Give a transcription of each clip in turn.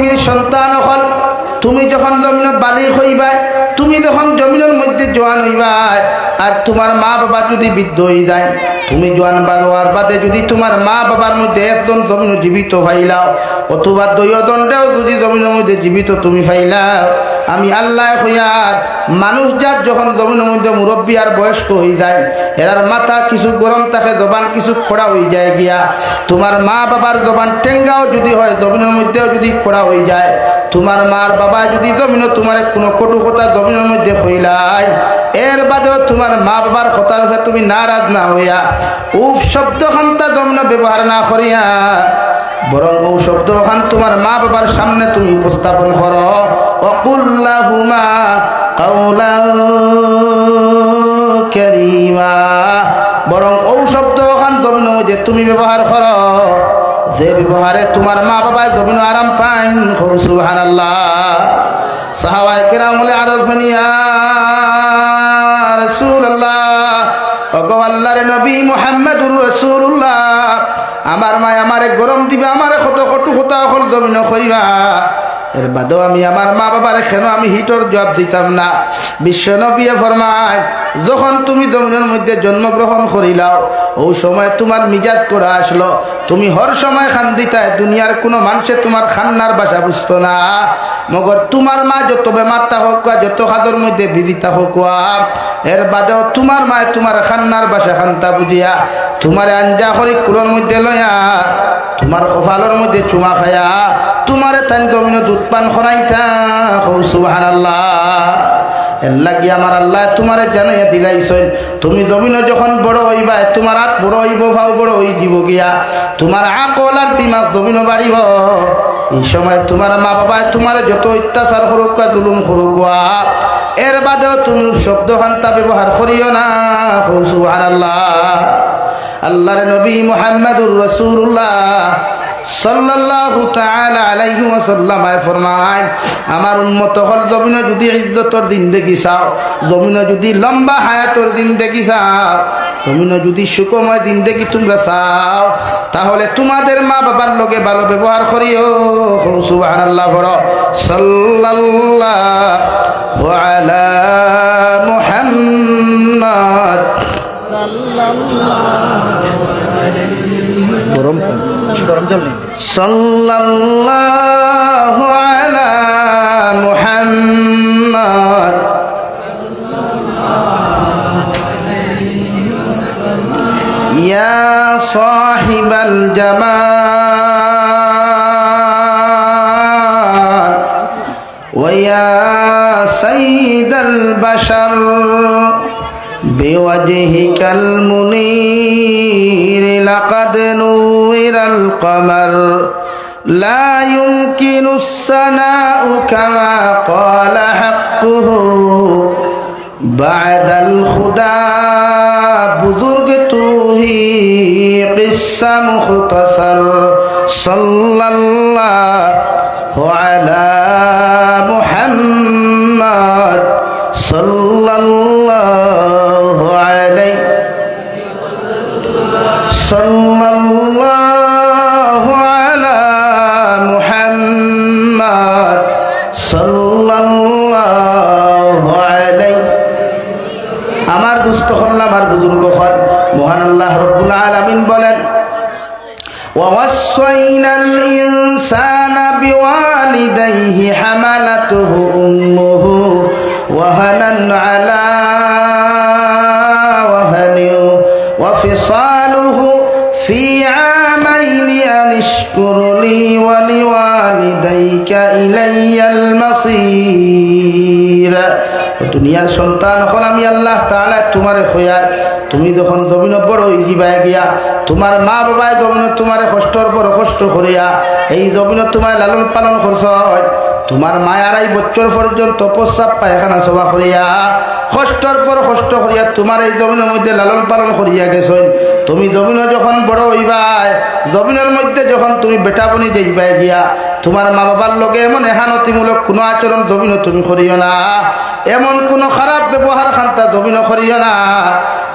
পৃথিবীর সন্তান হল তুমি যখন জমিন বালিগ হইবা তুমি যখন জমিনের মধ্যে জোয়ান হইবা আর তোমার মা বাবা যদি বৃদ্ধ হয়ে যায় তুমি জোয়ান বাড়োয়ার বাদে যদি তোমার মা বাবার মধ্যে একজন জমিন জীবিত পাইলাও অথবা দুইজনটাও যদি জমিনের মধ্যে জীবিত তুমি পাইলাও আমি আল্লাহ হইয়ার মানুষ যার যখন জমিনের মধ্যে মুরব্বী আর বয়স্ক হয়ে যায় এরার মাথা কিছু গরম থাকে জবান কিছু খোড়া হয়ে যায় গিয়া তোমার মা বাবার জবান টেঙ্গাও যদি হয় জমিনের মধ্যেও যদি খোড়া হয়ে যায় তোমার মার বাবা যদি জমিন তোমার কোনো কটু কথা জমিনের মধ্যে হইলাই এর বাদেও তোমার মা বাবার কথার উপরে তুমি নারাজ না হইয়া উফ শব্দ খান্তা জমিন ব্যবহার না করিয়া বরং ও শব্দ খান তোমার মা বাবার সামনে তুমি উপস্থাপন করো ওয়াকুল্লাহুমা কাওলান কারীমা বরং ও শব্দ খান জমিন যে তুমি ব্যবহার করো যে ব্যবহারে তোমার মা বাবা জমিন আরাম পাইন সুবহানাল্লাহ সাহাবায়ে কেরাম বলে আরজ হনিয়া রাসূলুল্লাহ ওগো আল্লাহর নবী মুহাম্মদুর রাসূলুল্লাহ আমার মা আমারে গরম দিবে আমারে কত কটু কথা হল জমিন কইবা এর বাদেও আমি আমার মা বাবার কেন আমি হিটর জবাব দিতাম না বিশ্ব নবী ফরমায় যখন তুমি জমিনের মধ্যে জন্মগ্রহণ করিলাও ওই সময় তোমার মিজাজ করা আসলো তুমি হর সময় খান্দিতায় দুনিয়ার কোনো মানুষে তোমার খান্নার ভাষা বুঝতো না মগর তোমার মা যত বেমারটা হোক যত খাদর মধ্যে বিদিতা হোক এর বাদেও তোমার মায় তোমার খান্নার ভাষা খান্তা বুঝিয়া তোমার আঞ্জা করি কুলোর মধ্যে লয়া তোমার কপালের মধ্যে চুমা খায়া তোমারে তাই জমিন দুধ পান খরাইতা সুবহানাল্লাহ এর লাগি আমার আল্লাহ তোমারে জানাইয়া দিলাইছেন তুমি জমিন যখন বড় হইবা তোমার হাত বড় হইব ভাও বড় হই দিব গিয়া তোমার আকল আর দিমাগ জমিন বাড়িব এই সময় তোমার মা বাবা তোমার যত অত্যাচার করুক জুলুম করুক এর বাদেও তুমি শব্দ খান্তা ব্যবহার করিও না সুবহানাল্লাহ আল্লাহর নবী মুহাম্মদুর রাসূলুল্লাহ সাল্লাল্লাহু তাআলা আলাইহি ওয়াসাল্লাম ফরমায় আমার উম্মত হল জমিন যদি ইজ্জতর জিন্দেগি চাও জমিন যদি লম্বা হায়াতর জিন্দেগি চাও জমিন যদি সুখময় জিন্দেগি তোমরা চাও তাহলে তোমাদের মা বাবার লগে ভালো ব্যবহার করিও সুবহানাল্লাহ বড় সাল্লাল্লাহু আলা মুহাম্মদ সাল্লাল্লাহু আলা মুহাম্মদ ইয়া সাহিবাল জামাল ওয়া ইয়া সাইয়্যিদাল বাশার بوجهك المنير لقد نور القمر لا يمكن الثناء كما قال حقه بعد الخدا بزرگ تو ہی قصہ مختصر صلی اللہ علی محمد صلی اللہ علیہ صلی اللہ علی محمد صلی اللہ علیہ আমার দুস্থ হল আমার বুজুর্গ হল মহান আল্লাহ রব্বুল আলামিন বলেন ووصينا الإنسان بوالديه حملته أمه وهنا على وهن وفصاله في عامين أن اشكر لي ولوالديك إلي المصير দুনিয়ার সন্তান হল আমি আল্লাহ তাআলা তোমারে খয়ার তুমি যখন জমিন বড় হই দিবা গিয়া তোমার মা বাবায় জমিন তোমারে কষ্টর বড় কষ্ট করিয়া এই জমিন তোমায় লালন পালন করছ তোমার মায়ের 2.5 বছর পর্যন্ত প্রস্রাব পায়খানা সভা করিয়া কষ্টর পর কষ্ট করিয়া তোমার এই জমিনের মধ্যে লালন পালন করিয়া গেছেন তুমি জমিন যখন বড় হইবা জমিনের মধ্যে যখন তুমি বেটা বনি যাইবা গিয়া তোমার মা বাবার লগে এমন এহানতিমূলক কোনো আচরণ জমিন তুমি করিও না এমন কোনো খারাপ ব্যবহার খান্তা জমিন করিও না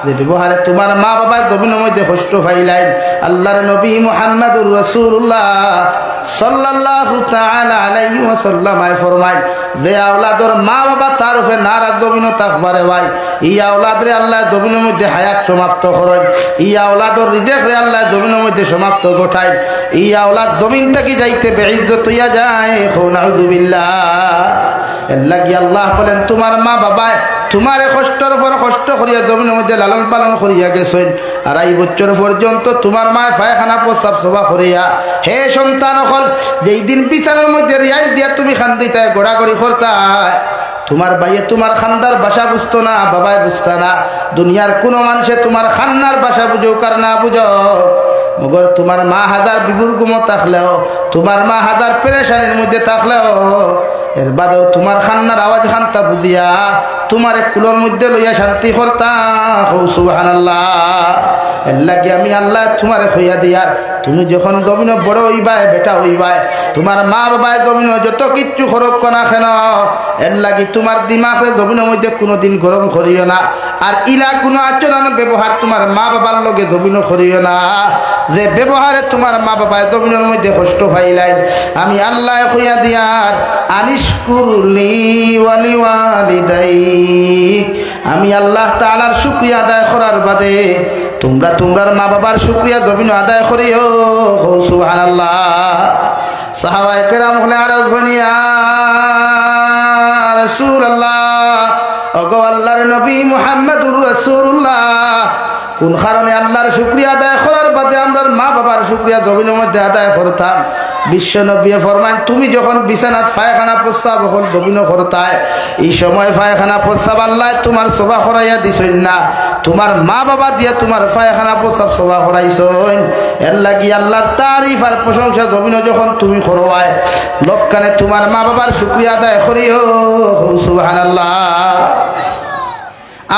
যে ব্যবহারে তোমার মা বাবার জমিনের মধ্যে কষ্ট পাইলেন। আল্লাহর নবী মুহাম্মদুর রাসূলুল্লাহ সাল্লাল্লাহু তাআলা আলাইহি ওয়াসাল্লাম ফরমায় যে আওলাদর মা বাবা তার উপরে নারাজ জমিনও থাকবারে ভাই ই আওলাদরে আল্লাহ জমিনের মধ্যে হায়াত সমাপ্ত করেন। ই আওলাদর রিজেকরে আল্লাহ জমিনের মধ্যে সমাপ্ত ঘটায়। ই আওলাদ জমিন থেকে যাইতে বেইজ্জত হইয়া যায়। নাউযুবিল্লাহ। এর লাগি আল্লাহ বলেন তোমার মা বাবায় তোমারে কষ্টের পর কষ্ট করিয়া জমিনের মধ্যে লালন পালন করিয়া গেছেন। 2.5 বছর পর্যন্ত তোমার মায় পায়খানা প্রস্রাব সভা করিয়া হে সন্তান হল যেই দিন বিছানার মধ্যে রিয়াজ দিয়া তুমি খান্দিতায় গোড়াগড়ি করতায় তোমার ভাইয়ে তোমার খান্দার ভাষা বুঝতো না, বাবায় বুঝতো না। দুনিয়ার কোনো মানুষে তোমার খান্নার ভাষা বুঝো কার না বুঝো, মগর তোমার মা হাজার বিপুল গুমত থাকলেও তোমার মা হাজার পেরেশানির মধ্যে থাকলেও এর বাদেও তোমার খান্নার আওয়াজ খান্তা বুঝিয়া তোমার কুলোর মধ্যে লইয়া শান্তি করতা। সুবহানাল্লাহ। এর লাগে আমি আল্লাহ তোমারে হইয়া দিয়ার তুমি যখন জমিন বড় হইবায় বেটা হইবায় তোমার মা বাবায় জমিন যত কিচ্ছু খরক না কেন এর লাগি তোমার দিমাগের জমিনের মধ্যে কোনোদিন গরম করিও না। আর ইলা কোনো আচরণ ব্যবহার তোমার মা বাবার লগে জমিন করিও না যে ব্যবহারে তোমার মা বাবায় জমিনের মধ্যে কষ্ট পাইলাই। আমি আল্লাহ হইয়া দিয়ার আনিশকুরলি ওয়ালি ওয়ালিদাইক আমি আল্লাহ তাআলার শুকরিয়া আদায় করার বাদে তোমরা তোমার মা বাবার শুকরিয়া জমিন আদায় করিও। সুবহানাল্লাহ। সাহাবায়ে কেরাম হলে আরজ বনিয়া রাসূলুল্লাহ ওগো আল্লাহর নবী মুহাম্মদুর রাসূলুল্লাহ কোন কারণে আল্লাহর শুকরিয়া আদায় করার বাদে আমরা মা বাবার শুকরিয়া জমিনের মধ্যে আদায় করতাম? বিশ্ব নবী ফরমান তুমি যখন বিছানাত পায়খানা প্রস্রাব হল জমিন করতায় এই সময় পায়খানা প্রস্রাব আল্লাহ তোমার সভা করাইয়া দিছেন না, তোমার মা বাবা দিয়া তোমার পায়খানা প্রস্রাব সভা করাইছেন। এর লাগি আল্লাহর তারিফ আর প্রশংসা জমিন যখন তুমি করবায় লোকখানে তোমার মা বাবার শুকরিয়া আদায় করিও। সুবহানাল্লাহ।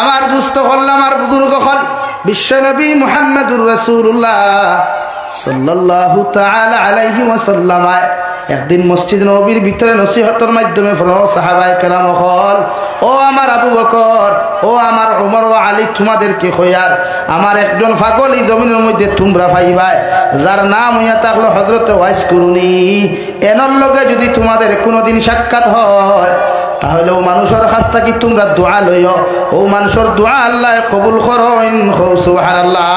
আমার দুস্থ হল আমার বুজুর্গ হল বিশ্ব নবী মুহাম্মদুর রাসূলুল্লাহ সাল্লাল্লাহু তাআলা আলাইহি ওয়াসাল্লাম একদিন মসজিদ নববীর ভিতরে নসিহতের মাধ্যমে সাহাবায়ে কেরাম হল ও আমার আবু বকর ও আমার ওমর ও আলী তোমাদেরকে কইয়ার আমার একজন পাগল এই জমিনের মধ্যে তোমরা পাইবা যার নাম হইয়া থাকলো হযরতে ওয়াইস করুনি। এনর লগে যদি তোমাদের কোনোদিন সাক্ষাৎ হয় তাহলে ও মানুষের কাছ থেকে তোমরা দোয়া লইও, ও মানুষের দোয়া আল্লাহ কবুল করেন। সুবহানাল্লাহ।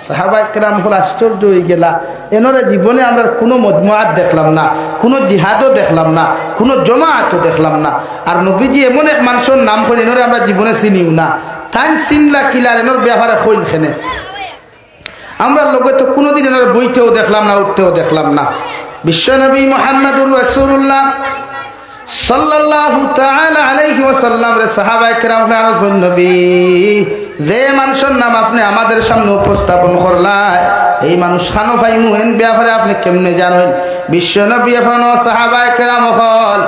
সাহাবায়ে কেরাম হল আশ্চর্য হয়ে গেলা এনরে জীবনে আমরা কোনো মজমুআত দেখলাম না, কোনো জিহাদও দেখলাম না, কোনো জমাআতও দেখলাম না। আর নবীজি এমন এক মানুষের নাম করে এনরে আমরা জীবনে চিনিও না, তাই চিনলা কিলার এনর ব্যাপারে কইল খেনে আমরা লোকে তো কোনোদিন এনর বইতেও দেখলাম না, উঠতেও দেখলাম না। বিশ্বনবী মুহাম্মদুর রাসূলুল্লাহ সাল্লাল্লাহু তাআলা আলাইহি ওয়াসাল্লাম রে সাহাবায়ে কেরাম আরজ নবী যে মানুষের নাম আপনি আমাদের সামনে উপস্থাপন করলেন এই মানুষ খানো পাইমু এন ব্যাপারে আপনি কেমনে জানেন? বিশ্বনবী এখন সাহাবায়ে কেরাম হল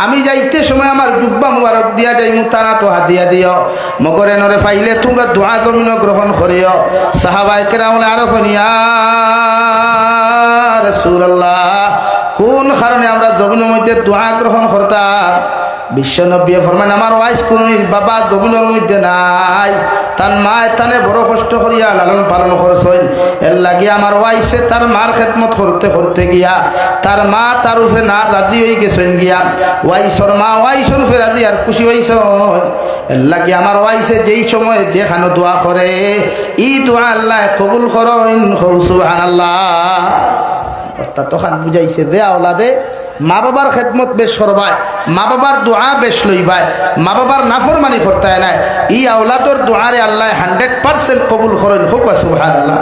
আমি যাইতে সময় আমার জুব্বা মুবারক দিয়া যাইমু তারা তো হাদিয়া দিও, মগর এনরে পাইলে তোমরা দোয়া জমিন গ্রহণ করিও। সাহাবায়ে কেরাম আরো ইয়া রাসূলুল্লাহ কোন কারণে আমরা জমিনের মধ্যে দোয়া গ্রহণ করতাম? বিশ্বনবী ফরমান আমার ওয়াইস কুনির বাবা জমিনের মধ্যে নাই, তার মা তানে বড় কষ্ট করিয়া লালন পালন করছেন। এর লাগি আমার ওয়াইসে তার মার খেদমত করতে করতে গিয়া তার মা তার উপরে না রাজি হয়ে গেছেন গিয়া ওয়াইসর মা ওয়াইসর উপরে রাজি আর খুশি হয়েছেন। এর লাগি আমার ওয়াইসে যেই সময় যেখানে দোয়া করে ই দোয়া আল্লাহ কবুল করেন। সুবহানাল্লাহ। অর্থাৎ তখন বুঝাইছে যে আওলাদে মা বাবার খেদমত বেশ করবায়, মা বাবার দোয়া বেশ লইবায়, মা বাবার নাফরমানি করতে নাই ই আওলাদর দোয়ারে আল্লাহ 100% কবুল করেন। হোক সুবহানাল্লাহ।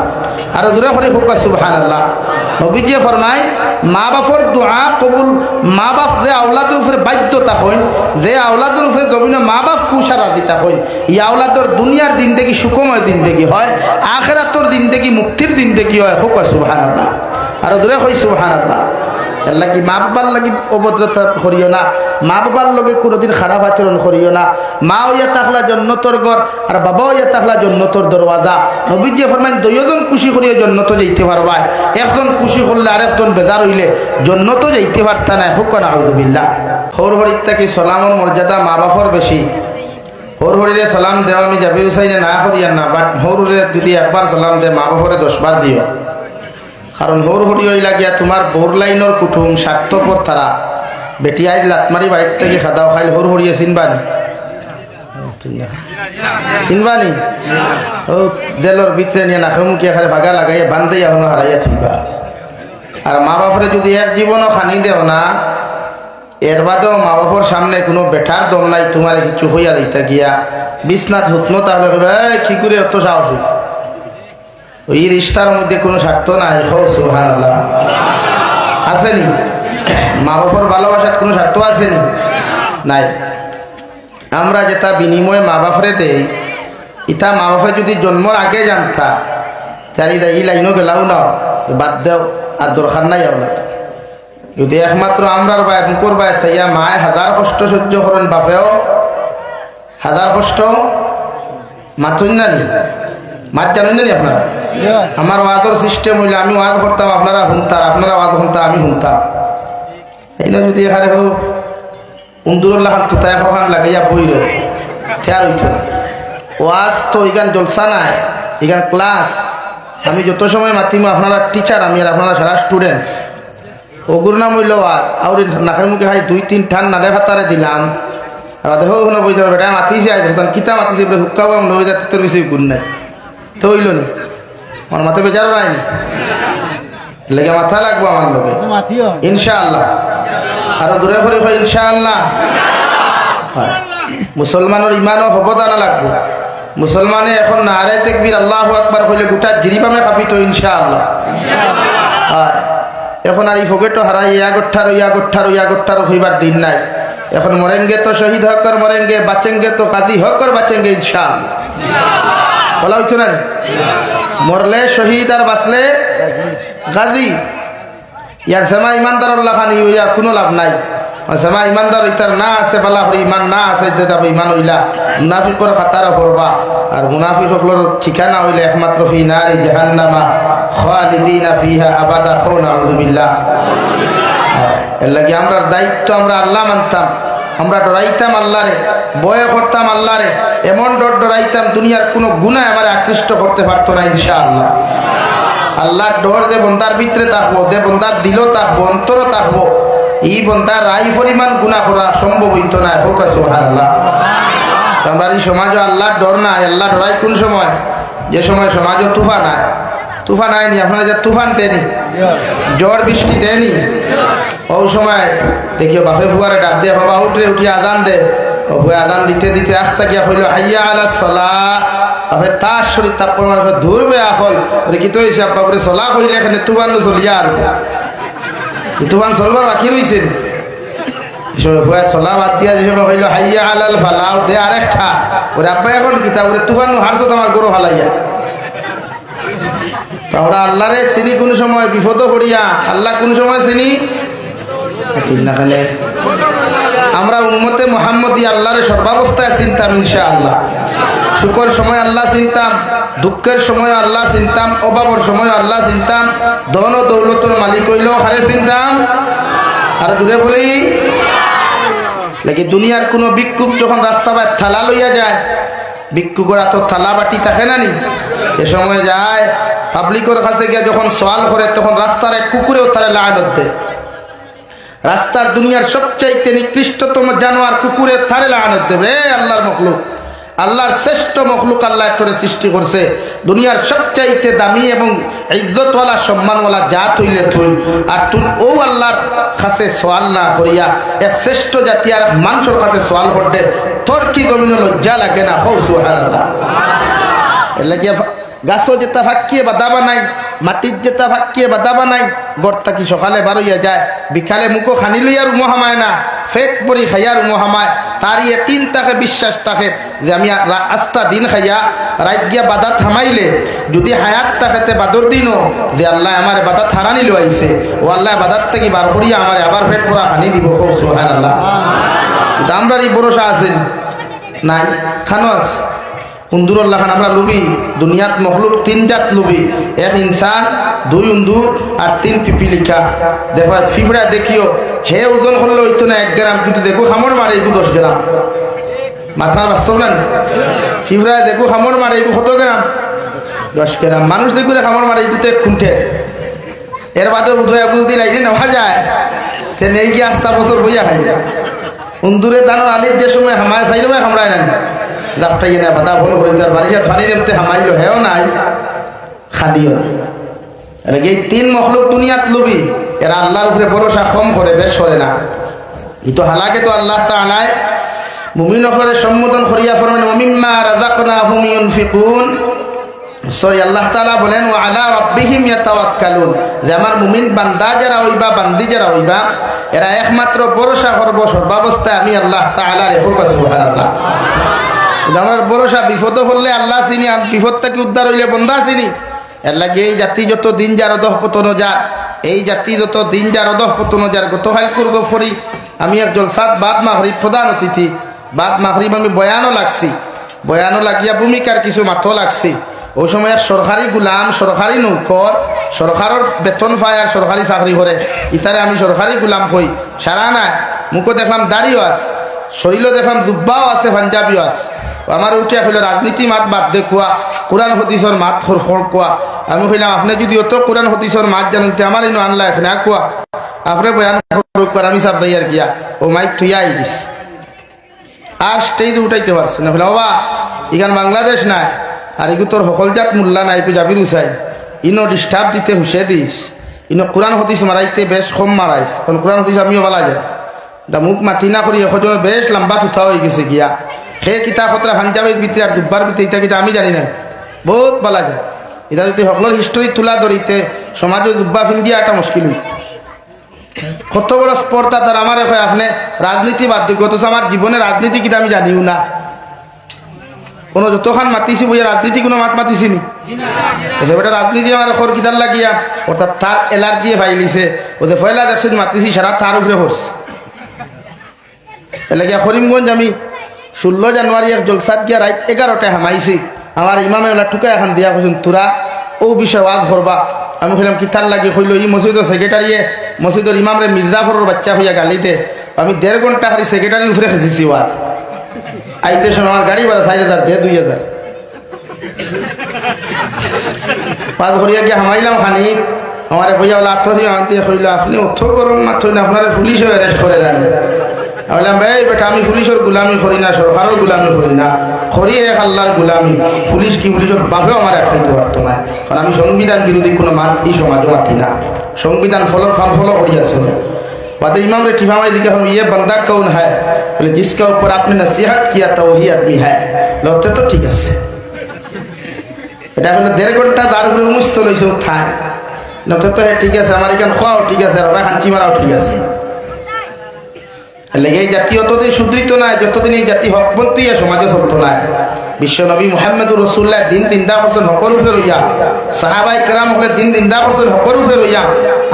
আর দূরে করে হোক সুবহানাল্লাহ। নবীজি ফরমায় মা বাপর দোয়া কবুল মা বাপ যে আওলাদের উপরে বাধ্যতা হইন, যে আওলাদের উপরে জমিনে মা বাপ কুসারা দিতা হইন ই আওলাদর দুনিয়ার জিন্দেগি সুখময় জিন্দেগি হয়, আখিরাতর জিন্দেগি মুক্তির জিন্দেগি হয়। হোক সুবহানাল্লাহ। আর দূরে কই সুবহানাল্লাহ। এর লাগি মা বাবার লাগি অভদ্রতা করিও না, মা বাবার লগে কোনোদিন খারাপ আচরণ করিও না। মা হইয়া থাকলা জন্নতর ঘর আর বাবা হইয়া থাকলা জন্নতর দরওয়াজা। নবীজি ফরমান দুইজন খুশি করিয়া জন্নত যাইতে পারবা, একজন খুশি করলে আরেকজন বেজার হইলে জন্নত যাইতে পারতা না। হুক নাউযুবিল্লাহ। হর হরিত থাকি সালামর মর্যাদা মা বাপর বেশি, হর হরিরে সালাম দেওয়া আমি জাবির হুসাইনে না করিয়ান না, বাট হরুরে যদি একবার সালাম দে মা বাপরে 10 বার দিও। কারণ হর হরি হইলা গিয়া তোমার বোর লাইনের কুটুম স্বার্থপর তারা বেটিয়াই লাতমারি বাড়ির থেকে খাদাও খাইল হর হরিয়ে চিনবানি চিনবানি ও দেলর ভিতরে নিয়ে নাকমুখী এখানে ভাগা লাগাইয়া বান্ধে এখনো হারাইয়া থইবা। আর মা বাপরে যদি এক জীবনও খানি দেও না, এর বাদেও মা বাপর সামনে কোনো বেটার দম নাই তোমার কিছু হইয়া দিতে গিয়া বিছনাথ হুতনো, তাহলে কি করে এত সাহস ওই রিস্তার মধ্যে কোনো স্বার্থ নাই। সুবহানাল্লাহ আসেনি? মা বাপর ভালোবাসার কোনো স্বার্থ আসেনি? নাই। আমরা যেটা বিনিময়ে মা বাপরে দেই, ইটা মা বাপে যদি জন্মর আগে জানতা তাহলে ই লাইনও গেলাও না, বাদ দেও আর দরকার নাই। আমরা যদি একমাত্র আমরার বাই মুকুর বাই সাইয়া মায় হাজার কষ্ট সহ্য করেন, বাপেও হাজার কষ্ট মাথুন না নি, মাত জানেন নি আপনারা? আমার ওয়াদর সিস্টেম হইলে আমি ওয়াদ করতাম, আপনারা শুনতাম, আপনারা ওয়াদ শুনতাম, আমি শুনতাম। এই না যদি এখানে হোক উন্দুরুল্লাহ তুতায় খান লাগাইয়া বইল আর হইত না। ওয়াজ তো এখান জলসা নাই, এখান ক্লাস। আমি যত সময় মাতিম আপনারা টিচার, আমি আর আপনারা সারা স্টুডেন্টস। ওগুর নাম হইল ওয়াজ। আর নাকের মুখে খাই 2-3 ঠান নালে ভাতারে দিলাম, আর দেখো ওখানে বই যাবে বেটা মাতিছে তখন কিতা মাতিছে হুক্কা বাম নই যা তোর বেশি গুণ নাই তো হইল নি আমার মাথা বেজারও নাইনি লেগে মাথা লাগবো আমার লোকে ইনশাআল্লাহ। আরো দূরে করে হয় ইনশাআল্লাহ। মুসলমানের ইমানও অবদান লাগবো। মুসলমানে এখন নারে তাকবীর আল্লাহু আকবার কইলে গোটা জিরিবামে কাঁপিত ইনশাআল্লাহ। এখন আর এই ফকেটও হারাই ইয়াগোঠারো হইবার দিন নাই। এখন মরেঙ্গে তো শহীদ হকর মরেঙ্গে, বাঁচেঙ্গে তো কাদি হকর বাঁচেঙ্গে ইনশাআল্লাহ। বলা হইতো না? মরলে শহীদ আর বাঁচলে গাজী। ইয়ার সেমা ইমানদার খানি হইয়া কোনো লাভ নাই। সেমা ইমানদার ইতার না আছে বালা হরি ইমান না আছে ইমান হইলা মুনাফিকর খাতারা পড়বা। আর মুনাফিক সকলের ঠিকানা হইলে একমাত্র ফি নারি জাহান্নামা খালিদিনা ফিহা আবাদা। নাউযু বিল্লাহ। এর লাগি আমরা দায়িত্ব, আমরা আল্লাহ মানতাম, আমরা ডরাইতাম আল্লাহরে, বয় করতাম আল্লাহরে, এমন ডরাইতাম দুনিয়ার কোনো গুনাহ আমার আকৃষ্ট করতে পারতো না ইনশাআল্লাহ। আল্লাহর ডর যে বন্দার ভিতরে থাকবো, যে বন্দার দিলও থাকবো, অন্তরও থাকবো, এই বন্দার রাই পরিমাণ গুনাহ করা সম্ভব হইতো না। হোক সুবহানাল্লাহ। আমরা এই সমাজও আল্লাহর ডর নাই। আল্লাহ ডরাই কোন সময়? যে সময় সমাজও তুফান আয়। তুফান আয়নি, আপনারা যে তুফান দেনি, ঝড় বৃষ্টি দেনি, ও সময় দেখিও বাপে ফুয়ারে ডাক দিয়ে বাবা উঠে উঠিয়ে আদান দে। ও ভুয়া আদান দিতে দিতে আস্তা গিয়া হইল হাইয়া আলা সালাহ। বাপে তার শরীর তারপর ধরবে আখল কি তো হিসাব বাপরে চলা কইলে এখানে তুফান চলিয়া আর তুফান চলবার বাকি রয়েছে। চলা বাদ দিয়া যে সময় হইল হাইয়া আলাল ফালাও দে আরেকটা ওরে আব্বা এখন কিতাব তুফান হারছত আমার গরু হালাইয়া। আমরা আল্লাহরে চিনি কোন সময় বিপদ পড়িয়া, আল্লাহ কোন সময় চিনি আমরা উম্মতে মুহাম্মদী আল্লাহরে সর্বাবস্থায় চিনতাম ইনশাআল্লাহ। সুখের সময় আল্লাহ চিনতাম, দুঃখের সময় আল্লাহ চিনতাম, অভাবের সময় আল্লাহ চিনতাম, ধন ও দৌলতের মালিক হইলেও হারে চিনতাম। আর দূরে বলি নাকি দুনিয়ার কোনো ভিক্ষুক যখন রাস্তা বাই থালা লইয়া যায়, ভিক্ষুকের এত থালা বাটি থাকে না নি, এ সময় যায় পাবলিকের কাছে গিয়ে যখন সওয়াল করে তখন রাস্তার এক কুকুরেও তারা লানত দেয়। রাস্তার দুনিয়ার সবচাইতে নিকৃষ্টতম জানোয়ার কুকুরের তারে লানত দেবে। আল্লাহর মখলুক, আল্লাহর শ্রেষ্ঠ মখলুক আল্লাহ তোরে সৃষ্টি করছে। দুনিয়ার সবচাইতে দামি এবং ইজ্জতওয়ালা সম্মানওয়ালা জাত হইলে তুই, আর তুই ও আল্লাহর কাছে সওয়াল না করিয়া এক শ্রেষ্ঠ জাতি আর মানুষের কাছে সওয়াল করতে তোর কি জমিনে লজ্জা লাগে না? হো সুবহানাল্লাহ। এর লাগিয়া গাছও যেটা ফাঁকিয়ে বাধা বানাই, মাটির যেটা ফাঁকিয়ে বাধা বানাই, গড়টা কি সকালে বারইয়া যায়, বিকালে মুখো খানি লইয়ার উমহামায় না, ফেট পরি খাইয়ার উমহামায়। তারই একদিন তাকে বিশ্বাস থাকে যে আমি আস্তা দিন খাইয়া রাত গিয়া বাধা থামাইলে যদি হায়াত তাকে বাদর দিনও যে আল্লাহ আমার বাধা থারানি লইছে, ও আল্লাহ বাধার থেকে বার করিয়া আমার আবার ফেট পরা খানি দিব। খুব সুবহানাল্লাহ। আমরা এই ভরসা আছেন নাই? খানো আছে উন্দুরুল্লাহ খান আমরা লুবি। দুনিয়াত মখলুক 3 জাত লুবি, 1 ইনসান, 2 উন্দুর আর 3 পিপিলিকা। দেখো পিঁপড়া দেখিও হে ওজন করলে হইতো না 1 গ্রাম, কিন্তু দেখো খামড় মারে 10 গ্রাম। মাথা বাস্তব না শিবরায় দেখো খামর মারে এগু কত গ্রাম 10 গ্রাম মানুষ দেখো খামর মারে এগুতে খুঁটে এর বাদে উঠে একু যদি লাইনে নেওয়া যায় সে নেই গিয়ে আস্তা বছর বইয়া খাই উন্দুরে দানোর আলির যে সময় হামায় চাই রুমায় খামড়ায় না লাফটাই না বাদা ফোন করে তার বাড়ি ফানি দেমতে হামাইলো হেও নাই খালিও এই 3 মখলুক দুনিয়াত লবি এরা আল্লাহর উপরে ভরসা কম করে বেশ করে না ইতো হালাকে তো আল্লাহ তাআলা মুমিন হলে সম্বোধন করিয়া ফরমান মিম্মা রাযাকনাহুম ইউনফিকুন সরি আল্লাহ তাআলা বলেন ওয়া আলা রাব্বিহিম ইয়াতাওয়াক্কালুন যে আমার মুমিন বান্দা যারা হইবা বান্দি যারা হইবা এরা একমাত্র ভরসা করব সর্বাবস্থায় আমি আল্লাহ তাআলার উপর সুবহানাল্লাহ আমার ভরসা বিপদ হলে আল্লাহ চিনি বিপদ থেকে উদ্ধার হইলে বন্দা চিনি এর লাগে এই জাতি যত দিন যার অধঃ পতন যার এই জাতি যত দিন যার অধঃ পতন যার গত হাল করব ফরি আমি এক জলসাত বাদ মাগরিব প্রধান অতিথি বাদ মাগরিব আমি বয়ানও লাগছি বয়ানও লাগিয়া ভূমিকার কিছু মাথো লাগছি ওই সময় সরকারি গুলাম সরকারি নৌকর সরকারের বেতন পায় আর সরকারি চাকরি করে ইতারে আমি সরকারি গুলাম কই সারা না মুখও দেখলাম দাড়িও আছে শরীরও দেখলাম জুব্বাও আছে পাঞ্জাবিও আছে আমার উঠে হইল রাজনীতি মাত বাদ দেখুয়া কোরআন হদিসর মাত কোয়া আমি কইলাম আপনি যদি অত কোরআন হদিসর মাত জানতে আমার ইনো আনলা এখানে কোয়া আপনি বয়ান কর আমি সাপ দাইয়ার গিয়া ও মাইক থুইয়া আই দিস আর স্টেজ উঠাইতে পারছে না বলে বাবা এখান বাংলাদেশ নাই আর এগু তোর সকলজাত মূল্যা নাই তুই যাবি রুসাই ইনো ডিস্টার্ব দিতে হুসে দিস ইনো কোরআন হদিস মারাইতে বেশ কম মারাইস কারণ কোরআন হদিস আমিও বলা যায় দা মুখ মাতি না করি এখন বেশ লম্বা থুথা হয়ে গেছে গিয়া সে কিতা খতরা পাঞ্জাবের ভিতরে আর দুব্বার ভিতরে ইটা কিতা আমি জানি না বহুত বলা যায় এটা যদি সকলের হিস্টোরি তুলা ধরিতে সমাজে দুব্বা ফিন্দিয়া একটা মুশকিল কত বড় স্পর্ধা তার আমার হয় আপনি রাজনীতি বাদ দিক অথচ আমার জীবনে রাজনীতি কিতা আমি জানিও না কোনো যতক্ষণ মাতিছি বইয়া রাজনীতি কোনো মাত মাতিছি নি সেটা রাজনীতি আমার খর কিতার লাগিয়া অর্থাৎ তার এলার্জি ভাইলিছে ওদের পয়লা দেখছেন মাতিছি সারা তার উপরে পড়ছে এলাকা করিমগঞ্জ আমি 16 জানুয়ারি এক জলসাত গিয়া রাত 11টায় হামাইছি আমার ইমামে ওলা ঠুকা এখন দিয়া কৈছেন তোরা ও বিষয় ওয়াজ ভরবা আমি কইলাম কিতার লাগে কইল ই মসজিদের সেক্রেটারিয়ে মসজিদের ইমামরে মির্জাফরের বাচ্চা হইয়া গালিতে আমি 1.5 ঘন্টা খালি সেক্রেটারির উপরে খেয়েছি ওয়াজ আইতে সময় আমার গাড়ি ভাড়া 4,000 দে 2,000 পাঁচ ঘরিয়া গিয়ে হামাইলাম খানি আমার বইয়া ওলা আত্মীয় আনতে কইল আপনি অর্থ গরম মাত্র না আপনারা পুলিশও অ্যারেস্ট করে দেন আমি বললাম ভাই বেটা আমি পুলিশের গুলামি করি না সরকারের গুলামি করি না করি এক আল্লাহর গুলামি পুলিশ কি পুলিশের বাপেও আমার খাইতে পারতো না কারণ আমি সংবিধান বিরোধী কোনো মাত এই সমাজও মাতি না সংবিধান ফলো করি আছে बात इमाम ने ठिमाई दिखा हम ये बंदा कौन है बोले जिसके ऊपर आपने नसीहत किया था वही आदमी है लोते तो ठीक है এটা হলো 1.5 ঘন্টা যার উপরে মুস্ত লইছে উঠায় লোতে তো ঠিক আছে আমার এখান খাওয়াও ঠিক আছে আর ভাই হাঁচি মারাও ঠিক আছে লেগে এই জাতি অতদিন সুদৃঢ় নয় যতদিন এই জাতি হকপন্থী সমাজে চলতো না বিশ্ব নবী মুহাম্মদুর রাসূলুল্লাহ দিন দিনদা করছেন হকর উপরে লইয়া সাহাবায়ে কেরাম হলে দিন দিনদা করছেন হকর উপরে লইয়া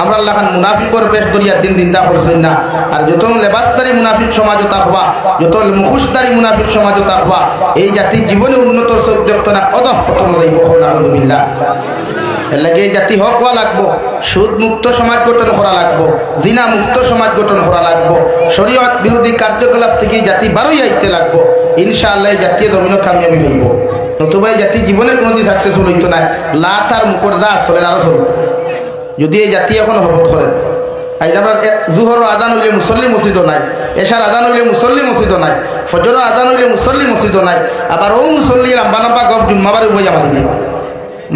আমরা আল্লাহ খান মুনাফিকর বেশ করিয়া দিন দিনদা করছেন না আর যত লেবাসদারি মুনাফিক সমাজও তাকবা যত মুখোশদারি মুনাফিক সমাজও তাকবা এই জাতি জীবনে উন্নত সবজেক্ট না অধঃপতন রইব আলহামদুলিল্লাহ এর লাগে এই জাতি হক হওয়া লাগবো সুদ মুক্ত সমাজ গঠন করা লাগবো জিনা মুক্ত সমাজ গঠন করা লাগবো শরীয়ত বিরোধী কার্যকলাপ থেকে জাতি বারোই আইতে লাগবো ইনশাআল্লাহ জাতীয় জমিন কামিয়াবি হইব নতুবা এই জাতি জীবনে কোনোদিন সাকসেসফুল হইতো না লাত আর মুকরদা আসলে আরো চলবে যদি এই জাতি এখন হবত করেন আজ আমরা জুহর আদান হইলে মুসল্লি মসজিদও নাই এশার আদান হইলে মুসল্লি মসজিদও নাই ফজর আদান হইলে মুসল্লি মসজিদও নাই আবার ও মুসল্লি লম্বা লম্বা গপ জুম্মাবার বইয়া মারি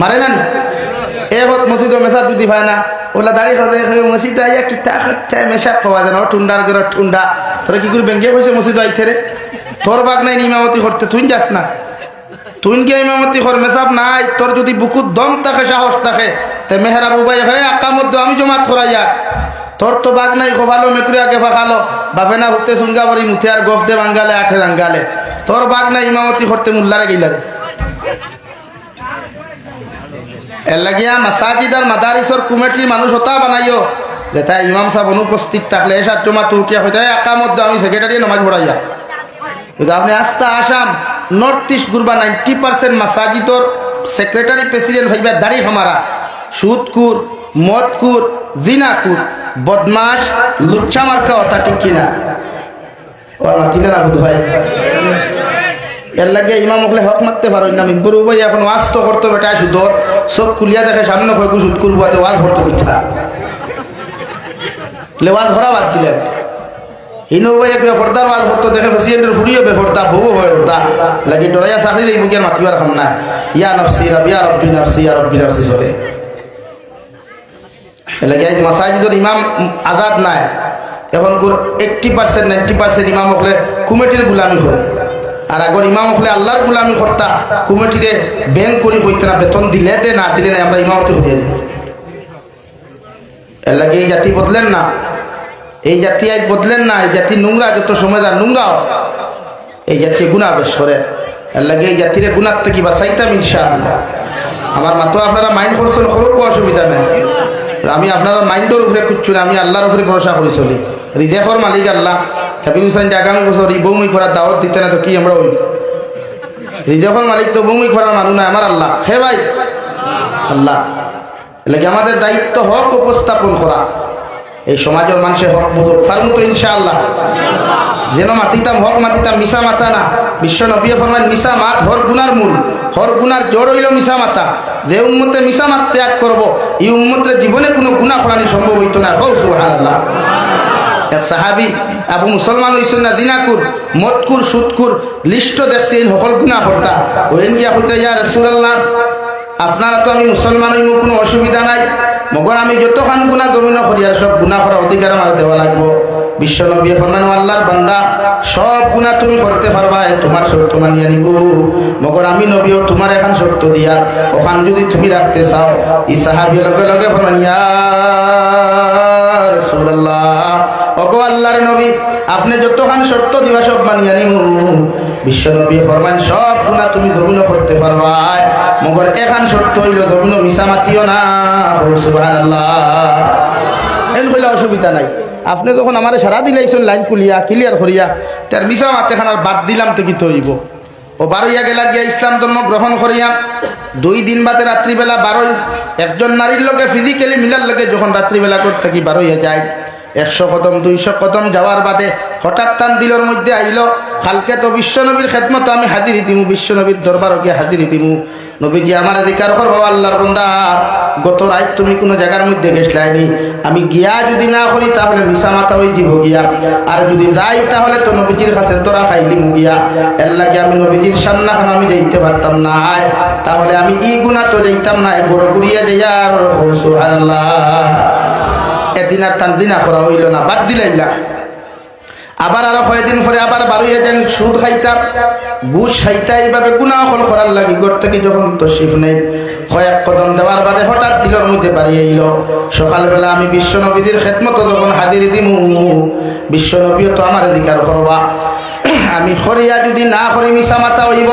মারে না এহত মসজিদ মেশা যদি হয় না ওলা দাঁড়িয়ে খাতে মসজিদ আইয়া কিতা খাচ্ছায় মেশা পাওয়া যায় না ঠুন্ডার করে ঠুন্ডা তোরা কি করে ব্যাঙ্গে হয়েছে মসজিদ আইতে রে তোর বাগ নাই ইমামতি করতে তুই যাস না তুই গিয়ে ইমামতি কর মেসাব নাই তোর যদি বুকুর দম থাকে সাহস থাকে তে মেহরা বুবাই হয় আকা মধ্যে আমি জমাত করাই আর তোর তো বাগ নাই খোভালো মেকুরি আগে ফাঁকালো বাপে না হতে সুঙ্গা পরি মুথে আর গফ দে বাঙ্গালে আঠে জাঙ্গালে তোর বাগ নাই ইমামতি করতে মুল্লারে গিলারে এর লাগিয়া মাসাজিদ আর মাদারিসর কমিটির মানুষ হতা বানাইও যেটা ইমাম সাহেব অনুপস্থিত থাকলে এসার জমা তো উঠিয়া হয়ে যায় একা মধ্যে আমি সেক্রেটারি নামাজ পড়াইয়া কিন্তু আপনি আস্তা আসাম নর্থ ইস্ট গুরবা 90% মাসাজিদর সেক্রেটারি প্রেসিডেন্ট ভাইবা দাড়ি হামারা সুদকুর মদকুর জিনাকুর বদমাস লুচ্চা মার্কা অতা ঠিক কিনা ও মাতিলে না বুধ ভাই এর লাগে ইমাম হলে হক মারতে পারো না মিম্বর ভাই এখন ওয়াজ তো করতে বেটা সুদর সব কুলিয়া দেখে সামনে হয় সুদ করবো ওয়াজ করতে বিচ্ছা ওয়াজ ভরা বাদ দিলেন হিনু ভাই এক বেফরদার ওয়াজ করতে দেখে প্রেসিডেন্টের ফুরিও বেফরদা বউ হয় ওটা লাগে ডরাইয়া চাকরি দেব কি আর মাতিবার খাম না ইয়া নফসি রব ইয়া রব্বি নফসি ইয়া রব্বি নফসি চলে লাগে আজ মাসাজিদের ইমাম আজাদ নাই এখন 80% 90% ইমাম হলে কমিটির গোলামি করে আর আগর ইমাম হলে আল্লাহর গোলামি করতা কমিটিরে ব্যাংক করি হইতে না বেতন দিলে দে না দিলে না আমরা ইমামতে করিয়ে দিই এর লাগে এই জাতি বদলেন না এই জাতি আজ বদলেন না এই জাতি নোংরা যত সময় যার নোংরাও এই জাতি গুণা বেশ করে এর লাগে এই জাতিরে গুণার থেকে বাঁচাইতাম ইনশাআল্লাহ আমার মাতো আপনারা মাইন্ড করছেন কোনো অসুবিধা নেই আমি আপনারা মাইন্ডের উপরে কুচ্ছু না আমি আল্লাহর উপরে ভরসা করে চলি রিজেকর মালিক আল্লাহ কাবির হুসাইন যে আগামী বছর এই বৌমি করার দাওয়াত দিতে না তো কি আমরা ওই রিজেকর মালিক তো বৌমি করার মানুষ না আমার আল্লাহ হে ভাই আল্লাহ লাগে আমাদের দায়িত্ব হক উপস্থাপন করা এই সমাজের মানুষের হক বুঝুক পারুন তো ইনশাআল্লাহ যেন মাতিতাম হক মাতিতাম মিশা মাতা না বিশ্ব নবী ফরমান মিশা মাত হর গুনার মূল হর গুনার জোর হইল মিশা মাতা যে উম্মতে মিশা মাত ত্যাগ করবো এই উম্মতের জীবনে কোনো গুনাহ করানি সম্ভব হইতো না হৌ সুবহানাল্লাহ এক সাহাবী আবু মুসলমান হইছেন না দিনাকুর মদকুর সুদকুর লিস্ট দেখছেন সকল গুনাহ করতা ওইন গিয়া কইতে ইয়া রাসূলুল্লাহ আপনারা তো আমি মুসলমান হইমু কোনো অসুবিধা নাই মগর আমি যতখান গুনাহ দমিন করি আর সব গুনাহ করার অধিকার আমার দেওয়া লাগবো বিশ্ব নবী ফরমান আল্লাহর বান্দা সব গুনাহ তুমি করতে পারবা তোমার শর্ত মানিয়া নিব মগর আমি নবীও তোমার এখন শর্ত দিয়া ওখান যদি তুমি রাখতে চাও এই সাহাবী লগে লগে ফরমান ইয়া রাসূলুল্লাহ ওগো আল্লাহর নবী আপনি যতখান শর্ত দিবা সব মানিয়া নিব বিশ্ব নবী ফরমান সব গুনাহ তুমি দমিন করতে পারবা মগর এখন শর্ত হইল দমিন মিশা মাতিও না সুবহানাল্লাহ এন হইলে অসুবিধা নাই আপনি যখন আমার সারা দিলাইছেন লাইন কুলিয়া ক্লিয়ার করিয়া তার মিশা মাতেখান আর বাদ দিলাম তো কি তৈব ও বারোইয়া গেলা গিয়া ইসলাম ধর্ম গ্রহণ করিয়া 2 দিন বাদে রাত্রিবেলা 12 একজন নারীর লগে ফিজিক্যালি মিলার লগে যখন রাত্রিবেলা করতে কি 12 যায় 100 কদম 200 কদম যাওয়ার বাদে হঠাৎ তান দিলর মধ্যে আইল কালকে তো বিশ্বনবীর খেদমত আমি হাজিরি দিমু বিশ্বনবীর দরবারে গিয়ে হাজিরি দিমু নবীজি আমার অধিকার করবো আল্লাহর বান্দা গত রাত তুমি কোনো জায়গার মধ্যে গেছলাইনি আমি গিয়া যদি না করি তাহলে মিশা মাথা হয়ে দিব গিয়া আর যদি যাই তাহলে তো নবীজির কাছে তোরা খাইলি মুগিয়া এর লাগে আমি নবীজির সামনে আমি যাইতে পারতাম না তাহলে আমি ই গুণা তো যাইতাম না বড় গুড়িয়া যাইয়া আর সুবহানাল্লাহ এদিন আর তান দিনা করা হইল না বাদ দিলাইলা আবার আরো কয়েকদিন পরে আবার 12 দিন সুদ খাইতাম ঘুষ খাইতা এইভাবে গুনাহ করার লাগি ঘর থেকে যখন তশরিফ নেই কয়েক কদম দেওয়ার বাদে হঠাৎ দিলর মধ্যে বাড়ি আইল সকালবেলা আমি বিশ্বনবীর খেদমত যখন হাজিরি দিমু বিশ্বনবীও তো আমার অধিকার করবা আমি খরিয়া যদি না করি মিশা মাতা হইব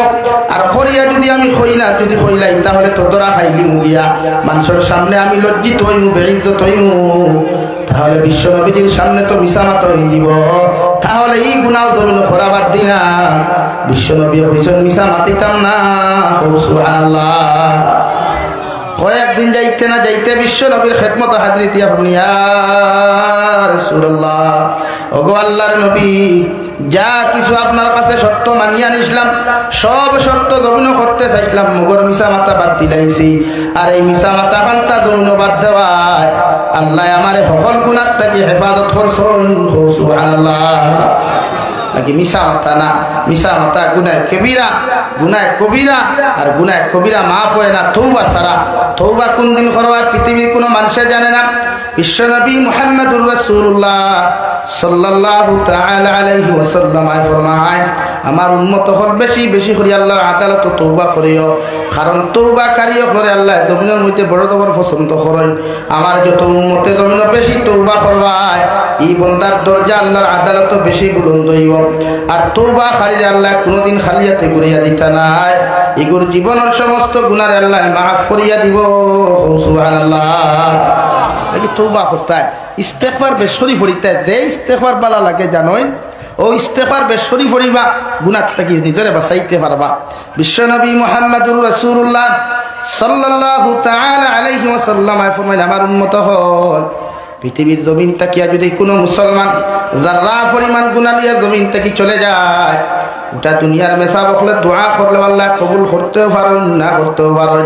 আর খরিয়া যদি আমি কই না যদি কইলাই তাহলে তো দরা খাইলি মুগিয়া মানুষের সামনে আমি লজ্জিত হইমু বেইজ্জত হইমু তাহলে বিশ্বনবীর সামনে তো মিশা মাতা হই দিব তাহলে এই গুনাহ দমিন করা বাদ দিনা বিশ্বনবী হইছেন মিশা মাতিতাম না সুবহানাল্লাহ কয়েকদিন যাইতে না যাইতে বিশ্বনবীর খেদমত হাজিরি দিয়া ইয়া রাসূলুল্লাহ ওগো আল্লাহর নবী যা কিছু আপনার কাছে শর্ত মানিয়া নিছিলাম সব শর্ত দমিন করতে চাইছিলাম মগর মিশা মাতা বাদ দিলাইছি আর এই মিশা মাতা খান্তা দমিন বাদ দেওয়ায় আল্লাহ আমার সকল গুনাহ থেকে হেফাজত করছেন সুবহানাল্লাহ নাকি মিশা মাতা না মিশা মাতা গুনাহ কবিরা আর গুনাহ কবিরা মাফ হয় না তওবা ছাড়া তওবা কোন দিন করবা পৃথিবীর কোনো মানুষে জানে না বিশ্বনবী মুহাম্মদুর রাসূলুল্লাহ সাল্লাল্লাহু তাআলা আলাইহি ওয়াসাল্লাম ফরমায় আমার উম্মত হল বেশি বেশি করে আল্লাহর আদালত তওবা করিও কারণ তওবাকারীও করে আল্লাহ জমিনের মধ্যে বড় বড় পছন্দ করেন আমার যত উম্মতে জমিনে বেশি তওবা করবায় এই বান্দার দরজা আল্লাহর আদালত বেশি বুলন্দ হইব আর তওবাকারীরে আল্লাহ কোনদিন খালিয়াতে ঘুরিয়া দিতা নাই এগুর জীবনের সমস্ত গুনাহ আল্লাহ মাফ করিয়া দিব সুবহানাল্লাহ এই তওবা করতে ইস্তেগফার বেশরি পড়িতে দে ইস্তেগফার বালা লাগে জানোই ও ইস্তেগফার বেশরি পড়িবা গুনাহ থেকে নিজরে বাঁচাইতে পারবা বিশ্বনবী মুহাম্মদুর রাসূলুল্লাহ সাল্লাল্লাহু তাআলা আলাইহি ওয়াসাল্লাম ফরমায় আমার উম্মত হল পৃথিবীর জমিন তাকিয়া যদি কোনো মুসলমান যারা পরিমাণ গুনাহ নিয়ে জমিন থেকে চলে যায় গোটা দুনিয়ার মেসা বকলে দোয়া করলে আল্লাহ কবুল করতেও পারেন না করতেও পারেন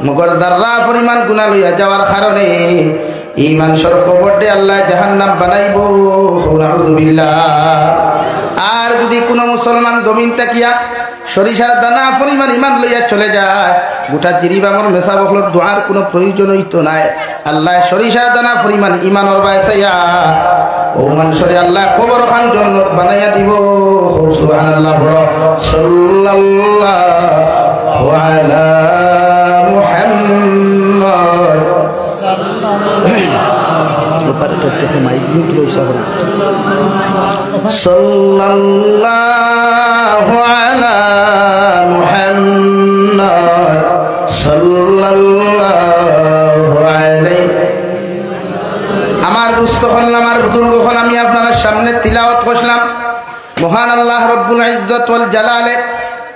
মগর দাররা পরিমাণ গুনাহ লইয়া যাওয়ার কারণে এই মানুষের কবরটি আল্লাহ জাহান্নাম বানাইব নাউযুবিল্লাহ। আর যদি কোনো মুসলমান জমিন তাকিয়া সরিষার দানা পরিমাণ ইমান লইয়া চলে যায় গোটা জিরিবামর মেসা বকলর দোয়ার কোনো প্রয়োজন হইতো নাই। আল্লাহ সরিষার দানা পরিমাণ ইমানর বাইসাইয়া ও মানুষরে আল্লাহ কবর খান জান্নাত বানাইয়া দিব সুবহানাল্লাহ। সাল্লাল্লাহু আলা মুহাম্মদ সাল্লাল্লাহু আলা মুহাম্মদ সাল্লাল্লাহু আলাইহি। আমার দুস্থ হল আমার বুজুর্গ হল আমি আপনাদের সামনে তিলাওয়াত করলাম মহান আল্লাহ রব্বুল ইজ্জত ওয়াল জালালে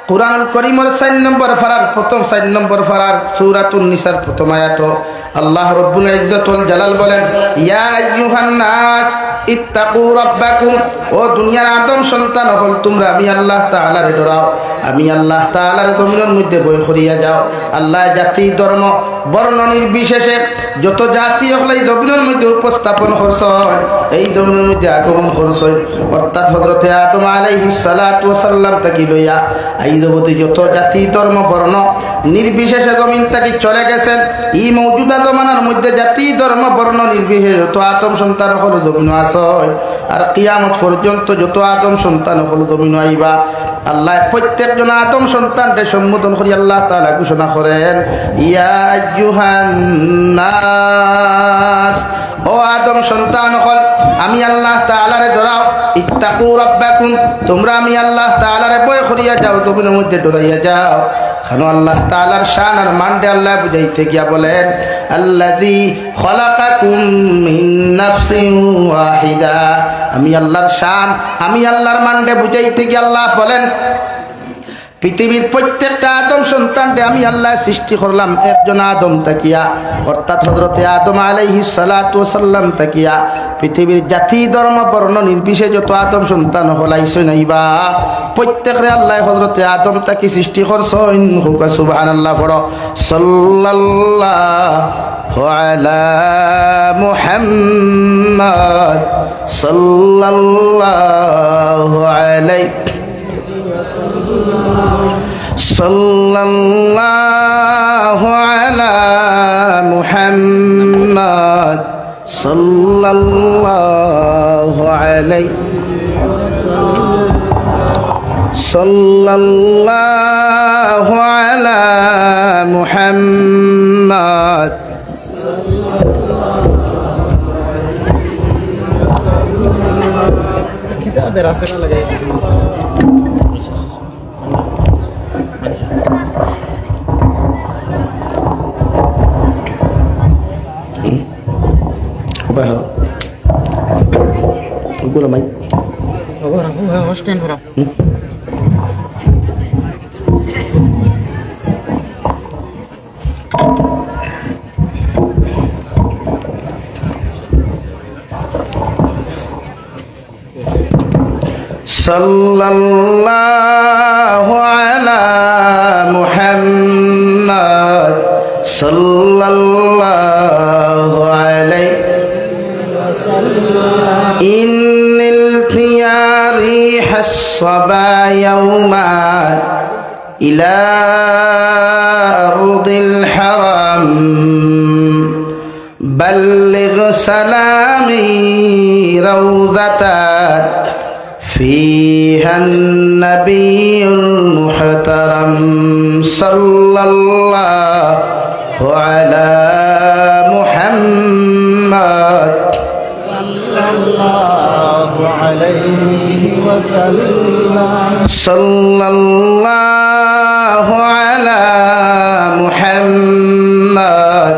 কুরআনুল কারীমের 4 নম্বর পারার প্রথম 4 নম্বর পারার সূরাতুন নিসার প্রথম আয়াত আল্লাহ রব্বুল ইজ্জত ওয়াল জালাল বলেন ইয়া আইয়ুহান নাস ইত্তাকু রাব্বাকুম ও দুনিয়ার আদম সন্তান হল তোমরা আমি আল্লাহ তাআলারে ডরাও আমি আল্লাহ তাআলার জমিনের মধ্যে বই করিয়া যাও। আল্লাহ জাতি ধর্ম বর্ণ নির্বিশেষে যত জাতি হলে এই জমিনের মধ্যে উপস্থাপন করছে এই জমিনের মধ্যে আগমন করছে অর্থাৎ হযরতে আদম আলাইহিস সালাতু ওয়াস সালাম থেকে লইয়া এই জগতে যত জাতি ধর্ম বর্ণ নির্বিশেষে জমিন থেকে চলে গেছেন এই মওজুদা জমানার মধ্যে জাতি ধর্ম বর্ণ নির্বিশেষে যত আদম সন্তান হল জমিন আছে আর কিয়ামত পর্যন্ত যত আদম সন্তান হল জমিন আইবা আল্লাহ প্রত্যেকজন আদম সন্তানকে সম্বোধন করি আল্লাহ তাআলা ঘোষণা করেন ইয়া আইয়ুহান নাস ও আদম সন্তান হল আমি আল্লাহ তাআলারে ডরাও ইত্তাকু রাব্বাকুম তোমরা আমি আল্লাহ তাআলারে ভয় করিয়া যাও জমিনের মধ্যে ডরাইয়া যাও। খানো আল্লাহ তাআলার শান আর মানডে আল্লাহ বুঝাইতে গিয়া বলেন আল্লাযী খলাকাকুম মিন নাফসিন ওয়াহিদা আমি আল্লাহর শান আমি আল্লাহর মানডে বুঝাইতে গিয়া আল্লাহ বলেন পৃথিবীর প্রত্যেকটা আদম সন্তানকে আমি আল্লাহ সৃষ্টি করলাম একজন আদম তাকিয়া অর্থাৎ হযরতে আদম আলাইহিস সালাতু ওয়াস সালাম তাকিয়া পৃথিবীর জাতি ধর্ম বর্ণ নির্বিশেষে যত আদম সন্তান হলাইছে নাইবা প্রত্যেকরে আল্লাহ হযরতে আদম তাকি সৃষ্টি করছেন হুকা সুবহানাল্লাহ পড়ো সাল্লাল্লাহু আলা মুহাম্মদ সাল্লাল্লাহু আলাইহি সাল্লাল্লাহু আলা মুহাম্মদ সাল্লাল্লাহু আলাইহি সাল্লাল্লাহু আলা মুহাম্মদ কিতাবের আছে না লাগাই Baha. Gula mai. Agora vou hostel para. Sallallahu ala Muhammad sallallahu alaihi إن الخيار حصبا يوما إلى أرض الحرم بلغ سلامي روضة فيها النبي المحترم صلى الله على محمد sallallahu alayhi wa sallam sallallahu ala Muhammad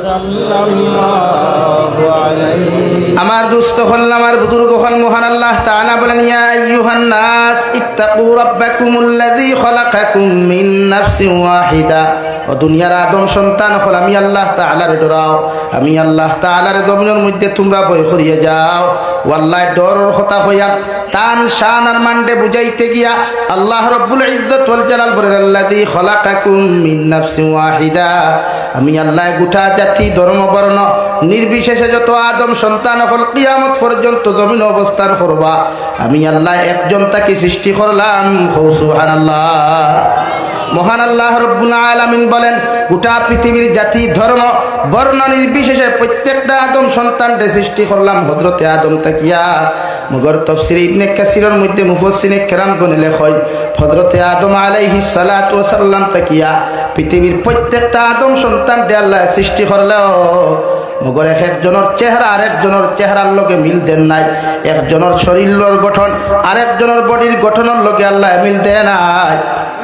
sallallahu alayhi আমার দুস্থ হল আমার বুজুর্গ হল মহান আল্লাহ তাআলা বলেন ইয়া আইয়ুহান নাস ইত্তাকু রাব্বাকুমুল্লাযী খালাকাকুম মিন নাফসিন ওয়াহিদা ও দুনিয়ার আদম সন্তান হল আমি আল্লাহ তাআলার ডরাও আমি আল্লাহ তাআলার জমিনের মধ্যে তোমরা ভয় করিয়ে যাও ওয়াল্লাহ ডরর কথা হইয়া তান শান আর মানডে বুঝাইতে গিয়া আল্লাহ রাব্বুল ইজ্জত ওয়াল জালাল বলেন আল্লাযী খালাকাকুম মিন নাফসিন ওয়াহিদা আমি আল্লাহ গোটা জাতি ধর্ম বর্ণ নির্বিশেষে যত আদম সন্তান হল কিয়ামত পর্যন্ত জমিন অবস্থান করবা আমি আল্লাহ একজন তাকে সৃষ্টি করলাম সুবহানাল্লাহ মহান আল্লাহ রব্বুল আলামিন বলেন গোটা পৃথিবীর জাতি ধর্ম বর্ণ নির্বিশেষে প্রত্যেকটা আদম সন্তানকে সৃষ্টি করলাম হযরতে আদম তাকিয়া মগর তাফসীর ইবনে কাসিরের মধ্যে মুফাসসিরিনে কেরাম গণ লেখেন হযরতে আদম আলাইহিস সালাতু ওয়াস সালাম তাকিয়া পৃথিবীর প্রত্যেকটা আদম সন্তানকে আল্লাহ সৃষ্টি করলো মগর একজনের চেহারা আরেকজনের চেহারার লগে মিল দেন নাই একজনের শরীরের গঠন আরেকজনের বডির গঠনের লগে আল্লাহ মিল দেয় নাই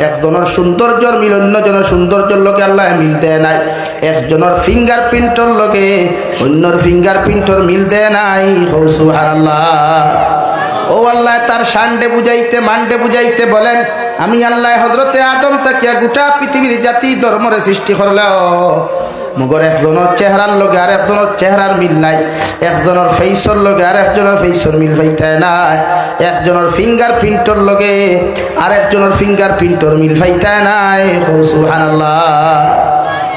একজনের সৌন্দর্যের মিল অন্যজনের সৌন্দর্যের লগে আল্লাহ মিল দেয় নাই একজনের ফিঙ্গারপ্রিন্টর লগে অন্যর ফিঙ্গারপ্রিন্টর মিল দেয় নাই সুবহানাল্লাহ ও আল্লাহ তার শানডে বুঝাইতে মানডে বুঝাইতে বলেন আমি আল্লাহ হযরতে আদম তাকিয়া গোটা পৃথিবীর জাতি ধর্মরে সৃষ্টি করলাম মগর একজনের চেহারার লগে আর একজনের চেহারার মিল নাই একজনের ফেসর লগে আর একজনের ফেসর মিল পাইতে নাই একজনের ফিঙ্গারপ্রিন্টর লগে আর একজনের ফিঙ্গারপ্রিন্টর মিল পাইতে নাই সুবহানাল্লাহ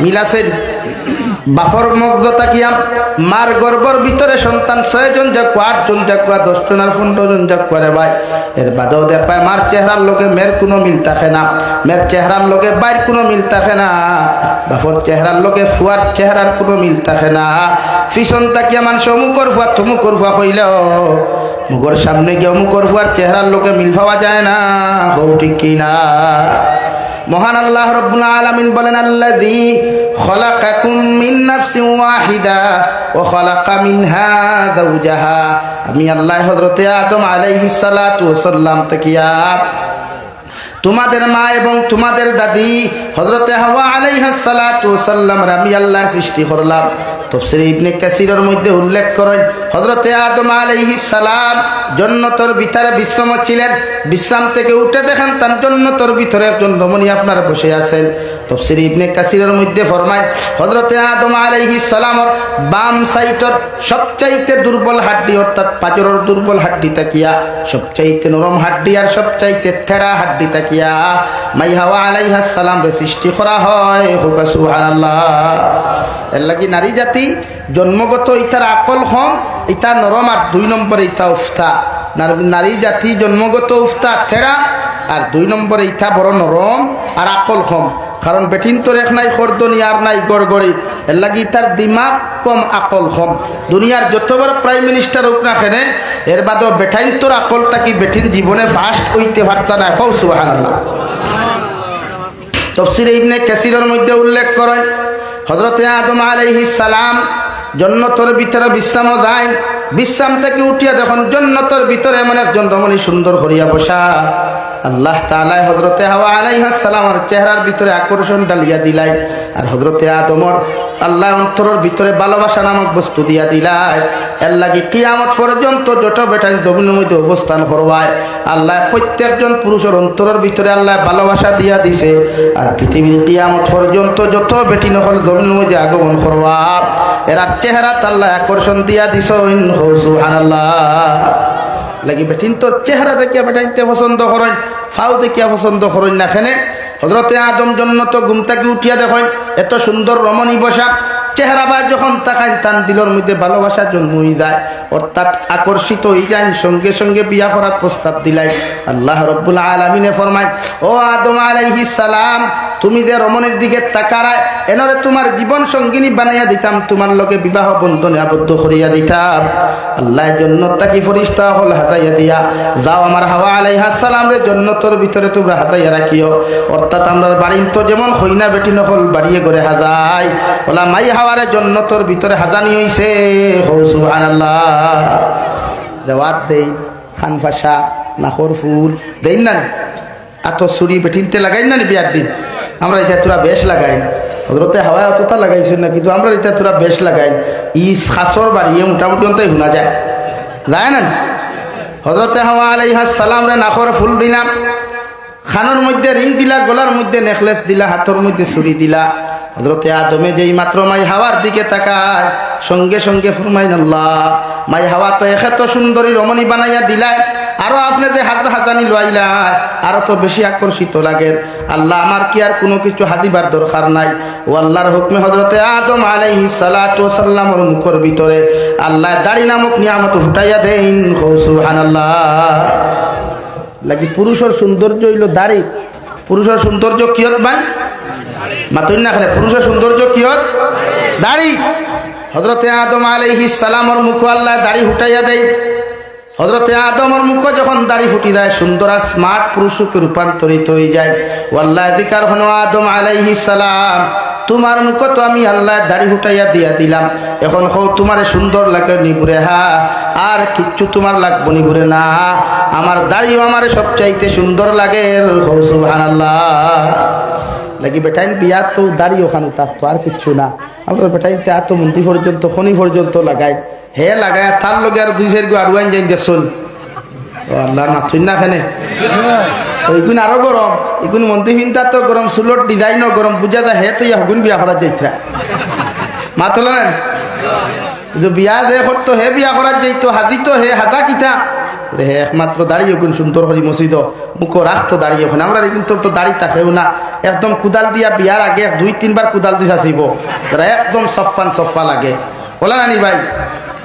মিল আছে বাপর মগ্ধতা কিয়াম মার গর্ভর ভিতরে সন্তান 6 জন যাক 8 জন যাক 10 জন আর 15 জন যাক করে ভাই এর বাদেও দেখায় মার চেহারার লগে মের কোনো মিল থাকে না মের চেহারার লগে বাইর কোনো মিল থাকে না বাপর চেহারার লগে ফুয়ার চেহারার কোনো মিল থাকে না পিছন তাকিয়া মানুষ অমুকর ফুয়া তমুকর ফুয়া কইলেও মুগর সামনে গিয়ে অমুকর ফুয়ার চেহারার লগে মিল পাওয়া যায় না হও ঠিক কি না মহান আল্লাহ রাব্বুল আলামিন বলেন আল্লাযী খালাকাকুম মিন নাফসিন ওয়াহিদা ওয়া খালাকা মিনহা যাওজাহা আমি আল্লাহ হযরতে আদম আলাইহিস সালাতু ওয়াস সালাম তাকিয়া তোমাদের মা এবং তোমাদের দাদি হযরতে হাওয়া আলাইহিস সালাতু ওয়াস সালাম আমি আল্লাহ সৃষ্টি করলাম তাফসীর ইবনে কাসিরের মধ্যে উল্লেখ করেন হযরতে আদম আলাইহিস সালাম জান্নাতের ভিতরে বিশ্রাম ছিলেন বিশ্রাম থেকে উঠে দেখেন তার জান্নাতের ভিতরে একজন রমণী আপনারা বসে আছেন তাফসীর ইবনে কাসিরের মধ্যে ফরমায় হযরতে আদম আলাইহিস সালামের বাম সাইডের সবচাইতে দুর্বল হাড়ি অর্থাৎ পাজরের দুর্বল হাড়ি তাকিয়া সবচাইতে নরম হাড়ি আর সবচাইতে থেড়া হাড়ি তাকিয়া মাই হাওয়া আলাইহিস সালাম রে সৃষ্টি করা হয় সুবহানাল্লাহ এর লাগি নারী জাতি জন্মগত ইতার আকল কম ইতা নরম আর 2 নম্বরে ইতা উফতা নারী জাতি জন্মগত উফতা থেড়া আর 2 নম্বরে ইতা বড় নরম আর আকল কম কারণ বেঠিন তো রেখ নাই খরদনি আর নাই গড়গড়ি এর লাগি তার দিমাগ কম আকল কম দুনিয়ার যত বড় প্রাইম মিনিস্টার হোক না কেনে এর বাদেও বেঠাইন তোর আকলটা কি বেঠিন জীবনে ফাস্ট হইতে পারত না হও সুবহানাল্লাহ তাফসীর ইবনে কাসিরের মধ্যে উল্লেখ করেন হযরতে আদম আলাইহিস সালাম জান্নাতের ভিতরে বিশ্রাম যায় বিশ্রাম থেকে উঠিয়া যখন জান্নাতের ভিতরে এমন একজন রমণী সুন্দর করিয়া বসা আল্লাহ তাআলা হযরতে হাওয়া আলাইহিস সালামের চেহারার ভিতরে আকর্ষণ ডালিয়া দিলাই আর হযরতে আদমর আল্লাহ অন্তরের ভিতরে ভালোবাসা নামক বস্তু দিয়া দিলাই এর লাগি কিয়ামত পর্যন্ত যত বেটাই জমিনের মধ্যে অবস্থান করবায় আল্লাহ প্রত্যেকজন পুরুষের অন্তরের ভিতরে আল্লাহ ভালোবাসা দিয়া দিছে আর পৃথিবীর কিয়ামত পর্যন্ত যত বেটি নহল জমিনের মধ্যে আগমন করবা এরা চেহারাত আল্লাহ আকর্ষণ দিয়া দিছ সুবহানাল্লাহ লাগি বেটিন তো চেহারা দেখিয়া বেটাইতে পছন্দ করেন ফাও দেখিয়া পছন্দ করেন না এখানে হযরতে আদম জান্নাত ঘুম থেকে উঠিয়া দেখেন এত সুন্দর রমণী বসা চেহারা বা যখন তাকায় তার দিলের মধ্যে ভালোবাসা জন্ম হয়ে যায় অর্থাৎ আকর্ষিত হয়ে যায় সঙ্গে সঙ্গে বিয়া করার প্রস্তাব দিলাই আল্লাহ রাব্বুল আলামিনে ফরমায় ও আদম আলাইহিস সালাম তুমি যে রমণীর দিকে তাকারায় এনরে তোমার জীবন সঙ্গিনী বানাইয়া দিতাম তোমার লগে বিবাহ বন্ধনে আবদ্ধ করিয়া দিতাম আল্লাহ জান্নাত তাকি ফেরেশতা হল হাতাইয়া দিয়া যাও আমার হাওয়া আলাইহিস সালাম রে জান্নাতের ভিতরে তোমরা হাতাইয়া রাখিও অর্থাৎ আমরার বাড়িন তো যেমন হইনা বেটি নহল বাড়িয়ে করে হাজাই ওলা মাই হাওয়ারে জান্নাতের ভিতরে হাজানি হইছে সুবহানাল্লাহ দাওয়াত দেই খান ফাশা নাখর ফুল দেই না আতো সুরি বেটিনতে লাগাই না বিয়ার দিন আমরা এটা তোরা বেশ লাগাই হজরতে হাওয়া অতটা লাগাইছেন না, কিন্তু আমরা এটা তোরা বেশ লাগাই ই খাসর বাড়িয়ে মোটামুটি অন্তই শোনা যায় যায় না। হজরতে হাওয়া আলাইহিস সালাম রে নাখর ফুল দিলাম, খানোর মধ্যে রিং দিলা, গলার মধ্যে নেকলেস দিলা, হাতের মধ্যে ছুরি দিলা। হযরতে আদমে যেই মাত্র মাই হাওয়ার দিকে তাকায়, সঙ্গে সঙ্গে ফরমাইন আল্লাহ, মাই হাওয়া তো এত সুন্দরী রমণী বানাইয়া দিলায়, আরো আপনাদের হাত হাতানি লইলাই, আরো তো বেশি আকর্ষিত লাগে। আল্লাহ আমার কি আর কোনো কিছু হাদিবার দরকার নাই। ও আল্লাহর হুকমে হযরতে আদম আলাইহিস সালাতু ওয়াস সালামের মুখের ভিতরে আল্লাহ দাড়ি নামক নিয়ামত ফুটাইয়া দেন। সুবহানাল্লাহ। লাগি পুরুষের সৌন্দর্য হইল দাড়ি। পুরুষের সৌন্দর্য কিয়ত ভাই মাতুন না খানে, পুরুষের সৌন্দর্য কিয়ত দাড়ি। হযরতে আদম আলাইহিস সালামের মুখ আল্লাহ দাড়ি ফুটাইয়া দেয়। হযরতে আদমের মুখ যখন দাড়ি ফুটি যায়, সুন্দর আর স্মার্ট পুরুষকে রূপান্তরিত হয়ে যায়। আল্লাহ দিকার হনো আদম আলাইহিস সালাম, তোমার মুখ তো আমি আল্লাহ দাড়ি ফুটাইয়া দিয়া দিলাম, এখন হো তোমার সুন্দর লাগে নিবুরে, হা আর কিচ্ছু তোমার লাগবো নিবুরে না, আমার দাড়িও আমার সবচাইতে সুন্দর লাগে। সুবহানাল্লাহ। লাগি বেটাইন বিয়া তো দাড়ি ওখানে থাকতো আর কিচ্ছু না, আমরা বেটাইন এত মন্ত্রী পর্যন্ত খনি পর্যন্ত লাগাই, হে লাগায় তার লগে আর দুই চার গো আরুয়াইন যাই দেখুন। আল্লাহ নাথুন না খানে ওইগুন আরো গরম, এগুন মন্ত্রী হিনটা তো গরম, সুলট ডিজাইনও গরম, বুঝা যায় হে তো হগুন বিয়া করা যাইতা মা তোলেন বিয়া যে করতো হে বিয়া করা যাইতো, হাতি তো হে হাতা কিতা হে একমাত্র দাঁড়িয়ে গুণ সুন্দর হরি মসজিদ মুখ রাখতো দাঁড়িয়ে ওখানে। আমরা কিন্তু তো দাড়ি থাকেও না, একদম কুদাল দিয়া বিয়ার আগে 2-3 বার কুদাল দিস আসিব, একদম সফান সফা লাগে বলা নানি ভাই।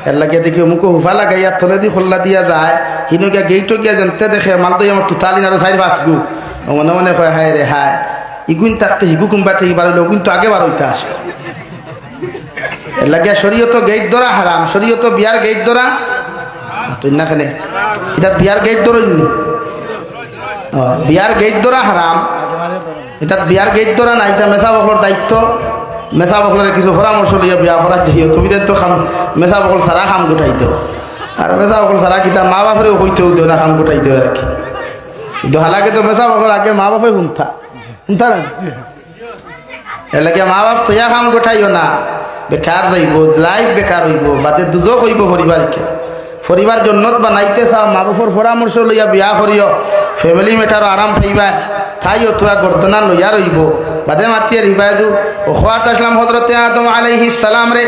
এর লাগে দেখি মুখো হুফা লাগাইয়া থলে দি খোল্লা দিয়া যায়, হিনকিয়া গেইটো গিয়া জানতে দেখে মাল তো আমার তুতালিন আরো 4-5 গু মনে মনে কয় হায় রে হায়, ইগুন থাকতে হিগু কুম্বা থেকে বাড়িল, কিন্তু আগে বার হইতে আসে। এর লাগে শরীয়ত গেট ধরা হারাম, শরীয়ত বিয়ার গেট ধরা তুই না খানে এটা বিয়ার গেট ধরুন, বিয়ার গেট ধরা হারাম, এটা বিয়ার গেট ধরা না, এটা মেসা বকলর দায়িত্ব। মেসা বকলের কিছু পরামর্শ লিয়া বিয়া করার যাইও, তুমি তো খাম মেসা বকল সারা খাম গোটাই দেও, আর মেসা বকল সারা কিতা মা বাপেরও হইতেও দেও না, খাম গোটাই দেও আর কি। কিন্তু হালাকে তো মেসা বকল আগে মা বাপে শুনতা শুনতা না, এর লাগে মা বাপ তো খাম গোটাইও না, বেকার যাইব, লাইফ বেকার হইব, বাদে দুজক হইব পরিবারকে। পরিবার জন্নত বানাইতে চাও, মা বাপর পরামর্শ লইয়া বিয়া করিও, ফ্যামিলি ম্যাটারও আরাম পাইবা, তাইও তোরা গর্দনা লইয়া রইব, বাদে মাতিয়ে রিবায়দু ও খোয়াত আসলাম। হযরতে আদম আলাইহিস সালাম রে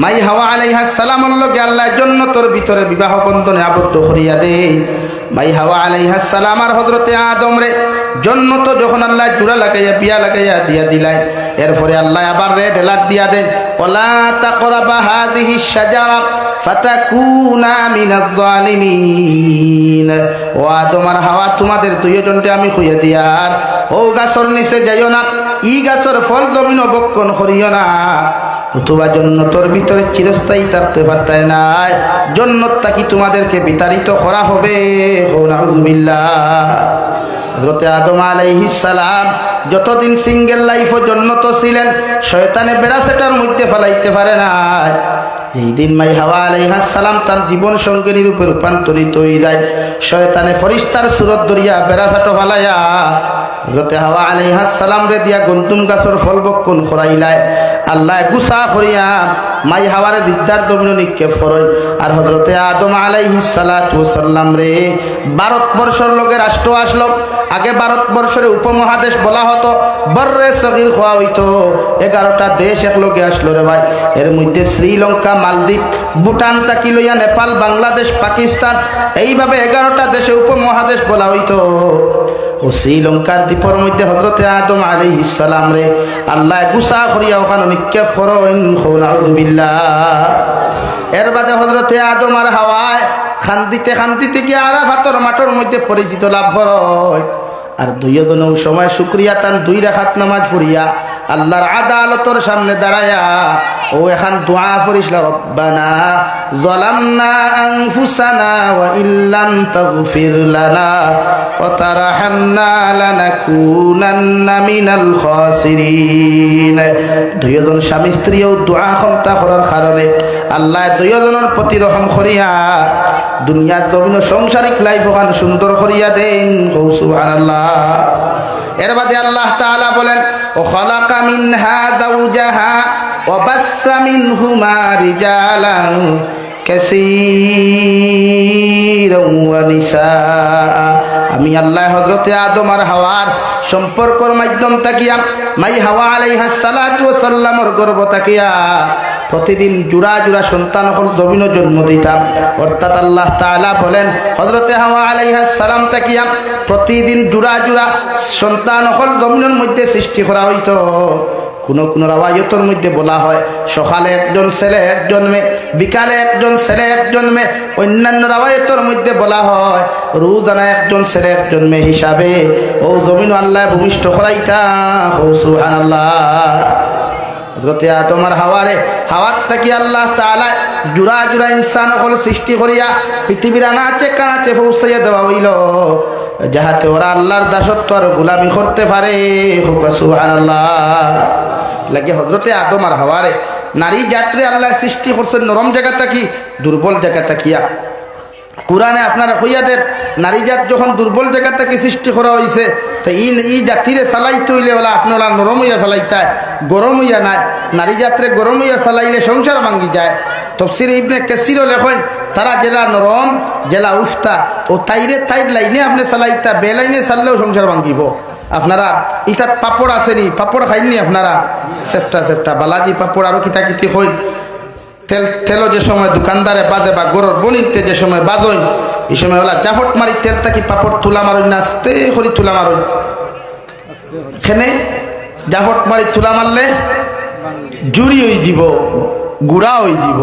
মাই হাওয়া আলাইহিস সালামের লগে আল্লাহ জান্নাতের ভিতরে বিবাহ বন্ধনে আবদ্ধ করিয়া দেয়। মাই হাওয়া আলাইহিস সালাম আর হযরতে আদম রে জান্নাত যখন আল্লাহ জোড়া লাগাইয়া বিয়া লাগাইয়া দিয়া দিলাই, এরপরে আল্লাহ আবার রেড অ্যালার্ট দিয়া দেন, ওয়ালা তাকরাবা হাযিহিস শাজারা ফাতাকুনা মিনাজ জালিমিন। ও আদম আর হাওয়া, তোমাদের দুইজনকে আমি কইয়া দিয়ার, ও গাছর নিচে যাইও না, ই গাছর ফল জমিন বক্ষণ করিও না, অথবা জান্নাতের ভিতরে চিরস্থায়ী থাকতে পারতে নাই, জান্নাতটা কি তোমাদেরকে বিতাড়িত করা হবে। নাউযুবিল্লাহ। হযরতে আদম আলাইহিস সালাম যতদিন সিঙ্গেল লাইফও জান্নাত ছিলেন, শয়তানে বেড়াসেটার মধ্যে ফেলাইতে পারে না। এই দিন মাই হাওয়া আলাইহিস সালাম তার জীবন সঙ্গিনী রূপে রূপান্তরিত হয়ে যায়, শয়তানে ফরিস্তার সুরত ধরিয়া বেড়াসাটো ফালাইয়া হযরতে হাওয়া আলাইহিস সালাম রে দিয়া গন্তুম গাছর ফল বক্ষণ করাইলায়। আল্লাহ গুসা করিয়া মাই হাওয়ারে দিদার দমিন নিক্ষেপ করয়, আর হযরতে আদম আলাইহিস সালাতু ওয়াস সালাম রে ভারতবর্ষের লগে রাষ্ট্র আসলো। আগে ভারতবর্ষের উপমহাদেশ বলা হতো, বর্রে সগীর খোয়া হইতো, 11টা দেশ একলগে আসলো রে ভাই। এর মধ্যে শ্রীলঙ্কা, মালদ্বীপ, ভুটান তাকি লইয়া নেপাল, বাংলাদেশ, পাকিস্তান, এইভাবে 11টা দেশে উপমহাদেশ বলা হইতো। ও শ্রীলঙ্কার দ্বীপের মধ্যে হযরতে আদম আলাইহিস সালাম রে আল্লাহ গুসা করিয়া ওখানে নিক্ষেপ করেন। নাউযুবিল্লাহ। এর বাদে হযরতে আদম আর হাওয়ায় খান্দিতে খান্দিতে গিয়ে আরাফাতের মাঠের মধ্যে পরিচিত লাভ হয়। আর দুইজনও সময় শুকরিয়া তান 2 রাকাত নামাজ পড়িয়া আল্লাহর আদালতের সামনে দাঁড়ায়া ও এখন দোয়া করিসলা, রব্বানা যালামনা আনফুসানা ওয়া ইল্লাম তাগফির লানা ওয়া তারহামনা লানাকুনান্না মিনাল খাসিরিন। দুইজন স্বামী স্ত্রীও দোয়া ক্ষমতা করার কারণে আল্লাহ দুইজনের প্রতি রহম করিয়া দুনিয়ার জমিন সংসারিক লাইফ ওখান সুন্দর করিয়া দেন। সুবহানাল্লাহ। এর বাদে আল্লাহ তাআলা বলেন ও খালাকা মিনহা যাওজাহা ওয়া বাসসা মিনহুমা রিজালান কাসীরান ওয়া নিসা। আমি আল্লাহ হযরতে আদম আর হাওয়ার সম্পর্কর মাধ্যম তাকিয়া মাই হাওয়া আলাইহিস সালাতু ওয়াস সালামের গর্ভ তাকিয়া প্রতিদিন জোড়া জোড়া সন্তান হল জমিন জন্ম দিতাম। অর্থাৎ আল্লাহ তাআলা বলেন হযরতে হাওয়া আলাইহিস সালাম তাকিয়া প্রতিদিন জোড়া জোড়া সন্তান হল জমিনের মধ্যে সৃষ্টি করা হইতো। কোন কোন রাওয়ায়াতের মধ্যে বলা হয় সকালে একজন ছেলে একজন মেয়ে, বিকালে একজন ছেলে একজন মেয়ে, অন্যান্য রাওয়ায়াতের মধ্যে বলা হয় রোজানা একজন ছেলে একজন মেয়ে হিসাবে ও জমিন আল্লাহ ভূমিষ্ঠ করাইতা। ও সুবহানাল্লাহ। হযরতে আদম আর হাওয়ার থেকে আল্লাহ তাআলা জোড়া জোড়া ইনসান হল সৃষ্টি করিয়া পৃথিবীর আনাচে কানাচে পৌঁছাইয়া দেওয়া হইল যাহাতে ওরা আল্লাহর দাসত্ব আর গোলামি করতে পারে। সুবহানাল্লাহ। লাগে হযরতে আদম আর হাওয়ারে নারী জাতরে আল্লাহ সৃষ্টি করছেন নরম জায়গা থাকি, দুর্বল জায়গা থাকিয়া। কোরআনে আপনারা হইয়াদের নারী জাত যখন দুর্বল জায়গা থেকে সৃষ্টি করা হয়েছে তো ই জাতিরে চালাইতে হইলে ওলা আপনারা নরম হইয়া চালাইতায়, গরম হইয়া নাই। নারী জাতরে গরম হইয়া চালাইলে সংসার ভাঙ্গি যায়। তফসির ইবনে কাসিরও লেখেন তারা জেলা নরম জেলা উফতা ও তাইরে তাইর লাইনে আপনি চালাইতা, বে লাইনে চাললেও সংসার ভাঙ্গিব। আপনারা ইটাত পাপড় আসেনি, পাপড় খাইনি আপনারা সেফটা সেফটা বালাজি পাপড় আরো কিতা কিতি হইল তেল যে সময় দোকানদারে বাদে বা গরুর বনিতে যে সময় বাদই এই সময় ওলা জাফট মারি তেল থাকি পাপড় তুলা মারুন না, আস্তে করে তুলা মারুন। এখানে জাফট মারি তুলা মারলে জুড়ি হয়ে যাব, গুড়া হয়ে যাব।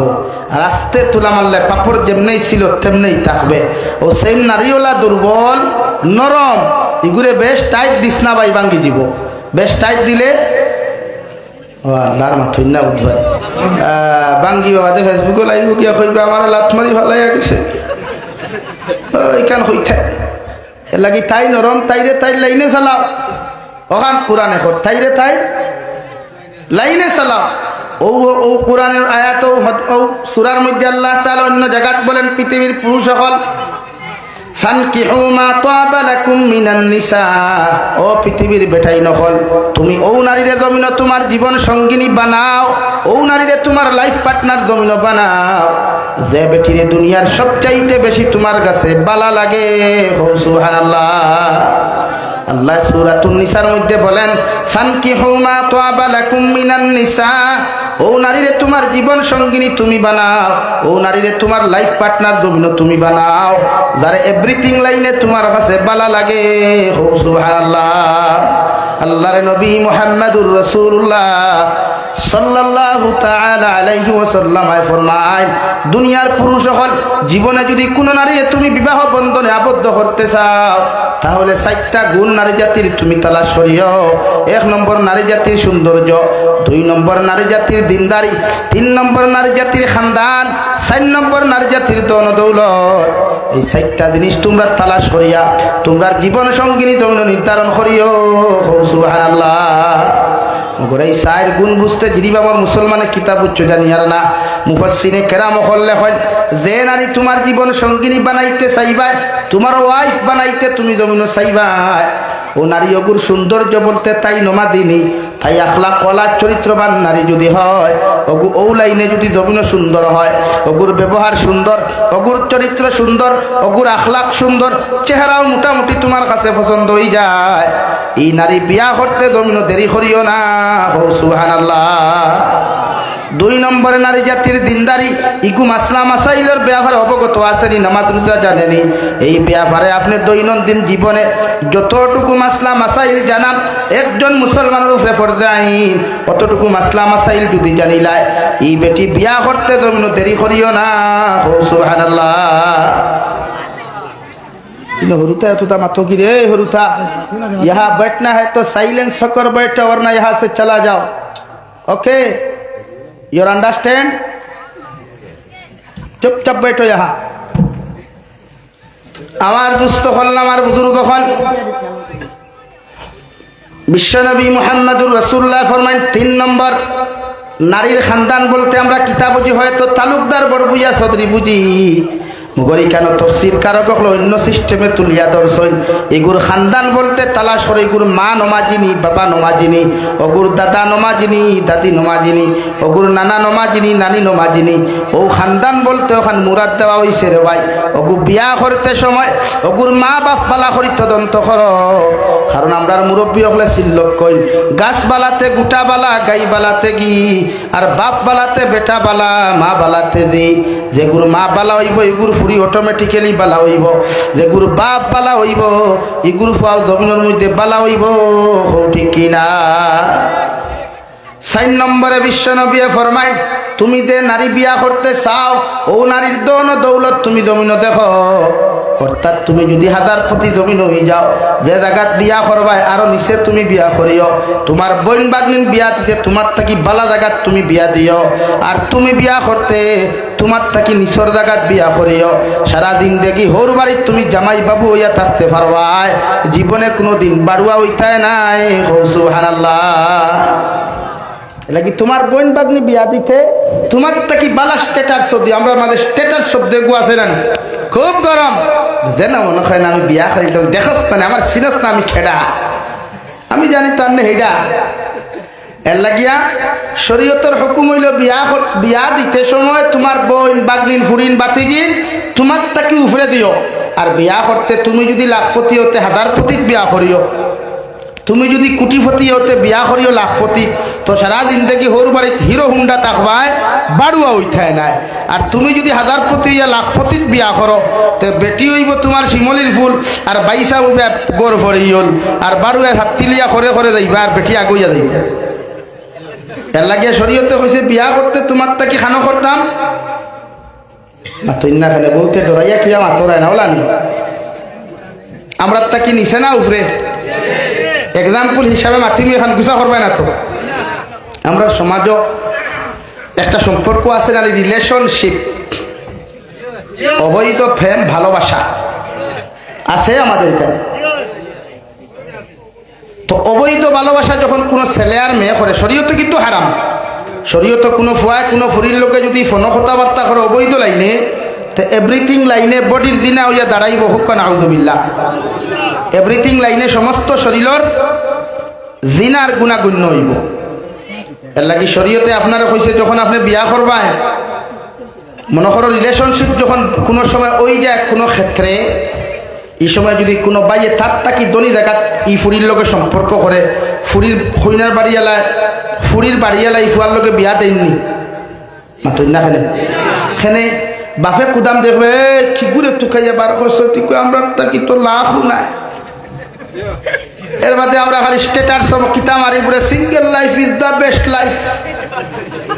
আর আস্তে তুলা মারলে পাপড় যেমনি ছিল তেমনি থাকবে। ও সেম নারীওলা দুর্বল নরম এগুলো বেশ টাইট দিস না ভাই ভাঙ্গি যাব। বেশ টাইট দিলে আল্লাহর মাথুই না উঠবে বাঙ্গি বাবা যে ফেসবুকে লাইব গিয়া কইবে আমার লাত মারি ভালাইয়া গেছে ওইখান হইতে এর লাগি তাই নরম তাইরে তাই লাইনে চালাও। ওখান কোরআনে তাইরে তাই লাইনে চালাও। ও ও কোরআনের আয়াত ও সূরার মধ্যে আল্লাহ তাআলা অন্য জায়গাত বলেন পৃথিবীর পুরুষ সকল ফানকিহু মা তাবা লাকুম মিনান নিসা। ও পৃথিবীর বেটাই নকল তুমি ও নারীরে জমিন তোমার জীবন সঙ্গিনী বানাও, ও নারীরে তোমার লাইফ পার্টনার জমিন বানাও যে বেটিরে দুনিয়ার সবচাইতে বেশি তোমার কাছে বালা লাগে। ও সুবহানাল্লাহ। আল্লাহ সূরাতুন নিসার মধ্যে বলেন ফানকিহু মা তাবা লাকুম মিনান নিসা। ও নারীরে তোমার জীবন সঙ্গিনী তুমি বানাও, ও নারীরে তোমার লাইফ পার্টনার জমিন তুমি বানাও যারা এভরিথিং লাইনে তোমার কাছে বালা লাগে। ও সুবহানাল্লাহ। আল্লাহর নবী মুহাম্মদুর রাসূলুল্লাহ সাল্লাল্লাহু তাআলা আলাইহি ওয়াসাল্লাম ফরমায় দুনিয়ার পুরুষ সকল জীবনে যদি কোনো নারীকে তুমি বিবাহ বন্ধনে আবদ্ধ করতে চাও তাহলে 4টা গুণ নারী জাতির তুমি তালাশ করিও। 1 নম্বর নারী জাতির সৌন্দর্য, 2 নম্বর নারী জাতির দিনদারি, 3 নম্বর নারী জাতির খানদান, 4 নম্বর নারী জাতির ধন দৌলত। এই 4টা জিনিস তোমরা তালাশ করিয়া তোমরা জীবন সঙ্গিনী তোমরা নির্ধারণ করিও। সুবহানাল্লাহ। মগর এই 4 গুণ বুঝতে জিরিব আমার মুসলমানের কিতাব উচ্চ জানি আর না মুফাসসিরে কেরাম হল্লে হয় যে নারী তোমার জীবন সঙ্গিনী বানাইতে চাইবা, তোমার ওয়াইফ বানাইতে তুমি জমিন চাইবা, ও নারী অগুর সৌন্দর্য বলতে তাই নমাদিনী তাই আখলাক কলা চরিত্রবান নারী যদি হয়, অগু ও লাইনে যদি জমিন সুন্দর হয়, অগুর ব্যবহার সুন্দর, অগুর চরিত্র সুন্দর, অগুর আখলাক সুন্দর, চেহারাও মোটামুটি তোমার কাছে পছন্দ হয়ে যায়, এই নারী বিয়া করতে জমিন দেরি করিও না। সুবহানাল্লাহ। 2 নম্বরে নারী জাতির দিনদারি, ইকু মাসলা মাসাইলের ব্যাপারে অবগত আছেনি, নামাজ রোজা জানেনি। এই ব্যাপারে আপনি দৈনন্দিন জীবনে যতটুকু মাসলা মাসাইল জানান একজন মুসলমানের উপরে ফরজে আইন, অতটুকু মাসলা মাসাইল যদি জানিলায় এই বেটি বিয়া করতে জমিন দেরি করিও না। সুবহানাল্লাহ। हरुता तो मातो की रे हरुता यहाँ बैठना है तो साइलेंस होकर बैठो वरना यहाँ से चला जाओ। Okay your understand. चुपचाप बैठो यहाँ। আমার দুস্থ হল আমার বুজুর্গ হল বিশ্বনবী মুহাম্মদুর রাসূলুল্লাহ ফরমায়েন 3 নম্বর নারীর খানদান বলতে আমরা কিতাব বুঝি হয়তো তালুকদার বড় বুঝা সদরি বুঝি, মুগরি কেন তফসির কারক হলো অন্য সিস্টেমে তুলিয়া দর্শন এগুর খানদান বলতে তালাশ করে এগুর মা নমাজিনী বাবা নমাজিনী অগুর দাদা নমাজিনী দাদি নমাজিনী অগুর নানা নমাজিনী নানি নমাজিনী ও খানদান বলতে ওখান মুরাদ দেওয়া হয়েছে রে ভাই অগু বিয়া করতে সময় অগুর মা বাপ বালা করি তদন্ত কর কারণ আমরা মুরব্বী হলে সিল্লক কই গাছ বালাতে গুটা বালা গাই বালাতে গি আর বাপ বালাতে বেটা বালা মা বালাতে দি যেগুর মা বালা হইব এগুর ফুরি অটোমেটিক্যালি বালা হইব যেগুর বাপ বালা হইব এগুর পাও জমিনের মধ্যে বালা হইব ঠিক কিনা 4 নম্বরে বিশ্বনবী ফরমায় তুমি যে নারী বিয়া করতে চাও ও নারীর দৌন দৌলত তুমি জমিন দেখো অর্থাৎ তুমি যদি 1000 কোটি জমিন হয়ে যাও যে জায়গাত বিয়া করবাই আরো নিচে তুমি বিয়া করিও তোমার বোন বাগনিন বিয়া দিতে তোমার থাকি বালা জায়গাত তুমি বিয়া দিও আর তুমি বিয়া করতে তোমার থাকি নিচর জায়গাত বিয়া করিও সারা দিন দেখি হোর বাড়ির তুমি জামাই বাবু হইয়া থাকতে পারবাই জীবনে কোনোদিন বাড়ুয়া হইতায় নাই সুবহানাল্লাহ লাগি তোমার বোন বাগনি বিয়া দিতে তোমার থাকি বালা স্টেটাস যদি আমরা আমাদের স্টেটাস শব্দ গু আছে না খুব গরম দেন মনে হয় না আমি বিয়া করিতাম দেখস না আমার সিনাস না আমি খেডা আমি জানি তো আন্নে হেডা এর লাগিয়া শরীয়তের হুকুম হইল বিয়া দিতে সময় তোমার বোন বাগনিন ফুরিন বাতিজিন তোমার তাকে উপরে দিও আর বিয়া করতে তুমি যদি লাখপতি হতে 1000 কোটির বিয়া করিও তুমি যদি কোটিপতি হতে বিয়া করিও লাখপতি তো সারা জিন্দগি হোর বাড়িত হিরো হুন্ডা থাকবায় বাড়ুয়া উঠায় নাই আর তুমি যদি 1000 কোটি লাখপতির বিয়া করো তো বেটি হইব তোমার শিমলির ফুল আর বাইসা উবে গোর ভরি হল আর বাড়ুয়া হাতিলিয়া করে করে যাইবা আর বেটি আগুইয়া যাইবা এর লাগিয়া শরীয়তে কইছে বিয়া করতে তোমার তাকে খানো করতাম মাতই না খানে বউতে ডরাইয়া কিয়া মাতরায় না ওলানি আমরা তাকে নিছে না উপরে এক্সাম্পল হিসাবে মাতিমি এখন গুছা করবে না তো আমরা সমাজও একটা সম্পর্ক আছে না রিলেশনশিপ অবৈধ প্রেম ভালোবাসা আছে আমাদের এখানে তো অবৈধ ভালোবাসা যখন কোনো ছেলে আর মেয়ে করে শরীয়তে কিন্তু হারাম শরীয়তে কোনো ফুয়ায় কোনো ফুরির লোকে যদি ফোন কথাবার্তা করে অবৈধ লাইনে তো এভরিথিং লাইনে বডির দিনা হইয়া দাঁড়াইব হুক নাউযুবিল্লাহ এভরিথিং লাইনে সমস্ত শরীরের জিনার গুণাগুণ্য হইব এর লাগি শরীয়তে আপনারা কইছে যখন আপনি বিয়া করবাই মনে করো রিলেশনশিপ যখন কোনো সময় ওই যায় কোনো ক্ষেত্রে এই সময় যদি কোনো বাইয়ে তার তাকি দনি জায়গা ই ফুরির লোকের সম্পর্ক করে ফুরির হইনার বাড়িয়ালায় ফুরির বাড়িয়ালায় ফুয়ার লোকে বিয়া দেননি মাতই না খেনে বাপে কুদাম দেখবে কি করে টুকাইয়া 12 বছর ঠিক আমরা তাকি তো লাখও নাই এর মধ্যে আমরা খালি স্টেটাস সব কিতা মারি পুরো single life is the best life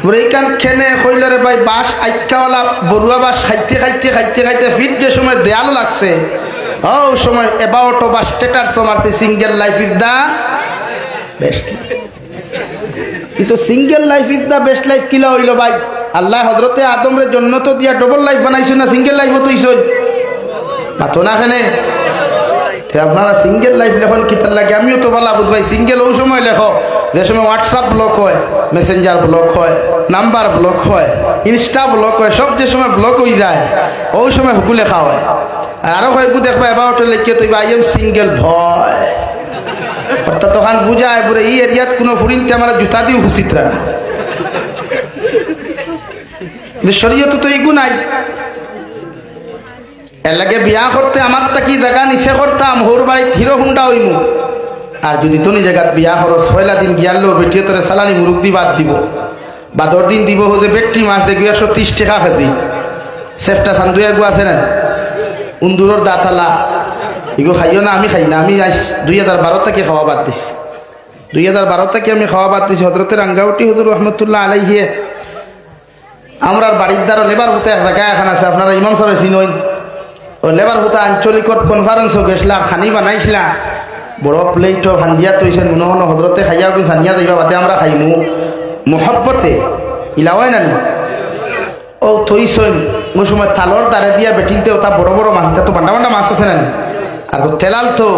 পুরো এইখান খেনে কইলরে ভাই বাস আইকাওয়ালা বড়ুয়া বাস খাইতে খাইতে খাইতে খাইতে ফিট যে সময় দেয়াল লাগছে ও সময় এবাউট বা স্টেটাস মারছে single life is the best কিন্তু single life is the best life কিলা হইল ভাই আল্লাহ হযরতে আদমরে জান্নাত দিয়া ডবল লাইফ বানাইছেন না সিঙ্গেল লাইফ হইছই পাতো না খেনে আপনারা সিঙ্গেল লাইফ লেখন কিতার লাগে আমিও তো বলা বুঝ ভাই সিঙ্গেল ওই সময় লেখো যে সময় হোয়াটসঅ্যাপ ব্লক হয় মেসেঞ্জার ব্লক হয় নাম্বার ব্লক হয় ইনস্টা ব্লক হয় সব যে সময় ব্লক হয়ে যায় ওই সময় হুকু লেখা হয় আর আরো হয়তো দেখবা এবার লেখিয়ে তো আই এম সিঙ্গেল ভয় অর্থাৎ তখন বুঝায় পুরো এই এরিয়াত কোনো ফুরিনতে আমরা জুতা দিও হুসিতরা শরীয়তে তো এইগু নাই এর লাগে বিয়া করতে আমার তাকি জায়গা নিচে করতাম হোর বাড়িত হিরো হুন্ডা হইমু আর যদি তুমি জায়গাত বিয়া খরচ 1 দিন গিয়ালো বেটিয়ে তোরে সালানি মুরুখ দি বাদ দিব বা 10 দিন দিব হতে বেটি মাছ দেখবি 130 টাকা খেদি সেফটা সান্দুয়া গু আছে না উন্দুরর দাঁতালা এগো খাইও না আমি খাই না আমি 2012 থেকে খাওয়া বাদ দিছি 2012 থেকে আমি খাওয়া বাদ দিছি হযরতের আঙ্গাউটি হুজুর রহমতুল্লাহ আলাইহি আমরার বাড়ির দ্বারা লেবার হতে এক জায়গায় এখন আছে আপনারা ইমাম সাহেব চিনইন ও লেবার হতে আঞ্চলিক কনফারেন্সও গেছিলা খানি বানাইছিলা বড় প্লেট ভাঞ্জিয়া তৈছেন মনে হন হজরতে খাইয়া কি জানিয়া যাইবা বাদে আমরা খাইমু মোহব্বতে ইলাওয়াই নানি ও থইছেন ওই সময় থালর দাঁড়ে দিয়া বেটিনতে ওটা বড় বড় মাছ তো বান্ডা বান্ডা মাছ আছে না আর তেলাল তো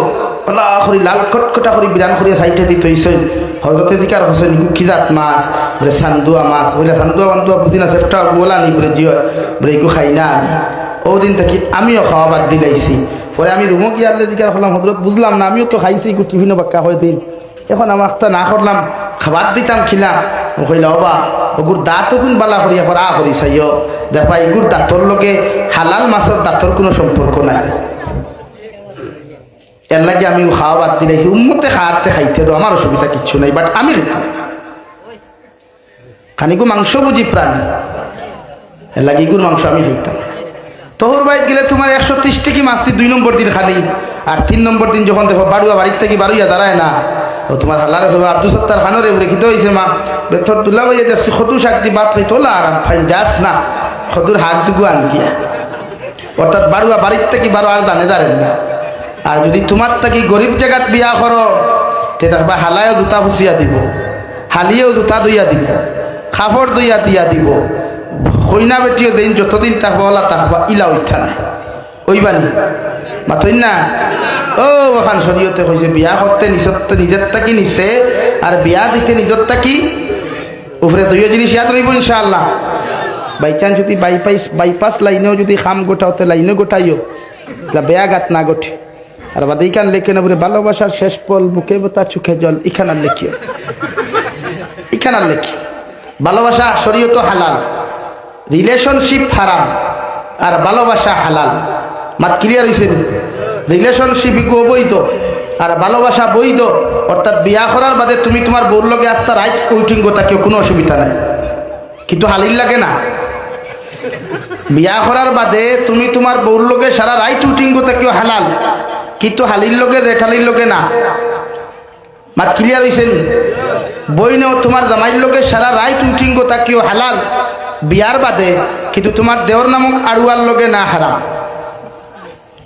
ওলা করি লাল কটকটা করে বিরান করিয়া সাইডে দি থইছেন হজরতে দিকার হোসেন কিজাত মাছ বলে সান্দুয়া মাছ বলে সান্দুয়া বান্দুয়া পুদিনা সেফটা গোলা নি বলে জিও বলে এগু খাই না ওদিন থেকে আমিও খাওয়া বাদ দিলাইছি। পরে আমি রুমো গিয়ে আল্লাহ দিকে হলাম, হজরত বুঝলাম না, আমিও তো খাইছি টিফিনও বাক্কা হয়ে দিন, এখন আমার একটা না করলাম, খাবার দিতাম খিলাম। ও কইলা বাবা ওগুর দাঁত কোন বালা করিয়া পর আ করি চাইও দেখবা এগুর দাঁতর লোকে হালাল মাছের দাঁতর কোনো সম্পর্ক নাই। এর লাগে আমি খাওয়া বাদ দিলাইছি। উম্মতে খাওয়াতে খাইতে তো আমার অসুবিধা কিচ্ছু নাই, বাট আমি খাইতাম খানিকু মাংস বুঝি প্রাণী, এর লাগে এগুর মাংস আমি খাইতাম। তোর বাড়িতে গেলে তোমার 130 টাকি মাছটি 2 নম্বর দিন খালি, আর 3 নম্বর দিন যখন দেখো বাড়ুয়া বাড়ির থেকে বাড়ুইয়া দাঁড়ায় না, ও তোমার হালারে হবে আব্দুল সত্তার খানোরে রেখিত হয়েছে মা বেথর তুলা হইয়া দেখছি খতুর শাকটি বাদ খাই তোলা আরাম ফাইন যাস না খতুর হাত দুগু আন গিয়া, অর্থাৎ বাড়ুয়া বাড়ির থেকে বারো আর দানে দাঁড়েন না। আর যদি তোমার থাকি গরিব জায়গাত বিয়া করো তে দেখবা হালায়ও জুতা ফুসিয়া দিব, হালিয়েও জুতা দইয়া দিব, খাফড় দইয়া দিয়া দিব, কইনা বেটিও দিন যতদিন থাকবা ওলা থাকবা ইলা উঠা নাই ওইবানি মাথইন না। ও ওখান শরীয়তে কইছে বিয়া করতে নিজের তাকি নিছে, আর বিয়া দিতে নিজের তাকি উপরে দুইও জিনিস ইয়াদ রইব ইনশাআল্লাহ। বাই চান্স যদি বাইপাস লাইনেও যদি খাম গোটাওতে লাইনে গোটাইও বেয়া গাত না গোঠে। আর বাদ এইখান লেখে না বলে ভালোবাসার শেষ পল বুকে বোতা চোখে জল, এখান আর লেখিও, এখান আর লেখি। ভালোবাসা শরীয়ত হালাল, রিলেশনশিপ হারাম, আর ভালোবাসা হালাল। মাত ক্লিয়ার হয়েছে? রিলেশনশিপ অবৈধ আর ভালোবাসা বৈধ, অর্থাৎ বিয়া করার বাদে তুমি তোমার বউর লগে আস্তা রাইট উইটিং গোটা কেউ কোনো অসুবিধা নাই, কিন্তু হালিল লাগে না। বিয়া করার বাদে তুমি তোমার বউর লগে সারা রাইট উইটিং গোটা কেউ হালাল, কিন্তু হালির লগে জেঠালির লগে না। মাত ক্লিয়ার হয়েছে? বইনেও তোমার জামাইর লগে সারা রাইট উইটিং গোটা কেউ হালাল বিয়ার বাদে, কিন্তু তোমার দেওর নামক আড়ুয়ার লগে না হারাম।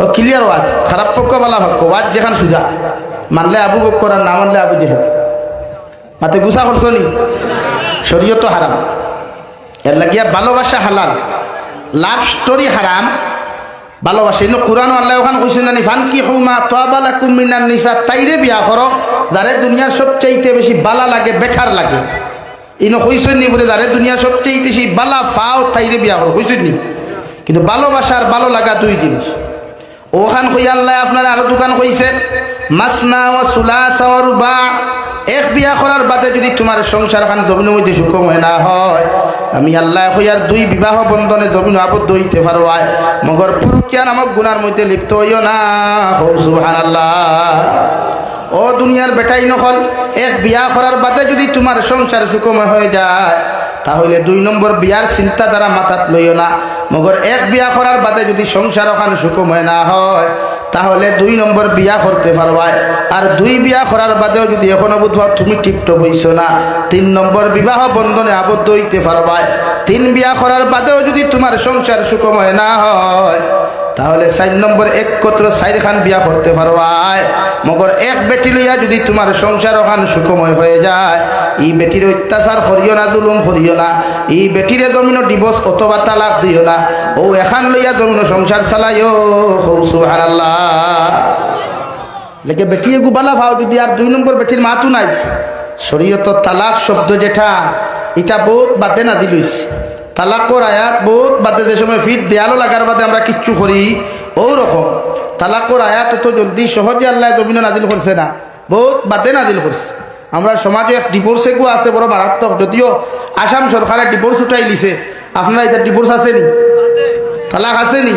ও ক্লিয়ার ওয়াজ, খারাপ পক্ষ বলা পক্ষ ওয়াজ যেখান সুজা, মানলে আবু বকর আর না মানলে আবু জেহেল। মাতে গুসা করছো নি? শরীয়ত হারাম। এর লাগিয়া ভালোবাসা হালাল, লাভ স্টোরি হারাম, ভালোবাসা। ইনো কোরআন আল্লাহ ওখান কইছেন না ফানকি হুমা তাবা লাকুম মিনান নিসা, তাইরে বিয়া করো যারে দুনিয়ার সবচাইতে বেশি বালা লাগে, বেটার লাগে। ইনো কইছেন নি বলে যারে দুনিয়ার সবচেয়ে বেশি বালা পাও তাইরে বিয়া করো, কইছেন নি? কিন্তু ভালোবাসার ভালো লাগা দুই জিনিস। ওখান কই আল্লাহ আপনারা আরো দোকান কইছে মাসনা ওয়া সুলাসা ওয়া রুবা, এক বিয়া করার বাদে যদি তোমার সংসার খান জমিনের মধ্যে সুখম হয় না হয়, আমি আল্লাহ কইয়ার 2 বিবাহ বন্ধনে জমিন আবদ্ধ হইতে পারো, মগর পুরুকিয়া নামক গুনার মধ্যে লিপ্ত হইও না। সুবহানাল্লাহ। ও দুনিয়ার বেটাই নকল, এক বিয়া করার বাদে যদি তোমার সংসার সুখময় হয়ে যায়, তাহলে 2 নম্বর বিয়ার চিন্তা দ্বারা মাথাত লইও না। মগর এক বিয়া করার বাদে যদি সংসার ওখানে সুখময় না হয়, তাহলে 2 নম্বর বিয়া করতে পারবা। আর 2 বিয়া করার বাদেও যদি এখনো বুঝবা তুমি টিপটপ হইছো না, 3 নম্বর বিবাহ বন্ধনে আবদ্ধ হইতে পারবা। 3 বিয়া করার বাদেও যদি তোমার সংসার সুখময় না হয়, তাহলে 4 নম্বর একত্র 4 খান বিয়া করতে পারবা। মগর এক বেটি লইয়া যদি তোমার সংসার ওখান সুখময় হয়ে যায়, এই বেটির অত্যাচার করিও না, জুলুম করিও না, এই বেটিরে জমিন ডিভোর্স অথবা তালাক দিও না। ও এখান লইয়া জমিন সংসার চালাইও। সুবহানাল্লাহ। লেকে বেটি এগু বালা ভাও যদি আর 2 নম্বর বেটির মাতু নাই, শরীয়ত তালাক শব্দ যেটা এটা বহুত বাদে না দিলইছে। তালাকর আয়াত বহুত বাদে, যে সময় ফিট দেয়ালো লাগার বাদে আমরা কিচ্ছু করি, ও রকম তালাকর আয়াত তো জলদি সহজে আল্লাহ জমিন নাজিল করছে না, বহুত বাদে নাজিল করছে। আমরা সমাজে এক ডিভোর্স এগু আছে বড় মারাত্মক, যদিও আসাম সরকারের ডিভোর্স উঠাই লিছে। আপনারা এটা ডিভোর্স আসেনি, তালাক আসেনি?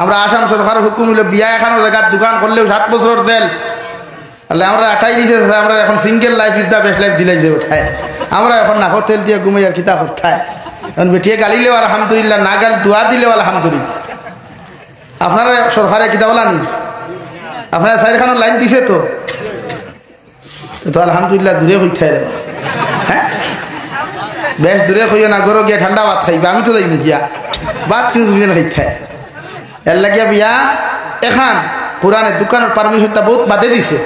আমরা আসাম সরকারের হুকুম হইলে বিয়া এখানো জায়গার দোকান করলেও 7 বছর দেল, তাহলে আমরা 28 দিছে। আমরা এখন single life is the best life দিলাই যে ওঠায়, আমরা এখন নাকো তেল দিয়ে ঘুমাই আর কিতা করতায়। এখন বেটিয়ে গালিলেও আলহামদুলিল্লাহ, না গাল দোয়া দিলেও আলহামদুলিল্লাহ। আপনারা সরকারে কিতা বলা নি? আপনারা 4 খানোর লাইন দিছে তো আলহামদুলিল্লাহ দূরে হইতাই। হ্যাঁ বেশ দূরে হইয়া না, গরো গিয়া ঠান্ডা ভাত খাইবে, আমি তো যাইনি গিয়া ভাত কিন্তু দূরে হইতাই। এর লাগিয়া বিয়া এখান পুরানের দোকানের পারমিশনটা বহুত বাদে দিছে।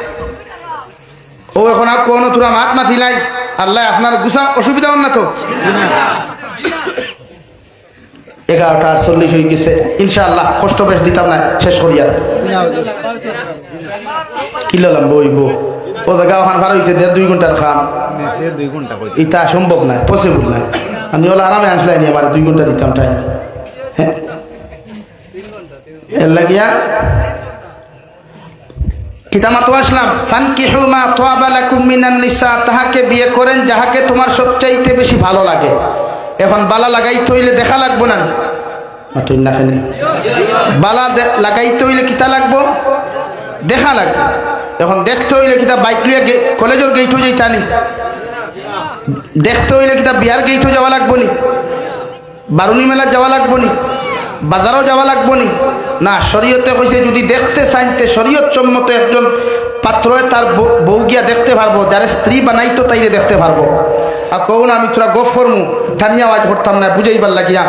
ও এখন আর কোনো তোরা মাত মাতি নাই, আল্লাহ আপনার গুছা অসুবিধা হন না তো? 11:40 হয়ে গেছে, ইনশাআল্লাহ কষ্ট বেশ দিতাম না, শেষ করিয়া কি ললাম বইব। ও জায়গা ওখান ভালো হইতে 1.5-2 ঘন্টার খাম, 2 ঘন্টা এটা সম্ভব না, পসিবল না। আমি ওলা আরামে আসলাই নি, আমার 2 ঘন্টা দিতাম টাইম। হ্যাঁ এর লাগিয়া কিতামাতো আসলাম ফানকিহু মা তাবা লাকুম মিনান নিসা, তাহাকে বিয়ে করেন যাহাকে তোমার সবচাইতে বেশি ভালো লাগে। এখন বালা লাগাইতে হইলে দেখা লাগবো না, মাতুই না খালি বালা লাগাইতে হইলে কিতা লাগবো, দেখা লাগবে। এখন দেখতে হইলে কিতা বাইক লিয়ে কলেজের গেইটও যাইতানি, দেখতে হইলে কিতা বিয়ার গেইটও যাওয়া লাগবো নি, বারুনি মেলা যাওয়া লাগবো নি, বাজারও যাওয়া লাগবো নি না। শরীয়তে কইছে যদি দেখতে চাইতে শরীয়ত সম্মত একজন পাত্র তার বউ গিয়া দেখতে পারবো, যারা স্ত্রী বানাইতো তাইলে দেখতে পারবো। আর কৌন আমি তোরা গফ করমু ঠানিয়া আওয়াজ করতাম না, বুঝাইবার লাগিয়া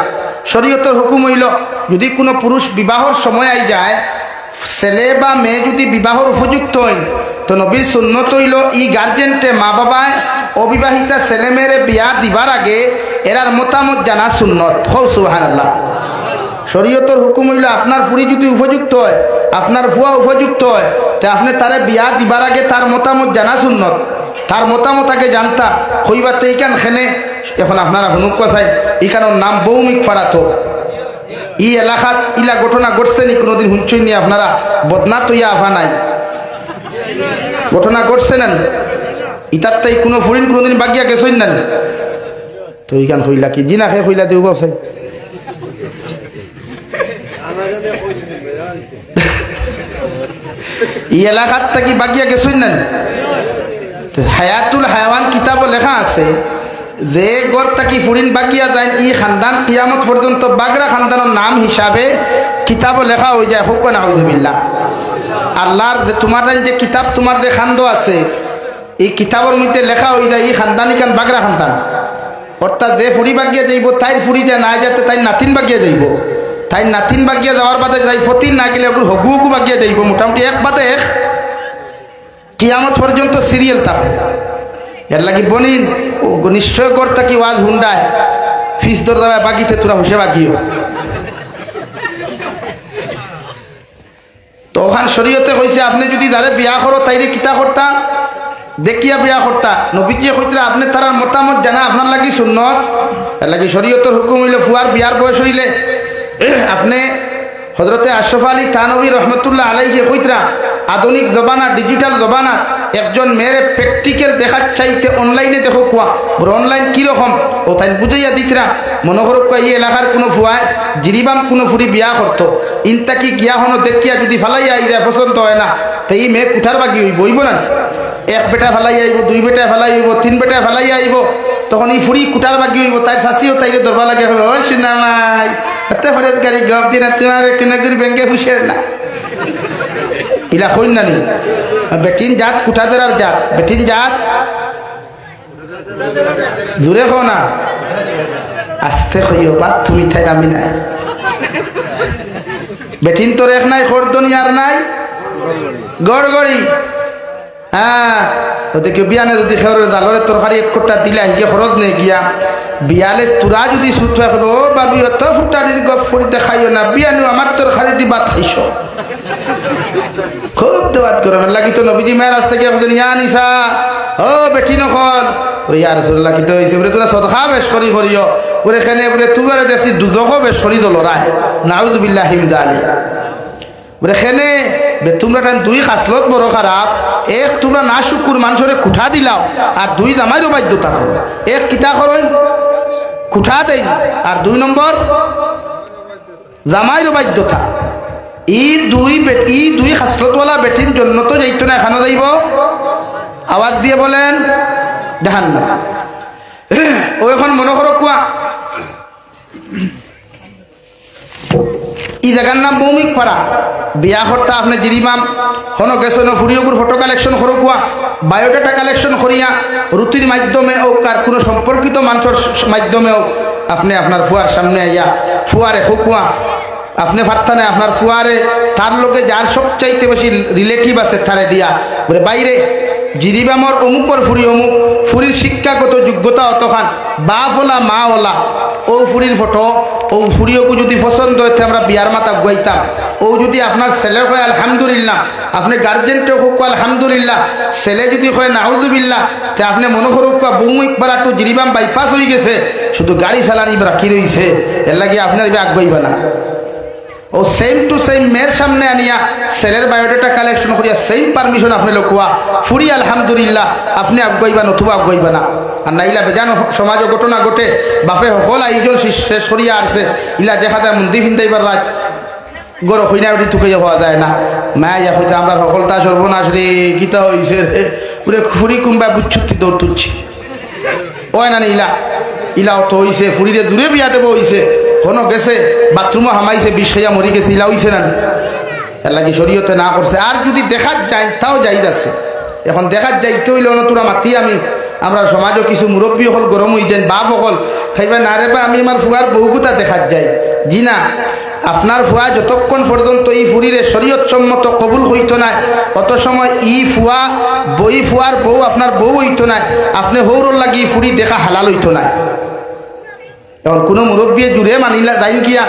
শরীয়তের হুকুম হইল যদি কোনো পুরুষ বিবাহর সময় আই যায়, ছেলে বা মেয়ে যদি বিবাহর উপযুক্ত হয়, তো নবীর সুন্নত হইল ই গার্জেন্টে মা বাবায় অবিবাহিতা ছেলে মেয়েরে বিয়া দিবার আগে এরার মতামত জানা সুন্নত। হৌ সুবহানাল্লাহ। শরীয়তের হুকুম হইল আপনার ফুরি যদি উপযুক্ত হয়, আপনার ফুয়া উপযুক্ত হয়, তা আপনি তারে বিয়া দিবার আগে তার মতামত জানা সুন্নত। তার মতামত আগে জানতা হইবাতে এইখান খেনে। এখন আপনারা হুনুক চাই এইখানোর নাম বৌমিক ফাড়াতো ই এলাকাত ইলা ঘটনা ঘটছে নি কোনোদিন শুনছই নি আপনারা? বদনা তো ইয়া আফা নাই, ঘটনা ঘটছে না ইতার তাই কোনো ফুরিন কোনোদিন বাগিয়া গেছই না তো এইখান হইলা কি জিনা খেয়ে হইলা দেব চাই ই এলাকাত থাকি বাগিয়া গেছই না। হায়াতুল হায়াওয়ান কিতাব লেখা আছে যে গড় তাকি ফুরিন বাগিয়া যায় ই খানদান কিয়ামত পর্যন্ত বাগরা খানদানের নাম হিসাবে কিতাব লেখা হয়ে যায়। হোক না আউযুবিল্লাহ। আল্লাহর যে তোমার যে কিতাব তোমার যে খান্দ আছে এই কিতাবের মধ্যে লেখা হয়ে যায় ই খানদানি কান বাগরা খানদান, অর্থাৎ যে ফুরি বাগিয়া যাইব তাই ফুরি যা না যাতে তাই নাতিন বাগিয়া যাইব, তাই নাতিন বাগিয়া যাওয়ার বাদে যাই ফতিন না গেলে ওগুলো হগুকু বাগিয়া যাইব। মোটামুটি এক বাদে এক কিয়ামত পর্যন্ত সিরিয়াল থাকবে। এর লাগি বনিন নিশ্চয় করতা কি ওয়াজ হুন্ডায় ফিস দর দাবায় বাগিতে তোরা হুসে বাগিও। তো ওখান শরীয়তে কইছে আপনি যদি যারে বিয়া করো তাইরে কিতা করতা দেখিয়া বিয়া করতা। নবীজিয়ে কইতরা আপনি তার মতামত জানা আপনার লাগি সুন্নত। এর লাগি শরীয়তের হুকুম হইলে ফুয়ার বিয়ার বয়স হইলে আপনি হযরতে আশরাফ আলী থানভী রহমতুল্লাহ আলাইহি কইতরা আধুনিক জমানা ডিজিটাল জমানা একজন মেয়ের প্র্যাকটিক্যাল দেখার চাইতে অনলাইনে দেখো কোয়া অনলাইন কীরকম ও তাই বুঝাইয়া দিতরা। মনে করো এই এলাকার কোনো ফুয়ায় জিরিবাম কোনো ফুরি বিয়া করতো ইনতাকি গিয়া হনো দেখিয়া যদি ফালাইয়া আই যায় পছন্দ হয় না তো এই মেয়ে কুঠার বাকি হইব হইব না? এক বেটা ফেলাই আইব, দুই বেটা ফেলাই আইব, তিন বেটা ফেলাই আইব, তখন এই ফুরি কুটার বাকি হইব। তাই শাশিও তাইলে দরবা লাগে হবে ও সিনামাই এতে ফরেদ গাড়ি গপ দিন তোমার কিনাগুড়ি ব্যাংকে হুশের না ইলা কইন না নি বেটিন জাত কুঠাদের আর জাত বেটিন জাত জোরে হো না আস্তে কইও বাদ তুমি তাই আমি নাই বেটিন তোর এক নাই খরদনি আর নাই গড়গড়ি। হ্যাঁ ওদেরকে বিয়ানে যদি খেয়ে জালরে তরকারি এক কোটা দিলে হিকে খরচ নেই গিয়া বিয়ালে তোরা যদি সুত থাকবো ও বাবি অত ফুটারির গপ করে দেখাইও না বিয়ানেও আমার তরকারি দি বাদ খাইছ খুব দেওয়াত করে লাগি। তো নবীজি মেয়ের রাস্তা গিয়ে বলছেন ইয়া নিসা ও বেটি নখন ওরে ইয়া রাসূলুল্লাহ কিতে হইছে বলে তোরা সদকা বেশ করি করিও ওরে এখানে বলে তোমরা দেখছি দুজখ বেশ করি দলরায় নাউযুবিল্লাহি মিন যালিক বলে খেনে তোমরা দুই খাসলত বড় খারাপ। এক তোমরা না শুকুর মানুষের কুঠা দিলাও আর দুই জামাইরও বাধ্যতা করো। এক কিতা করেন কুঠা দেই আর দুই নম্বর জামাইরও বাধ্যতা। ই দুই খাসলতওয়ালা বেটির জন্য তো যাইতো না এখানে যাইব আওয়াজ দিয়ে বলেন দেখান না ও এখন মনে করো কুয়া ই জায়গার নাম বৌমিক পাড়া বিয়া করতা আপনি জিরিমাম হনো গেছো ফুরিয়পুর ফটো কালেকশন করো কুয়া বায়োডাটা কালেকশন করিয়া রুটির মাধ্যমে হোক আর কোনো সম্পর্কিত মানুষের মাধ্যমে হোক আপনি আপনার ফুয়ার সামনে আইয়া ফুয়ারে হুকুয়া আপনি পারতানে আপনার ফুয়ারে তার লোকে যার সবচাইতে বেশি রিলেটিভ আছে তারে দিয়া বলে বাইরে জিরিবামর অমুকর ফুরি অমুক ফুরির শিক্ষাগত যোগ্যতা অতখান বাপ ওলা মা ওলা ও ফুরির ফটো ও ফুরিওকে যদি পছন্দ হইতে আমরা বিয়ার মাতা গুয়াইতাম। ও যদি আপনার ছেলে হয় আলহামদুলিল্লাহ, আপনি গার্জেনটে হোক আলহামদুলিল্লাহ, ছেলে যদি হয় নাউযুবিল্লাহ, তে আপনি মনে করুক বৌমিক পাড়া টু জিরিবাম বাইপাস হয়ে গেছে শুধু গাড়ি চালানি রাখি রয়েছে এর লাগে আপনার আগ বইবা না। ও সেম টু সেম মেয়ের সামনে আনিয়া ছেলের বায়োডাটা কালেকশন করিয়া সেম পারমিশন আপনি লোকুয়া ফুরি আলহামদুলিল্লাহ আপনি আগাইবা নতুবা আগাইবা না। আর নাইলা বেজানো সমাজ ঘটনা ঘটে বাপে সকল আইজন শেষ করিয়া আসছে ইলা দেখা যায় মন্দির ফিন্দাইবার রাত গড় হইনা উঠি থুকে হওয়া যায় না মায়া হইতে আমরা সকলটা সর্বনাশ রে গীতা হইছে রে পুরে ফুরি কুম্বা বুচ্ছুতি দৌড় তুলছি ওই না ইলা ইলাও তো হইছে ফুরিরে দূরে বিয়া দেব হইছে কোনো গেছে বাথরুমও হামাইছে বিষ খাইয়া মরি গেছে ইলা হইছে না এর লাগি শরীয়তে না করছে। আর যদি দেখাত যায় তাও যাইদ আছে। এখন দেখাত যাইতে হইলে তোরা মাতি আমরা সমাজও কিছু মুরব্বী হল গরম হয়ে যান বাপ হল খাইবা না রে বা আমি আমার ফুয়ার বহুগুতা দেখাত যাই জি না আপনার ফুয়া যতক্ষণ পর্যন্ত এই ফুরিরে শরীয়ত সম্মত কবুল হইতো না অত সময় ই ফুয়া বই ফুয়ার বউ আপনার বউ হইতো না আপনি হৌরর লাগি ফুরি দেখা হালাল হইতো না। এখন কোনো মুরব্বী জুড়ে মানিলা যাইন কিয়া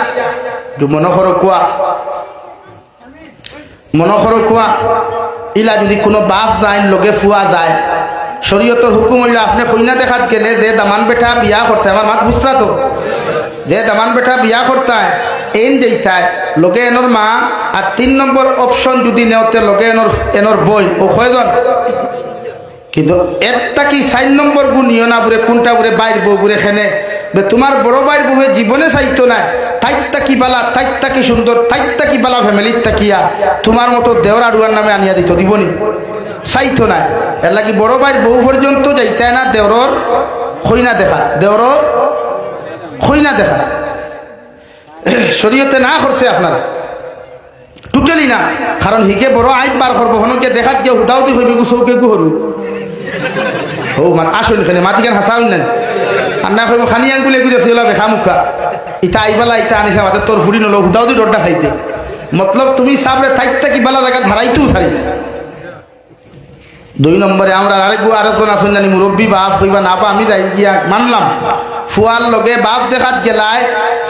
মনখর কুয়া ইলা যদি কোনো বাপ যায় লগে ফুয়া যায় শরীয়তের হুকুম হইলে আপনি কইনা দেখাত গেলে যে দামান বেটা বিয়া করতে আমার মাত বুঝতা তো যে দামান বেটা বিয়া করতে এন যেইতায় লগে এনর মা আর 3 নম্বর অপশন যদি নেওতে লগে এনর বই ও কয়জন কিন্তু একটা কি 4 নম্বর গুণ নিও না বুড়ে কোনটা বুড়ে বাইর বউ বুড়ে খেনে তোমার বড় ভাইয়ের বউয়ে জীবনে চাইতো না তাইটা কি বালা তাইটা কি সুন্দর তাইটা কি বালা ফ্যামিলির তাকিয়া তোমার মতো দেওরা আড়ুয়ার নামে আনিয়া দিত দিবনি চাইতো না। এর লাগি বড় ভাইয়ের বউ পর্যন্ত যাইতে না দেওরর খইনা দেখা দেওরর খইনা দেখা শরীয়তে না করছে আপনারা টোটালি না। কারণ হিকে বড় আইব বার করবো হনকে দেখাত গিয়ে হুদাউতি হইবে চৌকে গুহরু ও মানে আসল এখানে মাটিকান হাসাউন না আর না কইব খানি আঙ্গুলে গুজে সেলা বেখা মুখা ইটা আইবালা ইটা আনিছে আমাদের তোর ফুরি নলো হুদাউতি ডরটা খাইতে মতলব তুমি সাবরে থাইতে কি বালা জায়গা ধারাইতেও সারি। 2 নম্বরে আমরা আরেকজন আছেন জানি মুরব্বী বাপ কইবা না পা আমি যাই গিয়া মানলাম ফুয়ার লগে বাপ দেখাত গেলায়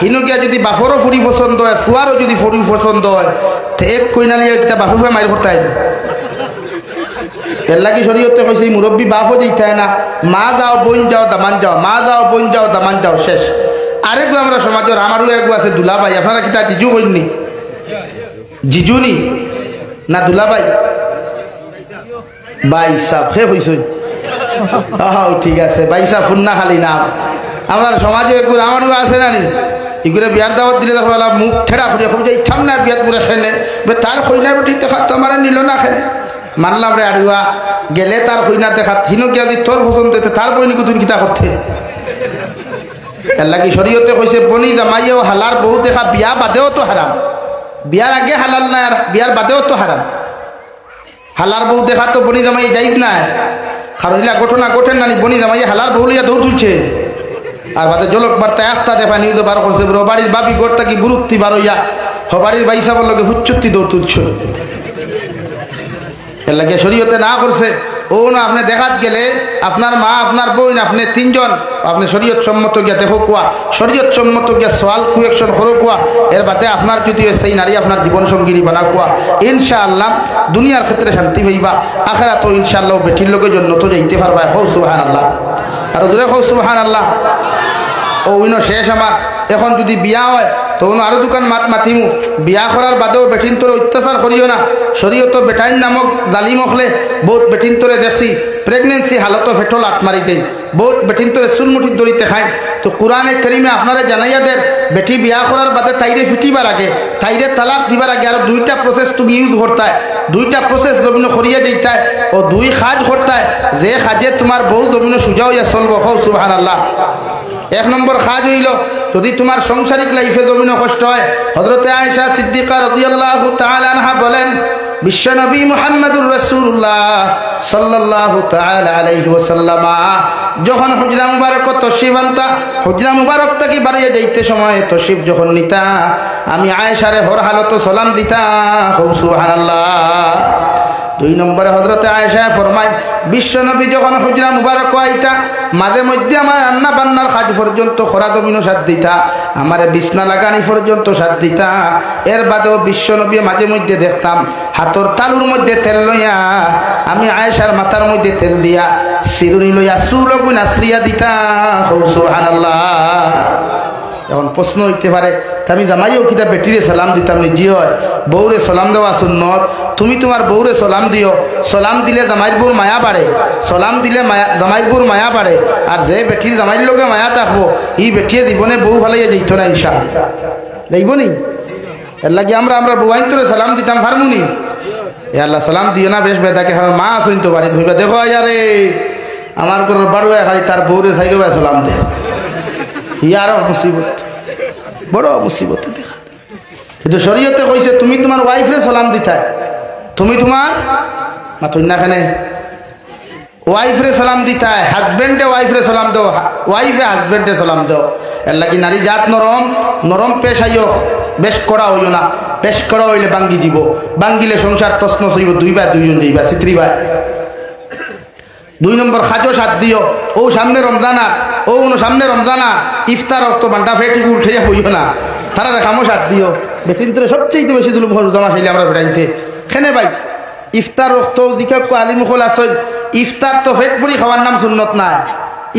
হিনু গিয়া যদি বাপরও ফুরি পছন্দ হয় ফুয়ারও যদি ফুরি পছন্দ হয় তো এক কইনা নিয়ে একটা বাপু ভাই মারি করতে এর লাগি শরীয়তে কইছে মুরব্বী বাপও দিতে না মা যাও বোন যাও দামান যাও মা যাও বোন যাও দামান যাও শেষ। আরেকগু আমরা সমাজের আমারও একগু আছে দুলাভাই আপনারা কি তা জিজু কইননি জিজুনি না দুলাভাই ভাই সাহ হে হইছ ঠিক আছে ভাই সাহ ফুন্না খালি নাম আমরা সমাজে একগুলো আমারও আছে না নি এগুলো বিয়ার দাওয়াত দিলে দেখো মুখ ঠেড়া ফুড়ে খুব যাই থাম না বিয়াত পুরে খেনে তার কইনা ঠিক দেখা তোমার নিল না খেনে মানলাম রে আড়ুয়া গেলে তার কইনা দেখা হিনো গিয়া দি তোর পছন্দ তার বই নিকু তুমি কিতা করতে এর লাগি শরীয়তে কইছে বনি জামাইও হালার বউ দেখা বিয়া বাদেও তো হারাম বিয়ার আগে হালাল না আর বিয়ার বাদেও তো হারাম। হালার বউ দেখা তো বনি জামাই যাইজ না কারণ ইলা ঘটনা ঘটেন না বনি জামাই হালার বউ লিয়া দৌড় তুলছে আর বাদে জলক বার্তা একটা দেখা নিউজ বার করছে বাড়ির বাপি গোড়টা কি বুরুত্তি বার হইয়া বাড়ির বাইসাবর লগে হুচ্চুত্তি দৌড় তুলছে। এর লাগে শরীয়তে না করছে ও না আপনি দেখাত গেলে আপনার মা আপনার বোন আপনি 3 জন আপনি শরীয়ত সম্মত গিয়া দেখো কুয়া শরীয়ত সম্মত গিয়া সোয়াল কুয়েকশন করো কুয়া এর বাদে আপনার যদি সেই নারী আপনার জীবন সঙ্গিনী বানা কুয়া ইনশাআল্লাহ দুনিয়ার ক্ষেত্রে শান্তি হইবা আখিরাত তো ইনশাআল্লাহ বেটির লোকের জন্য তো যাইতে পারবা হো সুবহানাল্লাহ আর দূরে হো সুবহানাল্লাহ। ও ইনো শেষ আমার এখন যদি বিয়া হয় তো আরো দোকান মাতিমু বিয়া করার বাদেও বেটিন তোরে অত্যাচার করিও না শরীয়ত বেটাইন নামক জালিম হলে বহুত বেটিন তোরে দেখছি প্রেগনেন্সি হালত ফেটো লাত মারি দেয় বহুত বেটিন তোরে চুলমুঠির দড়িতে খায়। তো কোরআনে কারিমে আপনারা জানাইয়া দেন বেটি বিয়া করার বাদে তাইরে ফিটিবার আগে তাইরে তালাক দিবার আগে আরো 2টা প্রসেস তুমি ইউজ করতায় 2টা প্রসেস জমিন করিয়া দিতায় ও 2 কাজ করতায় যে কাজে তোমার বউ জমিন সুজা হইয়া চলব হো সুবহানাল্লাহ। 1 নম্বর কাজ হইল যদি তোমার সাংসারিক লাইফে জমিন কষ্ট হয় হযরতে আয়েশা সিদ্দিকা রাদিয়াল্লাহু তাআলা আনহা বলেন বিশ্বনবী মুহাম্মদুর রাসূলুল্লাহ সাল্লাল্লাহু তাআলা আলাইহি ওয়াসাল্লাম যখন হুজরা মুবারক তশরিফ আনতা হুজরা মুবারক থেকে বাড়িয়ে যাইতে সময় তশরিফ যখন নিতা আমি আয়েশারে হর হালত সালাম দিতা সুবহানাল্লাহ। 2 নম্বরে হযরতে আয়েশা ফরমায় বিশ্বনবী যখন হুজরা মুবারক আইতা মাঝে মধ্যে আমার রান্না বান্নার কাজ পর্যন্ত খরা জমিনও সাথ দিতা আমার বিছনা লাগানি পর্যন্ত সাথ দিতা এর বাদেও বিশ্বনবী মাঝে মধ্যে দেখতাম হাতর তালুর মধ্যে তেল লইয়া আমি আয়েশার মাথার মধ্যে তেল দিয়া শিরুনি লইয়া চুল গুণ আশ্রিয়া দিতা সুবহানাল্লাহ। এখন প্রশ্ন হইতে পারে আমি জামাইও কিতা বেটিরে সালাম দিতাম নি, জি হয়, বউরে সালাম দেওয়া সুন্নত। তুমি তোমার বউরে সালাম দিও, সালাম দিলে জামাইর বউর মায়া বাড়ে, সালাম দিলে জামাইর বউর মায়া বাড়ে। আর যে বেটির জামাইর লোকে মায়া থাকবো ই বেটিয়ে জীবনে বউ ভালাইয়া যেত না ইনশাআল্লাহ, দেখব নি। এর লাগে আমরা বউয়াইন তোরে সালাম দিতাম ফার্মুনি, এ আল্লাহ সালাম দিও না বেশ বেদাকে আমার মা আসুন তো বাড়ি ধরবা, দেখো আরে আমার ঘরের বাড়ুয়া খালি তার বউরে সাইডে সালাম দে, ইয়ার মুসিবত, বড় মুসিবত দেখা। কিন্তু শরীয়তে কইছে তুমি তোমার ওয়াইফরে সালাম দিতা, তুমি তোমার মাথুন্নাখানে ওয়াইফরে সালাম দিতা, হাজবেন্ডে ওয়াইফরে সালাম দাও, ওয়াইফে হাজবেন্ডে সালাম দাও। এর লাগি নারী জাত নরম, নরম পেশ আইও, বেশ করা হইও না, বেশ করা হইলে বাঙ্গি যাব, বাঙ্গিলে সংসার তসনস হইব, দুইবার দুইজন যাইবা চিত্রিবা। 2 নম্বর খাজো সাত দিও, ও সামনে রমজানা, ও সামনে রমজানা ইফতার রক্ত বান্টা ফেটি উঠে হইও না, তারা খামো সাত দিও। বেটিন তোরে সবচেয়ে বেশি দুলুম রোজামা খাইলে আমরা বেড়াইতে খেনে ভাই ইফতার রক্ত দিকে আলিমুখল আসল, ইফতার তো ফেট পরি খাওয়ার নাম সুন্নত নাই।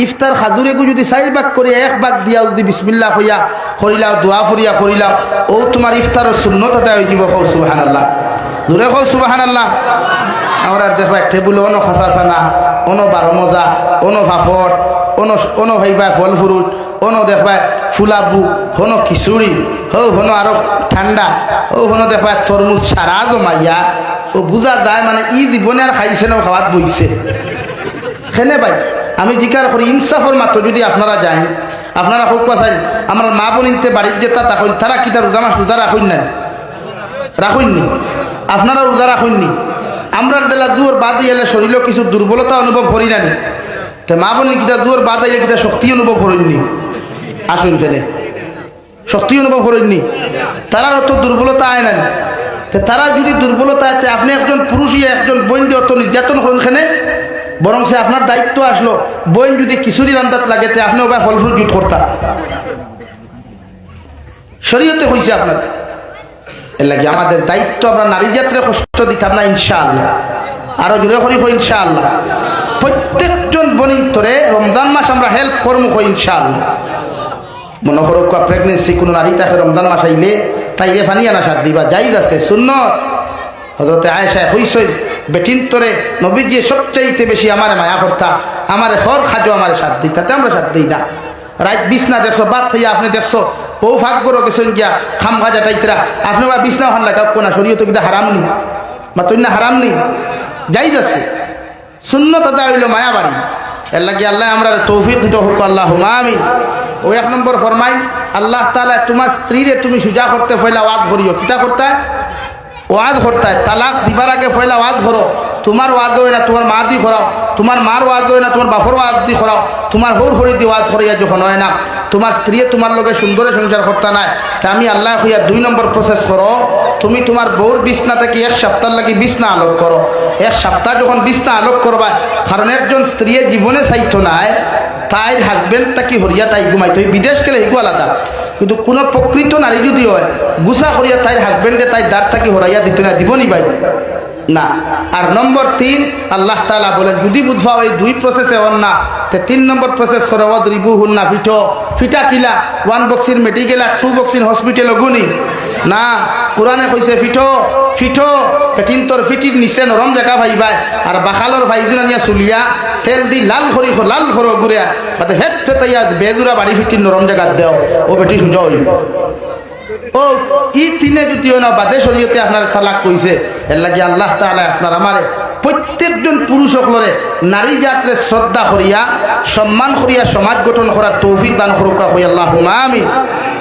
ইফতার খাজুরে যদি 4 ভাগ করে 1 ভাগ দিয়া যদি বিসমিল্লাহ হইয়া করিলাও, দোয়া ফরিয়া করিলাও, ও তোমার ইফতারের সুন্নত আদায় হয়ে যাব। কও সুবহানাল্লাহ, জোরে কও সুবহানাল্লাহ। আমরা দেখবা টেবুল অনো খাসা না, অনো 12 মজা, অনো ভাফর, অনো ভাইবা ফল ফুরুট, অনো দেখবা ফুলাবু, হনো খিচুড়ি, হনো আরো ঠান্ডা, হনো দেখবা তরমুজ সারা জমাইয়া, ও বুঝা যায় মানে ই জীবনে আর খাইছে না, খাওয়াত বইছে খেনে ভাই। আমি জিকার করি ইনসাফর মাত্র যদি আপনারা যাই, আপনারা হোক চাই আমার মা বোনিতে বাড়ির যেতা তখন তারা কি তার রোজা মাস রোজা রাখুন না, রাখুন নি, আপনারা রোজা রাখুন নি। আমরা দেলা দুয়ার বাদ এলে শরীরে কিছু দুর্বলতা অনুভব করি না, তো মা বোন কিতা দুয়ার বাদ আইলে কিতা শক্তি অনুভব করেননি, আসুন ফেলে শক্তি অনুভব করেননি, তারা অত দুর্বলতা আয় না। তারা যদি দুর্বলতা আছে, আপনি একজন পুরুষ একজন বোন অত নির্যাতন করেন খেনে, বরং সে আপনার দায়িত্ব আসলো বোন যদি খিচুড়ি রান্দাত লাগে তে আপনি ওবা ফল ফুল জুট করতা, শরীয়তে হয়েছে আপনার। এর লাগে আমাদের দায়িত্ব আমরা নারী জাতির কষ্ট দিতাম না ইনশাআল্লাহ, আরো জোরে করি হই ইনশাআল্লাহ। প্রত্যেকজন বনিন্তরে রমজান মাস আমরা হেল্প করবো হই ইনশাআল্লাহ। মনে করো প্রেগনেন্সি কোনো নারী তাকে রমজান মাস আইলে তাইলে পানি আনা সার দিবা, জায়েজ আছে সুন্নত। হযরতে আয়েশা হইছে বেটিন তোরে নবীজি সবচাইতে বেশি আমারে মায়া করতা, আমারে হর খাজো আমারে সাথ দিতা, আমরা সাথ দিই না। রাত বিছনা দেখছো বাদ হইয়া আপনি দেখছো বউ ভাগ করো গেছেন গিয়া খাম ভাজা টাইতরা, আপনি বা বিছনা হান লাগা কোনা শরীয়তে কিটা হারাম নি, মাতুন না হারাম নি, জায়েজ আছে সুন্নত আদায় হইল মায়া বাড়ি। এর লাগে আল্লাহ আমরা তৌফিক দিতে হোক, আল্লাহুম্মা আমিন। ও 1 নম্বর ফরমাই আল্লাহ তাআলা তোমার স্ত্রীরে তুমি সুজা করতে পয়লা ওয়াজ করিও, কিটা করতে ওয়াজ করতে, তালাক দিবার আগে পয়লা ওয়াজ করো। তোমার ওয়াজ হয় না তোমার মা দি করাও, তোমার মার ওয়াজ হয় না তোমার বাপর ওয়াজ দি করাও, তোমার হৌর হরি দি ওয়াজ করাইয়া যখন হয় না, তোমার স্ত্রী তোমার লগে সুন্দরে সংসার করতে নাই, তা আমি আল্লাহ হইয়া 2 নম্বর প্রসেস করো, তুমি তোমার বউর বিছনা থেকে 1 সপ্তাহ লাগি বিছনা আলোক করো। 1 সপ্তাহ যখন বিছনা আলোক করবা, কারণ একজন স্ত্রী জীবনে চাইতো নাই তাই হাজবেন্ড তাকে হরিয়া তাই ঘুমাইতো, বিদেশ গেলে হিগু আলাদা, কিন্তু কোনো প্রকৃত নারী যদি হয় গুছা করিয়া তাই হাজবেন্ডে তাই দাঁড় তাকে হরাইয়া দিত না, দিবনি ভাই না। আর নম্বর 3 আল্লাহ তাআলা বলেন যদি বুঝবা ওই 2 প্রসেসে হন না, তে 3 নম্বর প্রসেস করে ওয়াদরিবু হুন্না ফিটো, ফিটা কিলা 1 বক্সিন মেডিকেল আর 2 বক্সিন হসপিটাল গুনি না। কোরআনে কইছে ফিটো ফিটো, পেটিন তোর ফিটির নিচে নরম জায়গা ভাইবাই, আর বাখালর ভাইজুনা নিয়া চুলিয়া তেল দি লাল খরি ঘুরিয়া বাদে হেট ফেতাইয়া বেজুরা বাড়ি ফিটির নরম জায়গা দেও, ও বেটি সুজা হইব। ও ই 3 যদি না বাদে শরীয়তে আপনার তালাক কইছে। এর লাগে আল্লাহ তাআলা আপনার আমারে প্রত্যেকজন পুরুষ সকলরে নারী জাতরে শ্রদ্ধা করিয়া সম্মান করিয়া সমাজ গঠন করার তৌফিক দান করুক, হই আল্লাহুম্মা আমিন।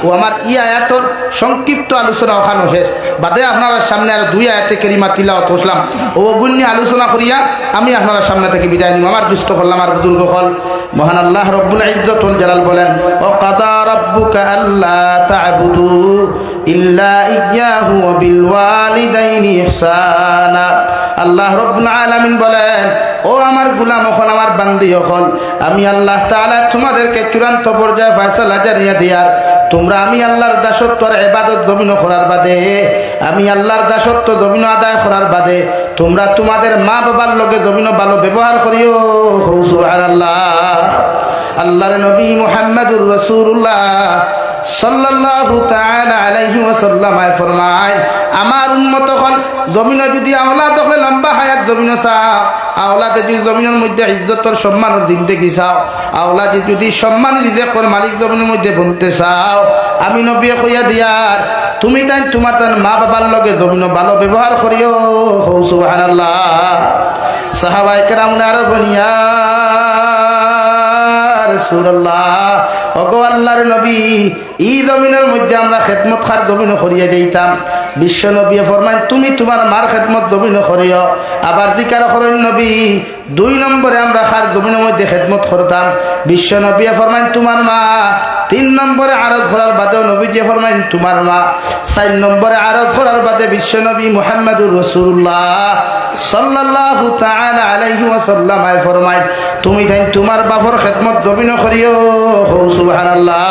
ও আমার ই আয়াতর সংক্ষিপ্ত আলোচনা ওখানে শেষ, বাদে আপনার সামনে আর 2 আয়াতে কারিমা তিলাওয়াত করলাম, ও গুণ্য আলোচনা করিয়া আমি আপনার সামনে থেকে বিদায় নিব। আমার দুস্থ করলাম আর বুজুর্গ হল মহান আল্লাহ রব্বুল ইজ্জত ওয়াল জালাল বলেন ও কাদা রাব্বুকা আল্লা তা'বুদু ইল্লা ইয়্যাহু ওয়া বিল ওয়ালিদাইনি ইহসানা। আল্লাহ রব্বুল আলামিন বলেন ও আমার গোলাম হল, আমার বান্দি হল, আমি আল্লাহ তাআলা তোমাদেরকে চূড়ান্ত পর্যায়ে ফয়সালা জানিয়ে দিয়ার তোমরা আমি আল্লাহর দাসত্ব আর ইবাদত দমিন করার বাদে, আমি আল্লাহর দাসত্ব দমিন আদায় করার বাদে তোমরা তোমাদের মা বাবার লগে দমিন ভালো ব্যবহার করিও। সুবহানাল্লাহ। আল্লাহর নবী মুহাম্মদুর রাসূলুল্লাহ সাল্লাল্লাহু তাআলা আলাইহি ওয়াসাল্লাম ফরমায় আমার উম্মত হল জমিন যদি আওলাদ হলে লম্বা হায়াত জমিন চাও, আওলাদে যদি জমিনের মধ্যে ইজ্জতর সম্মানের দিন দেখি চাও, আওলাদে যদি সম্মান রিজেকর মালিক জমিনের মধ্যে বনতে চাও, আমি নবী কইয়া দিয়ার তুমি তাই তোমার তার মা বাবার লগে জমিন ভালো ব্যবহার করিও। সুবহানাল্লাহ। সাহাবায়ে কেরাম আরো বনিয়া রাসূলুল্লাহ, ওগো আল্লাহর নবী, এই জমিনের মধ্যে আমরা খেদমত খার জমিন করিয়া যাইতাম। বিশ্ব নবী ফরমায় তুমি তোমার মার খেদমত জমিন করিও। আবার জিকার করেন নবী 2 নম্বরে আমরা খার জমিনের মধ্যে খেদমত করতাম। বিশ্ব নবী ফরমায় তোমার মা। 3 নম্বরে আরজ করার বাদেও নবীজি ফরমায় তোমার মা। 4 নম্বরে আরজ করার বাদে বিশ্ব নবী মুহাম্মদুর রাসূলুল্লাহ সাল্লাল্লাহু তাআলা আলাইহি ওয়াসাল্লাম ফরমায় তুমি তাই তোমার বাপর খেদমত জমিন করিও। সুবহানাল্লাহ।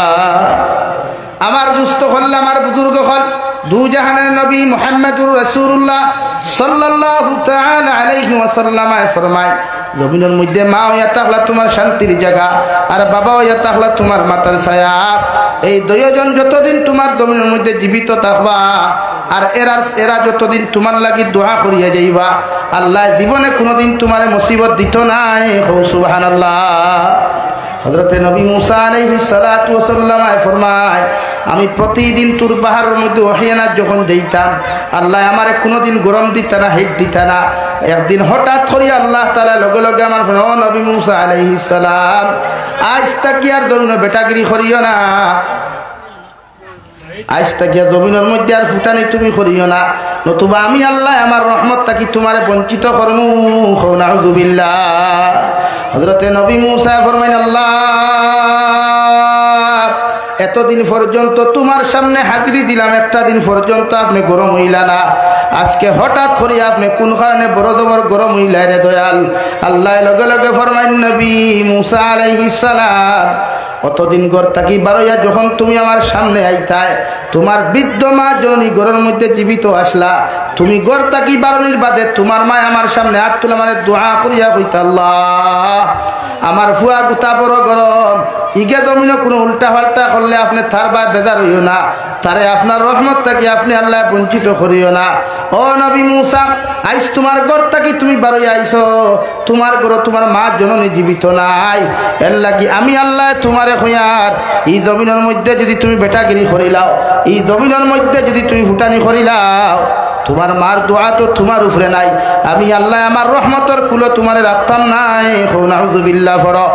আমার দুস্থ হল, আমার বুজুর্গ হল, দু জাহানের নবী মুহাম্মদুর রাসূলুল্লাহ সাল্লাল্লাহু তাআলা আলাইহি ওয়াসাল্লাম ফরমায় জমিনের মধ্যে মা হইয়া তাহলা তোমার শান্তির জায়গা, আর বাবা হইয়া তাহলা তোমার মাতার ছায়া। এই দুইজন যতদিন তোমার জমিনের মধ্যে জীবিত থাকবা, আর এরা যতদিন তোমার লাগি দোয়া করিয়া যাইবা, আল্লাহ জীবনে কোনোদিন তোমার মুসিবত দিত নাই। সুবহানাল্লাহ। হযরতে নবী মুসা আলাইহিস সালাতু ওয়াস সালাম ফরমায় আমি প্রতিদিন তুর পাহাড়ের মধ্যে ওহিয়ানা যখন যাইতাম, আল্লাহ আমারে কোনোদিন গরম দিত না, হিট দিত না। একদিন হঠাৎ করে আল্লাহ তাআলা লগে লগে আমার নবী মুসা আলাইহিস সালাম আজ তাকি আর দরুন বেটাগিরি করিও না, আজ তাকি জমিনের মধ্যে আর ফুটানি তুমি করিও না, নতুবা আমি আল্লাহ আমার রহমত তাকি তোমারে বঞ্চিত করমু। নাউযুবিল্লাহ। হযরতে নবী মুসা ফরমাইন আল্লাহ এতদিন পর্যন্ত তোমার সামনে হাজিরি দিলাম, একটা দিন পর্যন্ত আপনি গরম হইলা না, আজকে হঠাৎ করে আপনি কোন কারণে বড় দবর গরম হইলা রে দয়াল? আল্লাহ লগে লগে ফরমাইন নবী মুসা আলাইহিস সালাম অতদিন ঘর থাকি বারোয়া যখন তুমি আমার সামনে আইতায়, তোমার বৃদ্ধ মা জননী ঘরের মধ্যে জীবিত আসলা, তুমি ঘর থাকি বারণির বাদে তোমার মা আমার সামনে হাত তুলে মানে দোয়া করিয়া কইতা আল্লাহ আমার ফুয়া গুতা বড় গরম, ইগে জমিন কোনো উল্টা পাল্টা করলে আপনি তার বা বেজার হইও না, তারে আপনার রহমত থাকি আপনি আল্লাহ বঞ্চিত করিও না। ও নবী মুসা, আইস তোমার ঘর থাকি তুমি বারোই আইছো, তোমার ঘর তোমার মা জননী জীবিত নাই, এর লাগি আমি আল্লাহ তোমারে হইয়ার এই জমিনের মধ্যে যদি তুমি বেটাগিরি করিলাও, এই জমিনের মধ্যে যদি তুমি ফুটানি করিলাও, তোমার মার দোয়া তো তোমার উপরে নাই, আমি আল্লাহ আমার রহমতের কুলো তোমারে রাখতাম নাই। নাউযুবিল্লাহ। পড়ো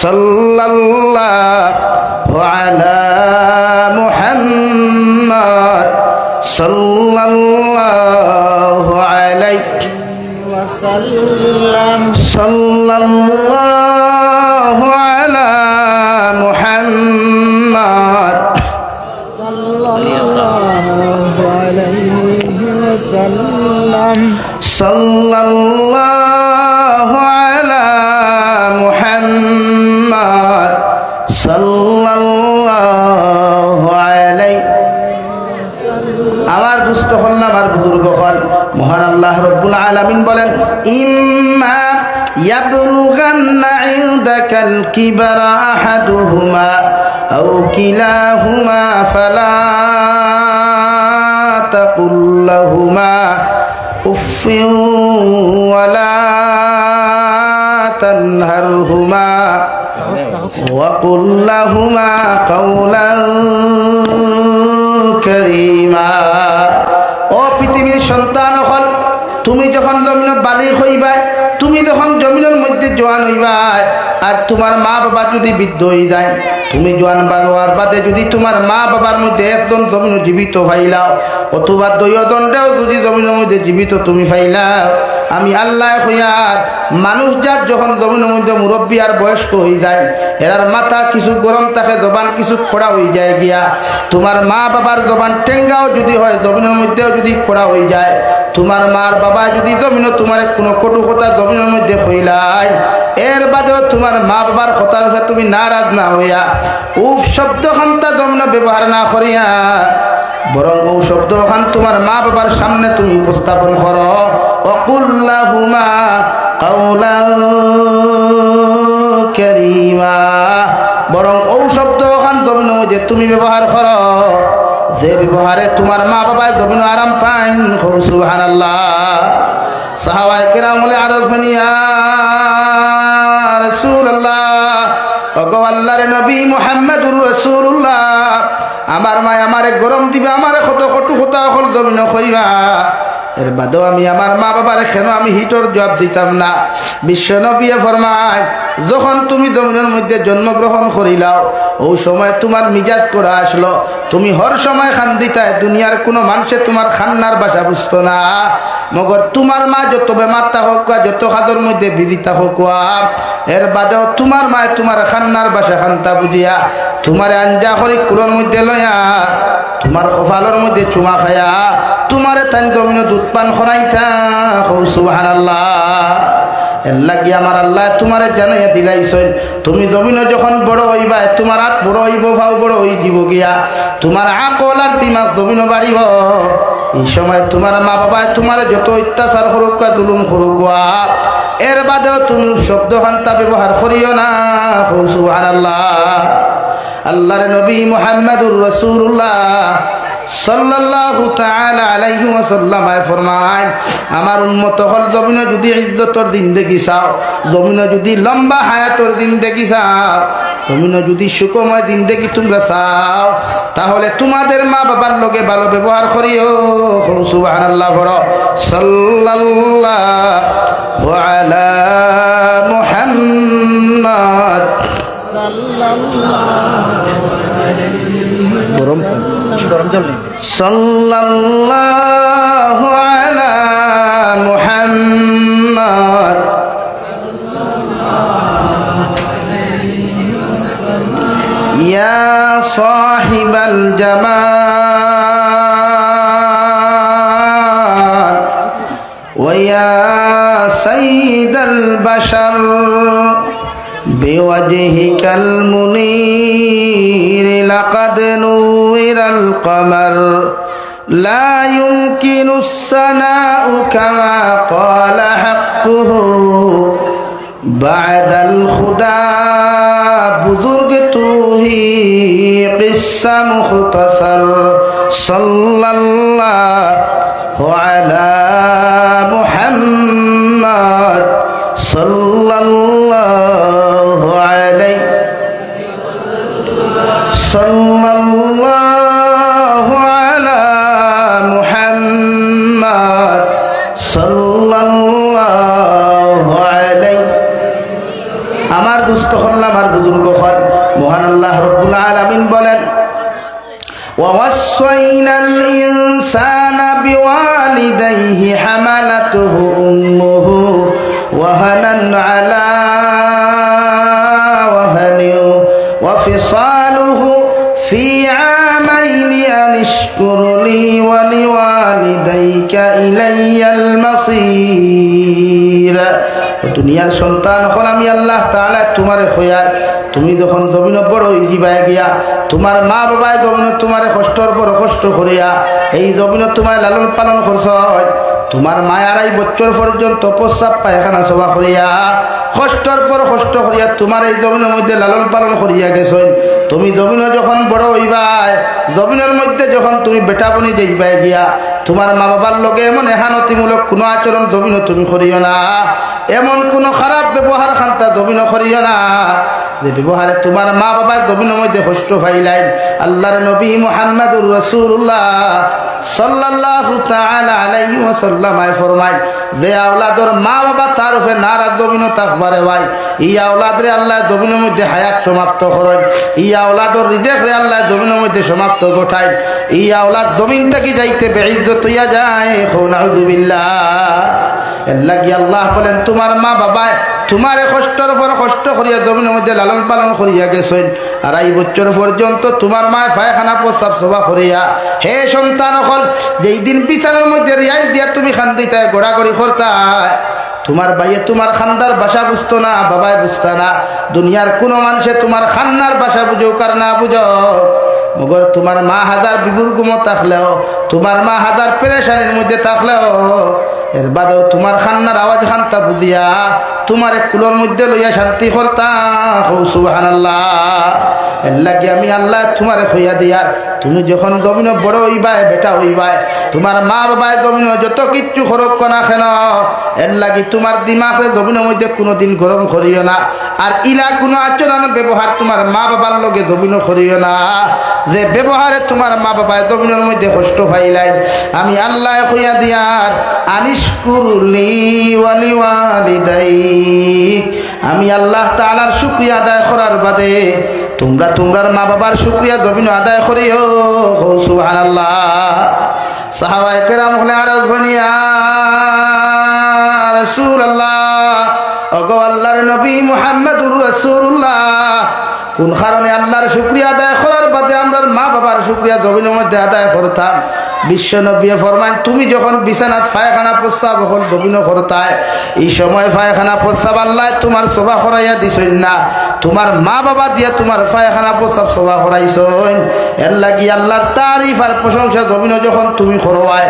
সাল্লাল্লাহু আলা মুহাম্মদ সাল্লাল্লাহু আলাইহি ওয়াসাল্লাম সাল্লাল্লাহু আলা মুহাম্মদ সাল্লাল্লাহু আলাইহি ওয়াসাল্লাম সাল্লাল্লাহু আলা মুহাম্মদ সাল্লাল্লাহু আলাইহি। আমার দুস্থ হল, আমার বুজুর্গ হল, মহান আল্লাহ রব্বুল আলামিন বলেন ইম্মা ইয়াবলুগান্না ইনদাকাল কিবরা আহাদুহুমা আও কিলাহুমা ফালা তাকুল লাহুমা উফিন ওয়ালা তানহারহুমা ওয়াকুল লাহুমা কাওলান কারীমা। ও পৃথিবীর সন্তান হল, তুমি যখন জমিন বালিগ হইবা, তুমি যখন জমিনের মধ্যে জোয়ান হইবা, আর তোমার মা বাবা যদি বৃদ্ধ হয়ে যায়, তুমি জোয়ান বাড়োয়ার বাদে যদি তোমার মা বাবার মধ্যে একজন জমিন জীবিত পাইলাও, অথবা দুইজনটাও যদি জমিনের মধ্যে জীবিত তুমি পাইলাও, আমি আল্লাহ হইয়ার মানুষ জাত যখন জমিনের মধ্যে মুরব্বী আর বয়স্ক হয়ে যায়, এরার মাথা কিছু গরম থাকে, জবান কিছু খোড়া হয়ে যায় গিয়া, তোমার মা বাবার জবান টেঙ্গাও যদি হয়, জমিনের মধ্যেও যদি খোড়া হয়ে যায়, তোমার মার বাবা যদি জমিন তোমার কোনো কটু কথা জমিনের মধ্যে হইলাই, এর বাদেও তোমার মা বাবার কথার উপরে তুমি নারাজ না হইয়া উফ শব্দ খান্তা জমিন ব্যবহার না করিয়া, বরং ও শব্দ খান তোমার মা বাবার সামনে তুমি উপস্থাপন করো, ওয়াকুল লাহুমা কাওলান কারীমা, বরং ও শব্দ খান জমিন যে তুমি ব্যবহার করো, যে ব্যবহারে তোমার মা বাবা জমিন আরাম পাইন। সুবহানাল্লাহ। সাহাবায়ে কেরাম বলে আরজ ফানিয়া রাসূলুল্লাহ, ওগো আল্লাহর নবী মুহাম্মদুর রাসূলুল্লাহ, আমার মা আমারে গরম দিবে, আমারে কত কটু কথা হল জমিন কইবা, এর বাদেও আমি আমার মা বাবার কেন আমি হিটর জবাব দিতাম না। বিশ্ব নবী ফরমায়, যখন তুমি জমিনের মধ্যে জন্মগ্রহণ করিলাও ওই সময় তোমার মিজাজ করা আসলো, তুমি হর সময় খান দিতায়, দুনিয়ার কোনো মানুষে তোমার খান্নার বাসা বুঝতো না। মগর তোমার মা যত বেমার থাকুক, যত খাদর মধ্যে বিদিতা হোক, এর বাদেও তোমার মায় তোমার খান্নার বাসা খান্তা বুঝিয়া তোমার আঞ্জা করি কুলোর মধ্যে লয়া, তোমার কপালের মধ্যে চুমা খায়া তোমারে তাই জমিন দুধ পান খরাইতা। সুবহানাল্লাহ। এর লাগি আমার আল্লাহ তোমারে জানাইয়া দিলাইছেন, তুমি জমিন যখন বড় হইবা, তোমার হাত বড় হইব, ভাও বড় হই দিব গিয়া, তোমার আকল আর দিমাগ জমিন বাড়িব। এই সময় তোমার মা বাবা তোমার যত অত্যাচার করুক, জুলুম করুক, এর বাদেও তুমি শব্দ খান্তা ব্যবহার করিও না। সুবহানাল্লাহ। আল্লাহর নবী মুহাম্মদুর রাসূলুল্লাহ সাল্লাল্লাহু তাআলা আলাইহি ওয়াসাল্লাম ফরমায়, আমার উম্মত হল জমিনে যদি ইজ্জতর জিন্দেগি চাও, জমিনে যদি লম্বা হায়াতর জিন্দেগি চাও, জমিনে যদি সুখময় জিন্দেগি তোমরা চাও, তাহলে তোমাদের মা বাবার লগে ভালো ব্যবহার করিও। সুবহানাল্লাহ। বড় সাল্লাল্লাহু আলা মুহাম্মদ সাল্লাল্লাহু আলা মুহাম্মদ ইয়া সাহিবাল জামাল ওয়া ইয়া সাইয়্যিদাল বাশার بوجهك المنير لقد نور القمر لا يمكن الثناء كما قال حقه بعد الخدا بزرگ تو ہی قصہ مختصر صلی اللہ علی محمد صلی اللہ علیہ صلی اللہ علی محمد صلی اللہ علیہ আমার দুস্থ হল আমার বুজুর্গ হল মহান আল্লাহ রব্বুল আলামিন বলেন ووصينا الإنسان بوالديه حملته أمه وهنا على وهن وفصاله في عامين أن اشكر لي ولوالديك إلي المصير দুনিয়ার সন্তান হল আমি আল্লাহ তাআলা তোমারে খয়ার তুমি যখন জমিন বড় জীবায় গিয়া তোমার মা বাবায় জমিন তোমারে কষ্টর পর কষ্ট করিয়া এই জমিন তোমায় লালন পালন করছ তোমার মায়ের 2.5 বছর পর্যন্ত প্রস্রাব পায়খানা সভা করিয়া কষ্টর পর কষ্ট করিয়া তোমার এই জমিনের মধ্যে লালন পালন করিয়া গেছেন তুমি জমিন যখন বড় হইবাই জমিনের মধ্যে যখন তুমি বেটা বনি যাইবাই গিয়া তোমার মা বাবার লগে এমন এহানতিমূলক কোনো আচরণ জমিন তুমি করিও না এমন কোনো খারাপ ব্যবহার খান্তা জমিন করিও না যে ব্যবহারে তোমার মা বাবার জমিনের মধ্যে কষ্ট পাইলাই আল্লাহর নবী মুহাম্মদুর রাসূলুল্লাহ সাল্লাল্লাহু তাআলা আলাইহি ওয়াসাল্লাম ফরমায় যে আওলাদর মা বাবা তার উপরে নারাজ জমিন তাকবারে ভাই এই আওলাদরে আল্লাহ জমিনের মধ্যে হায়াত সমাপ্ত করেন এই আওলাদর রিজেকরে আল্লাহ জমিনের মধ্যে সমাপ্ত ঘটায় এই আওলাদ জমিন থেকে যাইতে বেইজ্জত হইয়া যায় নাউযুবিল্লাহ এল্লাহি আল্লাহ বলেন তোমার মা বাবা তোমারে কষ্টর পর কষ্ট করিয়া জমিনের মধ্যে লালন পালন করিয়া গেছেন 2.5 বছর পর্যন্ত তোমার মা পায়খানা প্রস্রাব সভা করিয়া হে সন্তান হল যেই দিন বিছানার মধ্যে রিয়াজ দিয়া তুমি খান্দিতে গোড়াগড়ি করতা তোমার ভাইয়ে তোমার খান্দার ভাষা বুঝতো না বাবাই বুঝতো না দুনিয়ার কোনো মানুষে তোমার খান্নার ভাষা বুঝো কার না বুঝো মগর তোমার মা হাজার বিবুর্গম থাকলেও তোমার মা হাজার পেরেশানির মধ্যে থাকলেও এর বাদেও তোমার খান্নার আওয়াজ খান্তা বুঝিয়া তোমার কুলোর মধ্যে লইয়া শান্তি করতা সুবহানাল্লাহ এর লাগে আমি আল্লাহ তোমারে হইয়া দিয়ার তুমি যখন জমিন বড় হইবাই বেটা হইবাই তোমার মা বাবায় জমিন যত কিচ্ছু খরচ করা কেন এর লাগি তোমার দিমাগের জমিনের মধ্যে কোনোদিন গরম করিও না আর ইলা কোনো আচরণ ব্যবহার তোমার মা বাবার লগে জমিন করিও না যে ব্যবহারে তোমার মা বাবায় জমিনের মধ্যে কষ্ট পাইলাই আমি আল্লাহ হইয়া দিয়ার আনিশকুরলি ওয়ালি ওয়ালিদাইক আমি আল্লাহ তাআলার শুকরিয়া আদায় করার বাদে তোমরা তোমার মা বাবার শুকরিয়া জমিন আদায় করিও সুবহানাল্লাহ সাহাবায়ে কেরাম হলে আরজ বনিয়া রাসূলুল্লাহ ওগো আল্লাহর নবী মুহাম্মদুর রাসূলুল্লাহ কোন কারণে আল্লাহর শুকরিয়া আদায় করার বাদে আমরা মা বাবার শুকরিয়া জমিনের মধ্যে আদায় করতাম বিশ্ব নবী ফরমান তুমি যখন বিছানাত পায়খানা প্রস্রাব হল জমিন করতায় এই সময় পায়খানা প্রস্রাব আল্লাহ তোমার সভা করাইয়া দিছেন না তোমার মা বাবা দিয়া তোমার পায়খানা প্রস্রাব সভা করাইছেন এর লাগি আল্লাহর তারিফ আর প্রশংসা জমিন যখন তুমি করবায়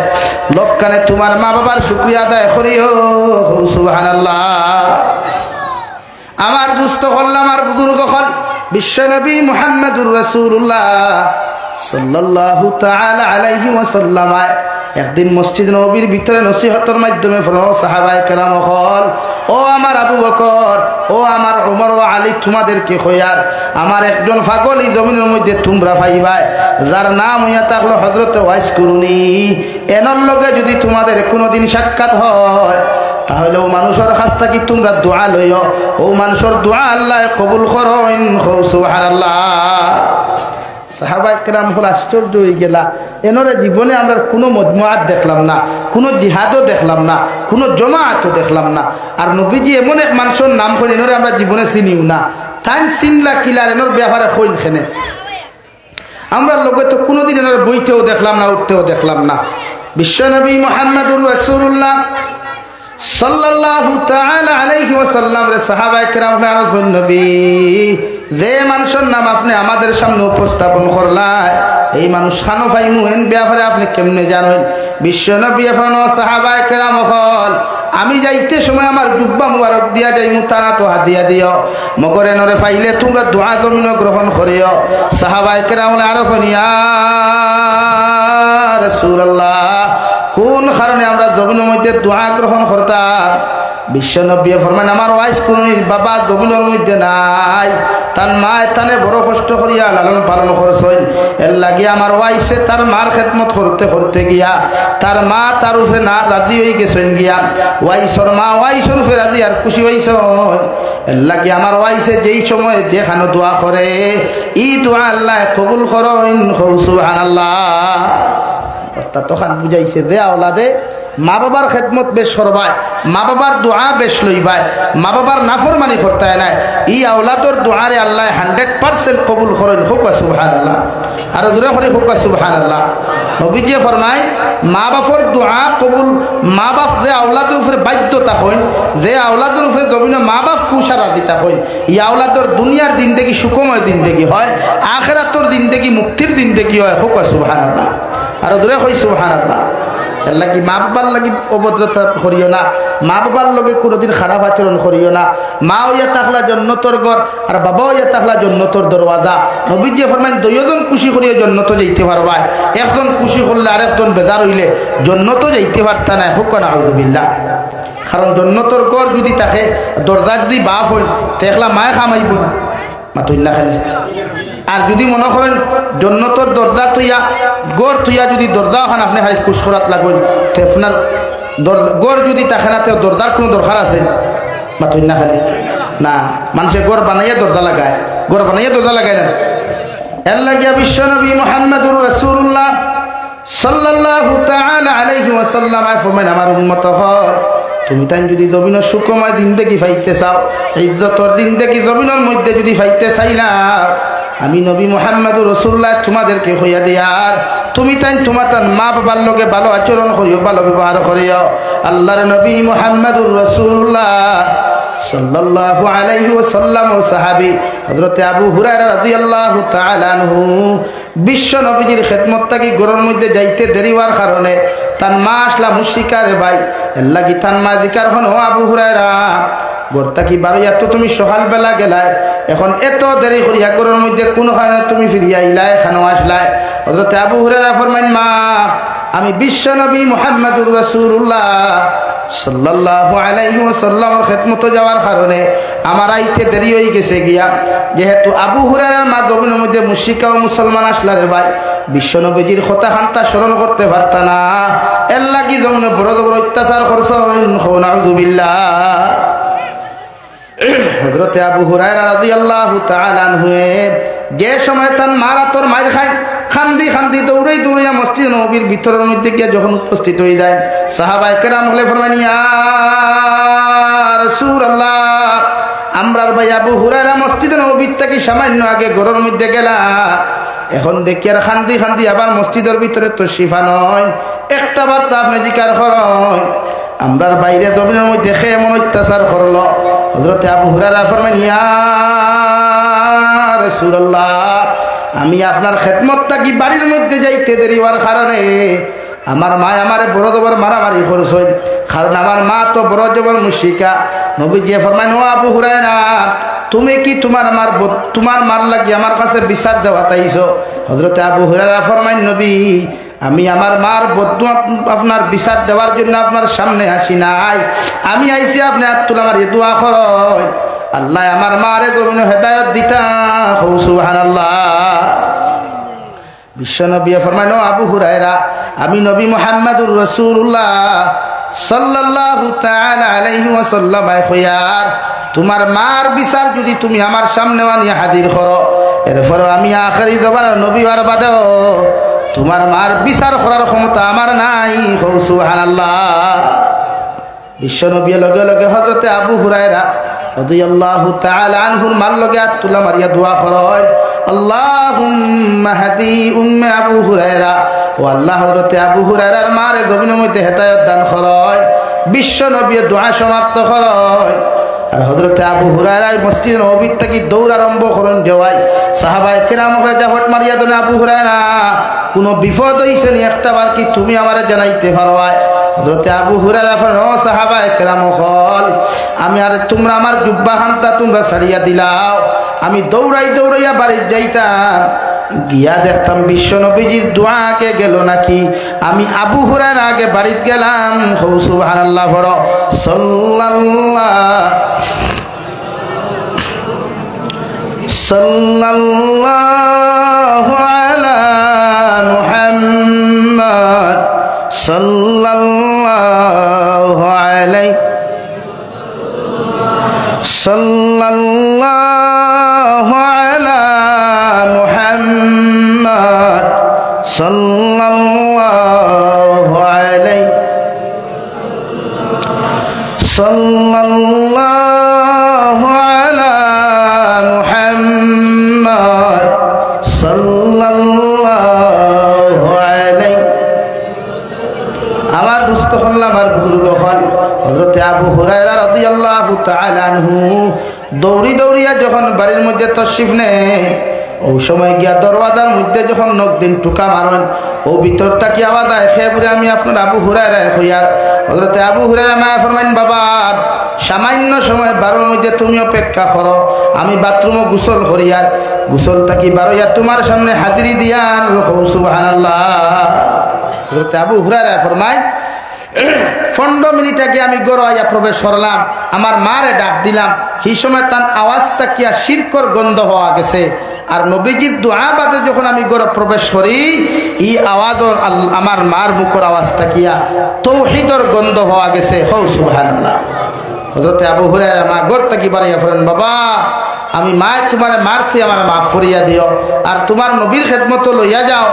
লোকখানে তোমার মা বাবার শুকরিয়া আদায় করিও সুবহানাল্লাহ আমার দুস্থ হল আমার বুজুর্গ হল বিশ্বনবী মুহাম্মদুর রাসূলুল্লাহ সাল্লাল্লাহু তাআলা আলাইহি ওয়াসাল্লাম একদিন মসজিদ নববীর ভিতরে নসিহতের মাধ্যমে সাহাবায়ে কেরাম হল ও আমার আবু বকর ও আমার ওমর ও আলী তোমাদেরকে কইয়ার আমার একজন পাগল এই জমিনের মধ্যে তোমরা পাইবাই যার নাম হইয়া থাকলো হযরত ওয়াইস কুরুনি এনর লগে যদি তোমাদের কোনোদিন সাক্ষাৎ হয় তাহলে ও মানুষের কাছ থেকে তোমরা দোয়া লইও ও মানুষের দোয়া আল্লাহ কবুল করেন সুবহানাল্লাহ সাহাবায়ে কেরাম হল আশ্চর্য হয়ে গেলা এনরে জীবনে আমরা কোনো মজমুআত দেখলাম না কোনো জিহাদও দেখলাম না কোনো জমাআতও দেখলাম না আর নবীজি এমন এক মানুষের নাম করে এনরে আমরা জীবনে চিনিও না তাই চিনলা কিলার এনর ব্যাপারে কইল খেনে আমরা লোকে তো কোনোদিন এনরে বইতেও দেখলাম না উঠতেও দেখলাম না বিশ্বনবী মুহাম্মদুর রাসূলুল্লাহ সাল্লাল্লাহু তাআলা আলাইহি ওয়াসাল্লাম রে সাহাবায়ে কেরাম আরজ নবী যে মানুষের নাম আপনি আমাদের সামনে উপস্থাপন করলাই এই মানুষ খানো পাইমু এন ব্যাপারে আপনি কেমনে জানেন বিশ্বনবী এফানো সাহাবায়ে কেরাম হল আমি যাইতে সময় আমার জুব্বা মুবারক দিয়া যাইমু তারা তো হাদিয়া দিও মগরে নরে পাইলে তোমরা দোয়া জমিন গ্রহণ করিও সাহাবায়ে কেরাম আরো ফনিয়া রাসূলুল্লাহ কোন কারণে আমরা জমিনের মধ্যে দোয়া গ্রহণ করতাম বিশ্বনবী ফরমান আমার ওয়াইস কুরুনির বাবা জমিনের মধ্যে নাই তার মায় তানে বড় কষ্ট করিয়া লালন পালন করছেন এর লাগি আমার ওয়াইসে তার মার খেদমত করতে করতে গিয়া তার মা তার উপরে না রাজি হয়ে গেছেন গিয়া ওয়াইসর মা ওয়াইসর উপরে রাজি আর খুশি হয়েছেন এর লাগি আমার ওয়াইসে যেই সময় যেখানে দোয়া করে ই দোয়া আল্লাহ কবুল করেন সুবহানাল্লাহ অর্থাৎ তখন বুঝাইছে যে আওলাদে মা বাবার খেদমত বেশ করবায় মা বাবার দোয়া বেশ লইবায় মা বাবার নাফরমানি করতে নাই ই আওলাদর দোয়ারে আল্লাহ 100% কবুল করেন হোক সুবহানাল্লাহ আর দূরে করে হোক সুবহানাল্লাহ নবীজি ফরমায় মা বাবার দোয়া কবুল মা বাপ যে আওলাদের উপরে বাধ্যতা হইন যে আওলাদের উপরে জমিনে মা বাপ কুশারা দিতা হইন ই আওলাদর দুনিয়ার দিন থেকে সুখময় দিন থেকে হয় আখিরাতর দিন থেকে মুক্তির দিন থেকে হয় হোক সুবহানাল্লাহ আর দূরে হই সুবহানাল্লাহ এর লাগি মা বাবার লাগি অভদ্রতা করিও না মা বাবার লগে কোনোদিন খারাপ আচরণ করিও না মা হইয়া থাকলা জন্নতর ঘর আর বাবা হইয়া থাকলা জন্নতর দরওয়াজা নবীজি ফরমান দুইজন খুশি করিয়া জন্নত যাইতে পারবা একজন খুশি করলে আরেকজন বেজার হইলে জন্নত যাইতে পারতা না হোক না আউযুবিল্লাহ কারণ জন্নতর ঘর যদি থাকে দরজা যদি বাপ হই দেখলা মায়ে খামাইব মাতুল্লাহ খালি আর যদি মনে করেন জন্নতর দরজা তুইয়া গড় তুইয়া যদি দরজা ওখানে আপনি খালি খুশ করাত লাগবেন তো আপনার গড় যদি থাকে না তো দরজার কোনো দরকার আছে মাতুই না খালি না মানুষের গড় বানাইয়া দরজা লাগায় গড় বানাইয়া দরজা লাগায় না এর লাগিয়া বিশ্বনবী মুহাম্মদুর রাসূলুল্লাহ সাল্লাল্লাহু তাআলা আলাইহি ওয়াসাল্লাম ফরমান আমার উম্মত হল তুমি তাই যদি জমিনের সুখময় দিন দেখি পাইতে চাও ইজ্জতর দিন দেখি জমিনের মধ্যে যদি পাইতে চাইলা আমি নবী মুহাম্মদুর রাসূলুল্লাহ তোমাদেরকে হইয়া দিয়ার তুমি তাই তোমার মা বাবার লগে ভালো আচরণ করিও ভালো ব্যবহার করিও আল্লাহর নবী মুহাম্মদুর রাসূলুল্লাহ সাল্লাল্লাহু আলাইহি ওয়াসাল্লাম ও সাহাবী হযরত আবু হুরায়রা রাদিয়াল্লাহু তাআলা আনহু বিশ্ব নবীজির খেদমত থাকি ঘরের মধ্যে যাইতে দেরি হওয়ার কারণে তার মা আসলা মুশরিকারে ভাই এর লাগি তার মা জিকার হন ও আবু হুরায়রা ঘর থাকি বাড়িয়া তো তুমি সকালবেলা গেলায় এখন এত দেরি করিয়া ঘরের মধ্যে কোনখানে তুমি ফিরিয়া আইলাই এখানেও আসলাই হযরত আবু হুরায়রা ফরমাইন মা আমি বিশ্ব নবী মুহাম্মদুর রাসূলুল্লাহ সাল্লাল্লাহু আলাইহি ওয়াসাল্লামের খিদমত যাওয়ার কারণে আমার আইতে দেরি হয়ে গেছে গিয়া যেহেতু আবু হুরায়রার মা জমিনের মধ্যে মুশরিকা ও মুসলমান আসলারে ভাই বিশ্ব নবীজির কথা খান্তা স্মরণ করতে পারতা না এর লাগি জমিনে বড় বড় অত্যাচার করছ নাউযুবিল্লাহ হযরত আবু হুরায়রা রাদিয়াল্লাহু তাআলা আনহু যে সময় তার মারা তোর মার খায় খান্দি খান্দি দৌড়াই দৌড়াইয়া মসজিদ নববীর ভিতরের মধ্যে গিয়ে যখন উপস্থিত হয়ে যায় সাহাবায়ে কেরাম বলে ফরমাইন ইয়া রাসূলুল্লাহ আমরার ভাই আবু হুরায়রা মসজিদ নববীর থেকে সামান্য আগে ঘরের মধ্যে গেলা এখন দেখি আর খান্দি খান্দি আবার মসজিদের ভিতরে তো শিফা নয় একটা বার্তা আপনি জিকার করেন আমরার বাইরে জমিনের মধ্যে খেয়ে এমন অত্যাচার করলো হযরত আবু হুরায়রা ফরমাইন ইয়া রাসূলুল্লাহ আমি আপনার খেদমতটা কি বাড়ির মধ্যে যাইতে দেরি হওয়ার কারণে আমার মা আমারে বড় জবর মারামারি করছে কারণ আমার মা তো বড় জবর মুশরিকা নবীজি ফরমাইন ও আবু হুরায়রা তুমি কি তোমার মার লাগি আমার কাছে বিচার দেওয়া তাইছো হযরত আবু হুরায়রা ফরমাইন নবী আমি আমার মার বদুয়া আপনার বিচার দেওয়ার জন্য আপনার সামনে আসি নাই আমি আইছি আপনি আত্মুল আমার দোয়া করয় আল্লাহ আমার মারে জমিনে হেদায়েত দিতা সুবহানাল্লাহ বিশ্বনবী ফরমাইন আবু হুরায়রা আমি নবী মুহাম্মদুর রাসূলুল্লাহ সাল্লাল্লাহু তাআলা আলাইহি ওয়াসাল্লাম কইয়ার তোমার মার বিচার যদি তুমি আমার সামনে আনিয়া হাজির করো এরপর আমি আখেরি জবান নবী আর বাদেও তোমার মার বিচার করার ক্ষমতা আমার নাই সুবহানাল্লাহ বিশ্বনবী লগে লগে হযরত আবু হুরায়রা রাদিয়াল্লাহু তাআলা আনহুর মার লগে আত্তুলা মারিয়া দোয়া করেন আল্লাহুম্মা হাদি উম্মে আবু হুরায়রা ও আল্লাহ হযরত আবু হুরায়রার মারে জমিনের মধ্যে হেদায়েত দান করেন বিশ্বনবী দোয়া সমাপ্ত করেন আর হযরত আবু হুরায়রা মসজিদ নববীর থেকে দৌড় আরম্ভ করেন দেওয়াই সাহাবায়ে কেরাম জাহট মারিয়া দেন আবু হুরায়রা কোনো বিপদ হইছে নি একটা বার কি তুমি আমারে জানাইতে পারো হযরত আবু হুরায়রা ফরমায় ও সাহাবায়ে কেরাম হল আমি আর তোমরা আমার জুব্বা খানটা তোমরা ছাড়িয়া দিলাও আমি দৌড়াইয়া বাড়ি যাইতাম গিয়া দেখতাম বিশ্ব নবীজির দোয়া আগে গেল নাকি আমি আবু হুরায়রা আগে বাড়িতে গেলাম সুবহানাল্লাহ বড় সাল্লাল্লাহু আলা মুহাম্মদ সাল্লাল্লাহু আলাইহি সাল্লাল্লাহু আলা মুহাম্মদ সাল্লাল্লাহু আলাইহি সাল্লাল্লাহু আলা মুহাম্মদ সাল্লাল্লাহু আলাইহি আমার দুস্থ হল আমার বুজুর্গ হল হযরত আবু হুরায়রা রাদিয়াল্লাহু তাআলা আনহু দৌড়িয়া যখন বাড়ির মধ্যে তশরিফ নেয় ও সময় গিয়া দরওয়াজার মধ্যে যখন নখ দিন টুকা মারেন ও ভিতর তাকি আওয়াজ আয় খেয়ে আমি আপনার আবু হুরায়রা হইয়ার হযরত আবু হুরায়রা মা ফরমাইন বাবা সামান্য সময় বারোর মধ্যে তুমি অপেক্ষা করো আমি বাথরুমে গোসল করিয়ার গোসল তাকি বারোয়া তোমার সামনে হাজিরি দিয়ার সুবহানাল্লাহ হযরত আবু হুরায়রা ফরমায় 15 মিনিট আগে আমি গড়াইয়া প্রবেশ করলাম আমার মারে ডাক দিলাম সেই সময় তার আওয়াজটা কিয়া শিরকর গন্ধ হওয়া গেছে আর নবীজির দোয়া বাদে যখন আমি গড় প্রবেশ করি এই আওয়াজ আমার মার মুখের আওয়াজটা কিয়া তৌহিদর গন্ধ হওয়া গেছে সুবহানাল্লাহ হযরত আবু হুরায়রা মা গড় তাকি বাড়াইয়া ফেলেন বাবা আমি মায় তোমারে মারছি আমার মাফ করিয়া দিও আর তোমার নবীর খেদমত লইয়া যাও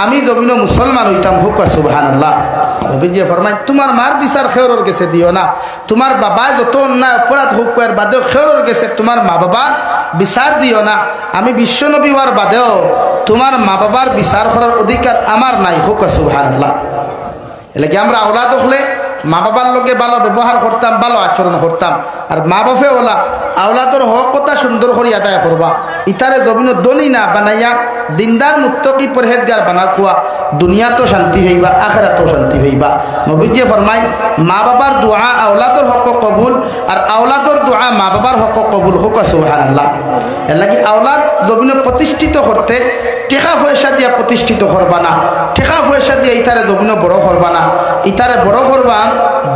আমি জমিন মুসলমান হইতাম হুক সুবহানাল্লাহ নবীজি ফরমায় তোমার মার বিচার খেয়রর গেছে দিও না তোমার বাবা যত অন্যায় অপরাধ হুক এর বাদেও খেয়রর গেছে তোমার মা বাবার বিচার দিও না আমি বিশ্ব নবী হওয়ার বাদেও তোমার মা বাবার বিচার করার অধিকার আমার নাই হুক সুবহানাল্লাহ এলাকি আমরা আওলাদ হলে মা বাবার লোকে ভালো ব্যবহার করতাম ভালো আচরণ করতাম আর মা বাপে ওলা আওলাদর হক কথা সুন্দর করে আদায় করবা ইতারে জমিন দনি না বানাইয়া দিনদার মুত্তকি পরহেজগার বানা কুয়া দুনিয়া তো শান্তি হইবা আখিরাত তো শান্তি হইবা নবীজি ফরমায় মা বাবার দোয়া আওলাদর হক কবুল আর আওলাদর দোয়া মা বাবার হক কবুল হোক সুবহানাল্লাহ এর লাগি আওলাদ জমিনে প্রতিষ্ঠিত করতে টেকা পয়সা দিয়া প্রতিষ্ঠিত করবা না, টেকা পয়সা দিয়ে ইতারে জমিনে বড় করবা না, ইতারে বড় করবা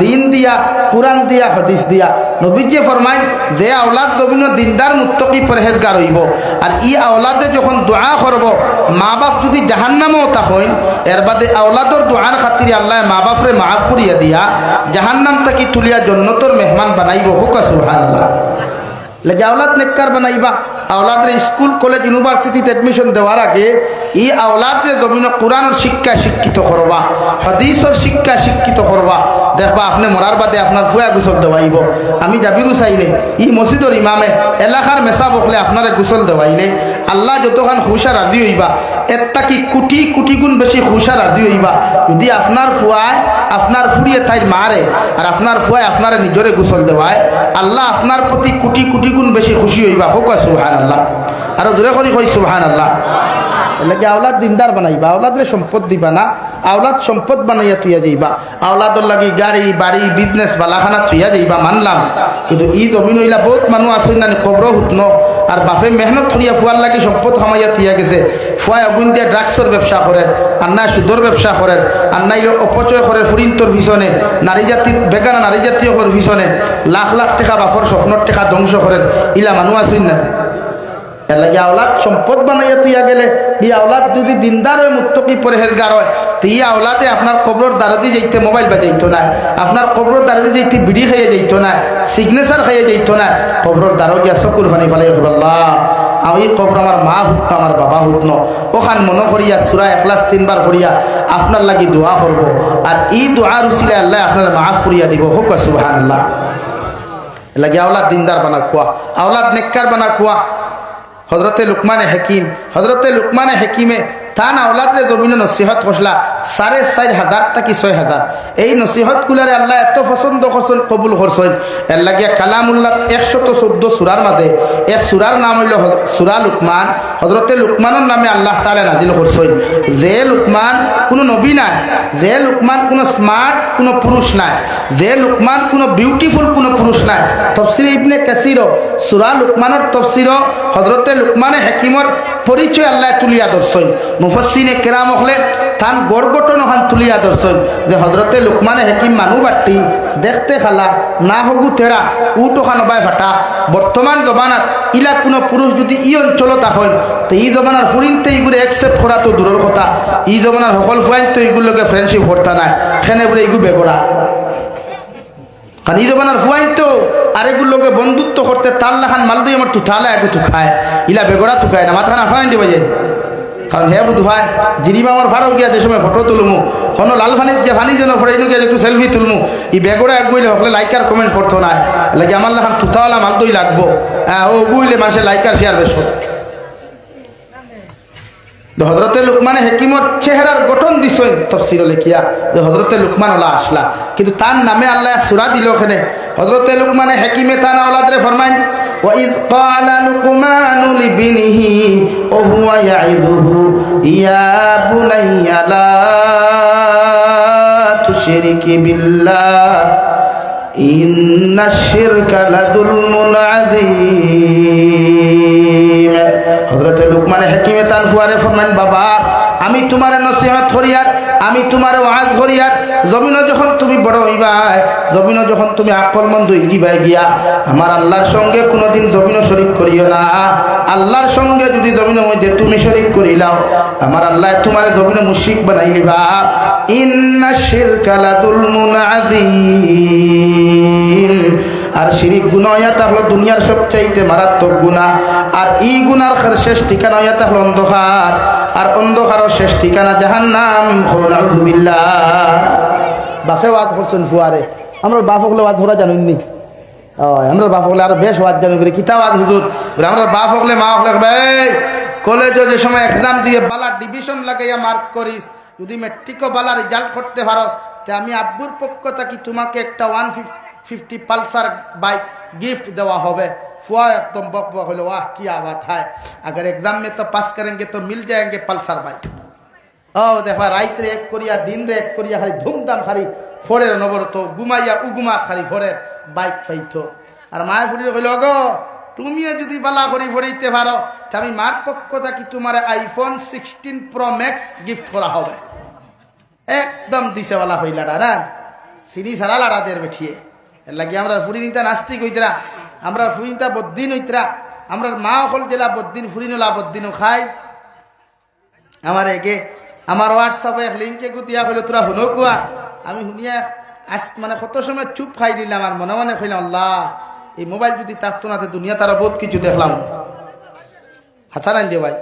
দিন দিয়া, কুরআন দিয়া, হাদিস দিয়া। নবীজি ফরমায় যে আওলাদ জমিনে দিনদার মুত্তাকি পরহেজগার হইব আর ই আওলাদে যখন দোয়া করব মা বাপ যদি জাহান্নামেও তাহইন এর বাদে আওলাদর দোয়ার খাতিরে আল্লাহ মা বাপরে মাফ করিয়া দিয়া জাহান্নাম থেকে তুলিয়া জন্নতর মেহমান বানাইব। হুক সুবহানাল্লাহ। লাগে আওলাদ নেককার বানাইবা। আওলাদের স্কুল কলেজ ইউনিভার্সিটিতে এডমিশন দেওয়ার আগে ই আওলাদে জমিনে কোরআনের শিক্ষা শিক্ষিত করবা, হাদিসের শিক্ষা শিক্ষিত করবা। দেখবা আপনি মরার বাদে আপনার ফুয়া গোসল দেওয়াইব। আমি জাবিরু চাইলে ই মসজিদর ইমামে এলাকার মেসা বকলে আপনারে গোসল দেওয়াইলে আল্লাহ যতখান খুশা রাজি হইবা এর তাকি কোটি কোটি গুণ বেশি খুশা রাজি হইবা যদি আপনার ফুয়ায় আপনার ফুরিয়ে তাই মারে আর আপনার ফুয়ায় আপনারে নিজরে গোসল দেওয়ায় আল্লাহ আপনার প্রতি কোটি কোটি গুণ বেশি খুশি হইবা। হোক সুবহানাল্লাহ। আরো জোরে করি কই সুবহানাল্লাহ। লাগে আওলাদ দিনদার বানাইবা, আওলাদরে সম্পদ দিবা না, আওলাদ সম্পদ বানাইয়া তুইয়া যাইবা। আওলাদর লাগি গাড়ি বাড়ি বিজনেস বালাখানা তুইয়া যাইবা মানলাম, কিন্তু ই জমিন হইলা বহুত মানুষ আসই না কবর হুতনো আর বাপে মেহনত করিয়া ফুয়ার লাগি সম্পদ খামাইয়া তুইয়া গেছে। ফুয়ায় অগুন দিয়া ড্রাগসর ব্যবসা করেন, আর না সুদর ব্যবসা করেন, আর নাই অপচয় করে ফুরিন্তর পিছনে, নারী জাতির বেগানা নারী জাতীয় পিছনে লাখ লাখ টাকা বাপর স্বপ্নর টাকা ধ্বংস করেন। ইলা মানুষ আসই না। এর লাগে আওলাদ সম্পদ বানাইয়া তুইয়া গেলে এই আওলাদ যদি দিনদার হয় মুত্তাকি পরহেজগার হয় তো এই আওলাদে আপনার কবর দারদি যাইতে মোবাইল বাজাইতো না, আপনার কবর দারদি যাইতে বিড়ি খাইয়ে যাইতো না, সিগনেচার খাইয়ে যাইতো না। কবর দারো গিয়া চকুর পানি ফেলে আল্লাহ এই কবর আমার মা হুতনো আমার বাবা হুতনো ওখান মনে করিয়া সূরা ইখলাস 3 বার করিয়া আপনার লাগি দোয়া করব আর এই দোয়ার উসিলে আল্লাহ আপনার মাফ করিয়া দিব। হোক সুবহানাল্লাহ। লাগে আওলাদ দিনদার বানা কুয়া, আওলাদ নেককার বানা কুয়া। হজরতে লুকমানে হেকিমে তান আওলাদরে জমিনে নসিহত করলা 4,500 থেকে 6,000। এই নসিহত গুলারে আল্লাহ এত পছন্দ করছেন, কবুল করছেন। এর লাগিয়া কালামুল্লাহ 114 সূরার মাঝে এক সূরার নাম হইল সূরা লুকমান। হজরতে লুকমানের নামে আল্লাহ তাআলা নাজিল করছেন। যে লুকমান কোনো নবী নাই, যে লুকমান কোনো স্মার্ট কোনো পুরুষ নাই, যে লুকমান কোনো বিউটিফুল কোনো পুরুষ নাই। তাফসীর ইবনে কাসির সূরা লুকমানের তাফসীর হজরতে লুকমানে হেকিমর পরিচয় আল্লাহ তুলিয়া ধরছেন। মুফাসসিরে কেরাম হলে তান গড়গঠন ওখান তুলিয়া ধরছেন যে হজরতে লুকমানে হেকিম মানু বাট্টি দেখতে খালা না হগু তেরা উট ওখান বাই ভাটা। বর্তমান জমানাত ইলা কোনো পুরুষ যদি ই অঞ্চলত হয় তো এই জমানার ফুরিনতে এইগুলো একসেপ্ট করা তো দূরের কথা, এই জমানার সকল ফুয়াইন তো এইগুলোকে ফ্রেন্ডশিপ করতে নাই, খেনে বলে এইগুলো বেগড়া। কারণ এই জমানার ফুয়াইন তো আরেকগুলোকে বন্ধুত্ব করতে তার লাখান মাল দিয়ে আমার তুথালে একটু তুখায়, ইলা বেগড়া তুখায় না, মাথাখান আসান দিবে যায়। কারণ হে বুধ ভাই জিরিবা আমার ভাড়াও গিয়া যে সময় ফটো তুলমু কোনো লাল ফানির যে ফানি যেন ফটো গিয়া একটু সেলফি তুলমু ই বেগড়া এক বইলে হকলে লাইকার কমেন্ট করতো না লাগে আমার লাখান তুথাওয়ালা মাল দই লাগবো। ও বুঝলে মানুষের লাইকার শেয়ার বেশ। হজরতে লুকমানে হেকিমত চেহারার গঠন দিছেন তাফসীর লেখিয়া যে হজরতে লুকমান ওলা আসলা, কিন্তু তার নামে আল্লাহ সূরা দিল ওখানে। হজরতে লুকমানে হেকিমে তার আওলাদরে ফরমাইন وَإِذْ قَالَ لُقْمَانُ لِابْنِهِ وَهُوَ يَعِظُهُ يَا بُنَيَّ لَا تُشْرِكْ بِاللَّهِ إِنَّ الشِّرْكَ لَظُلْمٌ عَظِيمٌ। হযরত লুকমান হাকিমে তান ফুয়ারে ফরমান বাবা আমি তোমার নসিহত করিয়ার, আমি তোমার ওয়াজ করিয়ার, জমিনে যখন তুমি বড় হইবা, জমিনে যখন তুমি আকলমন্দ হইবা গিয়া আমার আল্লাহর সঙ্গে কোনোদিন জমিনে শরীক করিও না। আল্লাহর সঙ্গে যদি জমিনের মধ্যে তুমি শরীক করিলাও আমার আল্লাহ তোমার জমিনে মুশরিক বানাই দিবা। ইন্না শিরকা লাযুলমুন আযীম। আর শিরিক গুনাহ এটা হলো দুনিয়ার সবচাইতে মারাত্মক গুনাহ, আর এই গুনার শেষ ঠিকানা এটা হলো অন্ধকার, আর অন্ধকারের শেষ ঠিকানা জাহান্নাম। নাউযুবিল্লাহ। বাপে ওয়াজ করছেন ফুয়ারে, আমরা বাপ হলে ওয়াজ ধরা জানুননি, আমরা বাপ হলে আরো বেশ ওয়াজ জানুন করি কিতা ওয়াজ হুজুর। আমরা বাপ হলে মা হলে ভাই কলেজে যে সময় এক্সাম দিয়ে বালা ডিভিশন লাগাইয়া মার্ক করিস, যদি মেট্রিকও বালা রেজাল্ট করতে পারস তে আমি আব্বুর পক্ষ থেকে তোমাকে একটা 150 পালসার বাইক गिफ्ट देवा होवे। फुआ एकदम बक बक बोले वाह क्या बात है, अगर एग्जाम में तो पास करेंगे तो मिल जाएंगे पल्सर बाइक। ओ देखा रात रे एक करिया दिन रे एक करिया खाली धूमधाम खाली फोड़े नबर तो घुमाइया उगुमा खाली फोड़े बाइक फाइतो। और माय फुड़ी कइलो गो তুমিও যদি বালা করে পড়াইতে পারো তা আমি মার পক্ষ থাকি তোমার আইফোন 16 প্রো ম্যাক্স গিফট করা হবে। একদম দিশেওয়ালা হইলাটা না সিঁড়ি সারা লাড়াদের বেঠিয়ে এর লাগে আমরা ফুরিনিতা নাস্তিক হইতরা, আমরা ফুরিনিতা বদ্দিন হইতরা, আমরা মা অকল জেলা বদ্দিন ফুরিনলা বদ্দিনও খাই। আমার একে আমার হোয়াটসঅ্যাপে এক লিঙ্কে গুতিয়া হইল তোরা শুনো কোয়া, আমি শুনিয়া আজ মানে কত সময় চুপ খাই দিলাম আর মনে মনে কইলাম আল্লাহ এই মোবাইল যদি থাকতো না দুনিয়া তারা বহুত কিছু দেখলাম। হাসান আনজে ভাই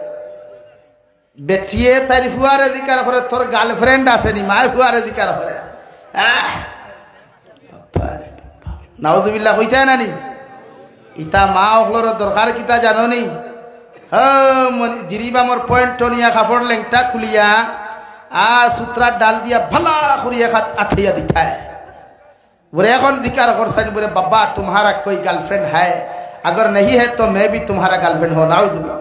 বেটিয়ে তার ফুয়ার অধিকার করে তোর গার্লফ্রেন্ড আসেনি মা ফুয়ার অধিকার করে নাউজুবিল্লাহ হইতাই নানি ইতা মা অকলর দরকার কিতা জানো নি জিরিবা মোর পয়েন্ট নিয়া কাপড় লেংটা খুলিয়া সুতরার ডাল দিয়া ভালা করিয়া আঠাইয়া দিখায় बोले এখন दिकार करसन बोले बाबा तुम्हारा कोई गर्लफ्रेंड है, अगर नहीं है तो मैं भी तुम्हारा गर्लफ्रेंड हो। नाउजुबिल्लाह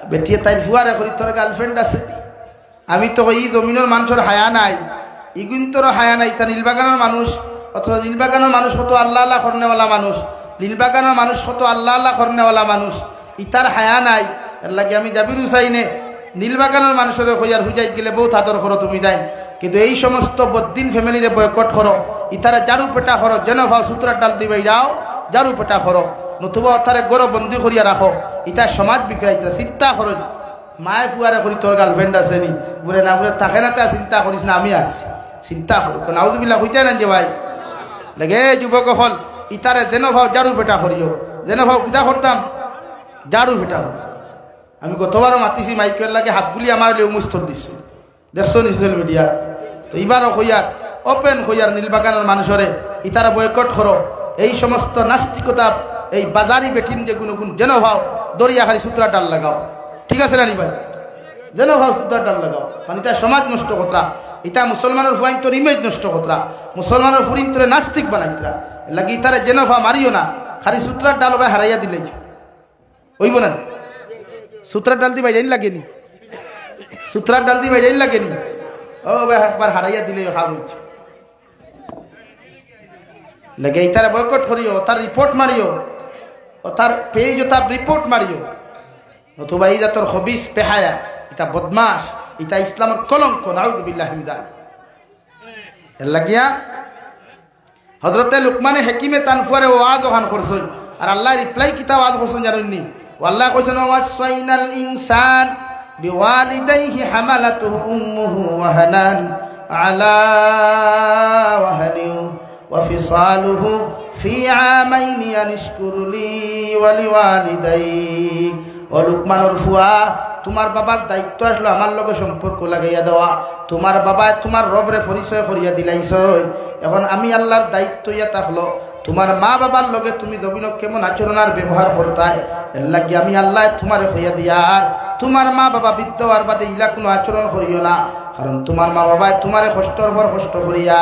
बेटिए ताई ফুয়ারে করি তোর গার্লফ্রেন্ড আছে। আমি তো এই জমিনের মানুষের হায়া নাই, ইগুন তোর হায়া নাই। তা নীলবাগানের মানুষ অথবা নীলবাগানের মানুষ কত আল্লাহ আল্লাহ করনেওয়ালা মানুষ, নীলবাগানের মানুষ কত আল্লাহ আল্লাহ করনেওয়ালা মানুষ, ইতার হায়া নাই। এর লাগে আমি জাবির হুসাইনে নীলবাগানের মানুষের হইয়ার হুজাই গেলে বহুত আদর করো তুমি নাই, কিন্তু এই সমস্ত বদ্দিন ফ্যামিলিরে বয়কট করো, ইতারা জারু পেটা করো, যেন ভাও সূত্রার ডাল দিবাই যাও জারু পেটা করো, নতুবা অথারে গরো বন্দি করিয়া রাখো। ইতা সমাজ বিগড়াইতে চিন্তা করো মায়ে ফুয়ারে করি তোর গার্লফ্রেন্ড আছে নি বলে না বলে থাকে না তা চিন্তা করিস না আমি আছি চিন্তা করো। নাউজুবিল্লাহ হইতে না যে ভাই লাগে যুবক হল ইতারে যেন ভাও জারু পেটা করিও, যেন ভাও কিতা করতাম জারু পেটা করি। আমি গতবারও মাতিছি মাইকের লাগে হাতগুলি আমার মুস্তর দিছি দেখছো নি সোশ্যাল মিডিয়া। তো এবারও হইয়ার ওপেন হইয়ার নীলবাগানের মানুষরে ইতারা বয়কট করো। এই সমস্ত নাস্তিকতা এই বাজারি বেঠিন যে গুণ গুণ যেন ভাও দরিয়া খালি সূত্রা ডাল লাগাও, ঠিক আছে না নি ভাই? যেন ভাও সূত্রা ডাল লাগাও, মানে এটা সমাজ নষ্ট কতরা, এটা মুসলমানের ফুয়াইন তোর ইমেজ নষ্ট কতরা, মুসলমানের ফুরিন তোরে নাস্তিক বানাইতরা। লাগে ইতারে যেন ভাও মারিও না, খালি সূত্রার ডাল ভাই হারাইয়া দিলে ওইব না। সূত্রার ডাল দি ভাই জানি লাগেনি, সূত্রার ডাল দি ভাই জানি লাগেনি, ও ভাই একবার হারাইয়া দিলে হার হচ্ছে লাগে। ইতারে বয়কট করিও, তার রিপোর্ট মারিও, ও তার পেজ ও তার রিপোর্ট মারিও, নতুবা এই তোর হবিস পেহায়া ইতা বদমাস, ইতা ইসলামের কলঙ্ক। নাউযুবিল্লাহি মিন যালিক। এর লাগিয়া হযরতে লুকমানে হাকিমে তানফুরে ওয়াজ ওখান করছই, আর আল্লাহ রিপ্লাই কিতাব ওয়াজ করছন জানেননি? আল্লাহ কইছেন ওয়াসাইনাল ইনসান বিওয়ালিদাইহি হামালাতুহু উম্মুহু ওয়াহানান আলা ওয়াহানি ওয়া ফিসালুহু ফি আমাইনি আনিশকুর লি ওয়া লিওয়ালিদাইক। ও লুকমানের ফুয়া, তোমার বাবার দায়িত্ব আসলো আমার লগে সম্পর্ক লাগাইয়া দেওয়া। তোমার বাবা তোমার রবরে পরিচয় করিয়া দিলাইছ, এখন আমি আল্লাহর দায়িত্ব ইয়া থাকলো তোমার মা বাবার লগে তুমি জমিন কেমন আচরণ আর ব্যবহার করতায়। এর লাগে আমি আল্লাহ তোমার হইয়া দিয়ার তোমার মা বাবা বৃদ্ধ হওয়ার বাদে ইলা কোনো আচরণ করিও না, কারণ তোমার মা বাবায় তোমারে কষ্টর পর কষ্ট করিয়া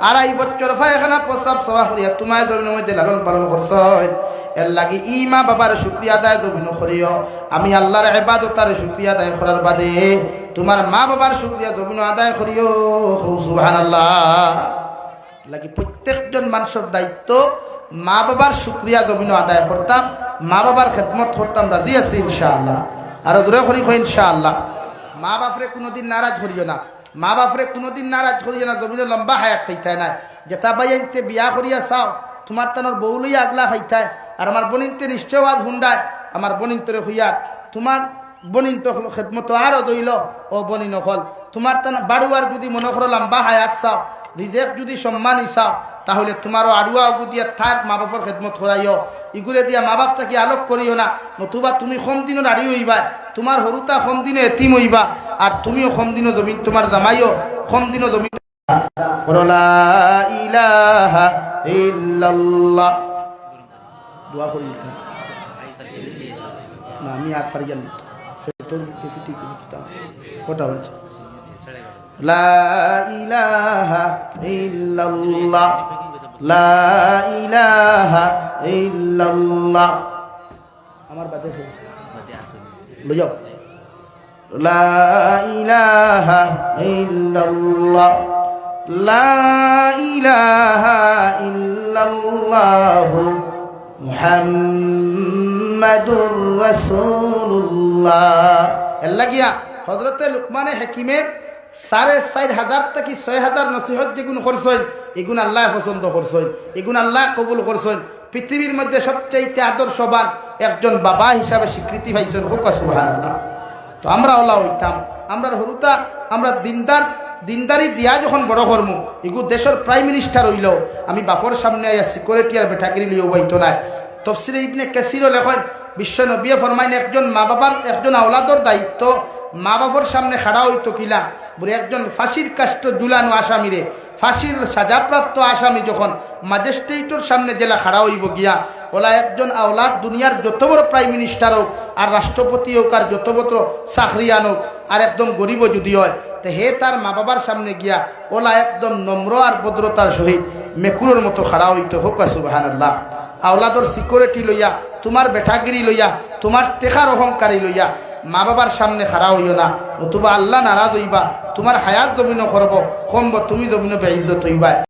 2.5 বছর পায়খানা প্রসাব সভা করিয়া তোমায় জমিনের মধ্যে লালন পালন করছ। এর লাগে ই মা বাবার শুকরিয়া আদায় জমিন করিও। আমি আল্লাহর ইবাদত আর শুকরিয়া আদায় করার বাদে তোমার মা বাবার শুকরিয়া জমিন আদায় করিও। সুবহানাল্লাহ। লাগে প্রত্যেকজন মানুষের দায়িত্ব মা বাবার শুকরিয়া জমিন আদায় করতাম, মা বাবার খেদমত করতাম। রাজি আছি ইনশাআল্লাহ? আর দূরে করি ইনশাআল্লাহ। মা বাপরে কোনোদিন নারাজ করিও না, মা বাপরে কোনোদিন নারাজ করিও না। জমিনে লম্বা হায়াত খাইতায় না, যেটা বাইতে বিয়া করিয়া চাও তোমার তানোর বউ লইয়া আগলা খাইতায়। আর আমার বনিনতে নিশ্চয় আজ হুন্ডায় আমার বনিন তোরে হইয়ার তোমার বনিন তো খেদমত আরো দইল। ও বনিন হল তোমার তান বাড়ুয়ার যদি মনে করো লম্বা হায়াত চাও, রিজেক যদি সম্মানই চাও, তাহলে তোমারও আড়ুয়া উগু দিয়া থাক মা বাপর খেদমত করাইও। ইগুলে দিয়া মা বাপ তাকে আলোক করিও না, নতুবা তুমি কম দিনও নারী হইবা, তোমার হরুতা কম দিনে এতিম হইবা, আর তুমিও কম দিনও জমিন তোমার জামাইও কম দিনও জমিন। লা ইলাহা ইল্লাল্লাহ দোয়া করি না, আমি আর পারি জানি কটা হচ্ছে। লা ইলাহা ইল্লাল্লাহ লা ইলাহা ইল্লাল্লাহ। আমার বাদে লই যাও। লা ইলাহা ইল্লাল্লাহ লা ইলাহা ইল্লাল্লাহ মুহাম্মাদুর রাসূলুল্লাহ। এর লাগিয়া হযরতে লুকমানে হাকিমে ৪,৫০০ থেকে ৬,০০০ নসিহত যেগুলো করছেন, এগুলো আল্লাহ পছন্দ করছেন, এগুলো আল্লাহ কবুল করছেন। পৃথিবীর মধ্যে সবচাইতে আদর্শবান একজন বাবা হিসাবে স্বীকৃতি পাইছেন। হুক সুবহানাল্লাহ। তো আমরা ওলা হইতাম, আমরা হরুতা আমরা দিনদারি দিয়া যখন বড় কর্ম, এগু দেশের প্রাইম মিনিস্টার হইল, আমি বাপর সামনে আইয়া সিকিউরিটি আর বেটাগিরি লইয়া বইতো নাই। তফসিরে ইবনে কাসিরও লেখেন, বিশ্ব নবীয়ে ফরমাইন একজন মা বাবার একজন আওলাদর দায়িত্ব মা বাবার সামনে খাড়া হইতো কিলা বলে একজন ফাঁসির কাষ্ট ঝুলানো আসামিরে, ফাঁসির সাজাপ্রাপ্ত আসামি যখন ম্যাজিস্ট্রেটর সামনে জেলা খাড়া হইব গিয়া, ওলা একজন আওলাদ দুনিয়ার যত বড় প্রাইম মিনিস্টার হোক আর রাষ্ট্রপতি হোক আর যত বড় চাকরিয়ান হোক আর একদম গরিব যদি হয়, তো হে তার মা বাবার সামনে গিয়া ওলা একদম নম্র আর ভদ্রতার সহিত মেকুরের মতো খাড়া হইতো। হোক সুবহানাল্লাহ। আওলাদর সিকিউরিটি লইয়া, তোমার বেটাগিরি লইয়া, তোমার টেকার অহংকারী লইয়া মা বাবার সামনে খাড়া হইও না, নতুবা আল্লাহ নারাজ হইবা, তোমার হায়াত জমিন করব কমব, তুমি জমিন বেইজ্জত হইবা।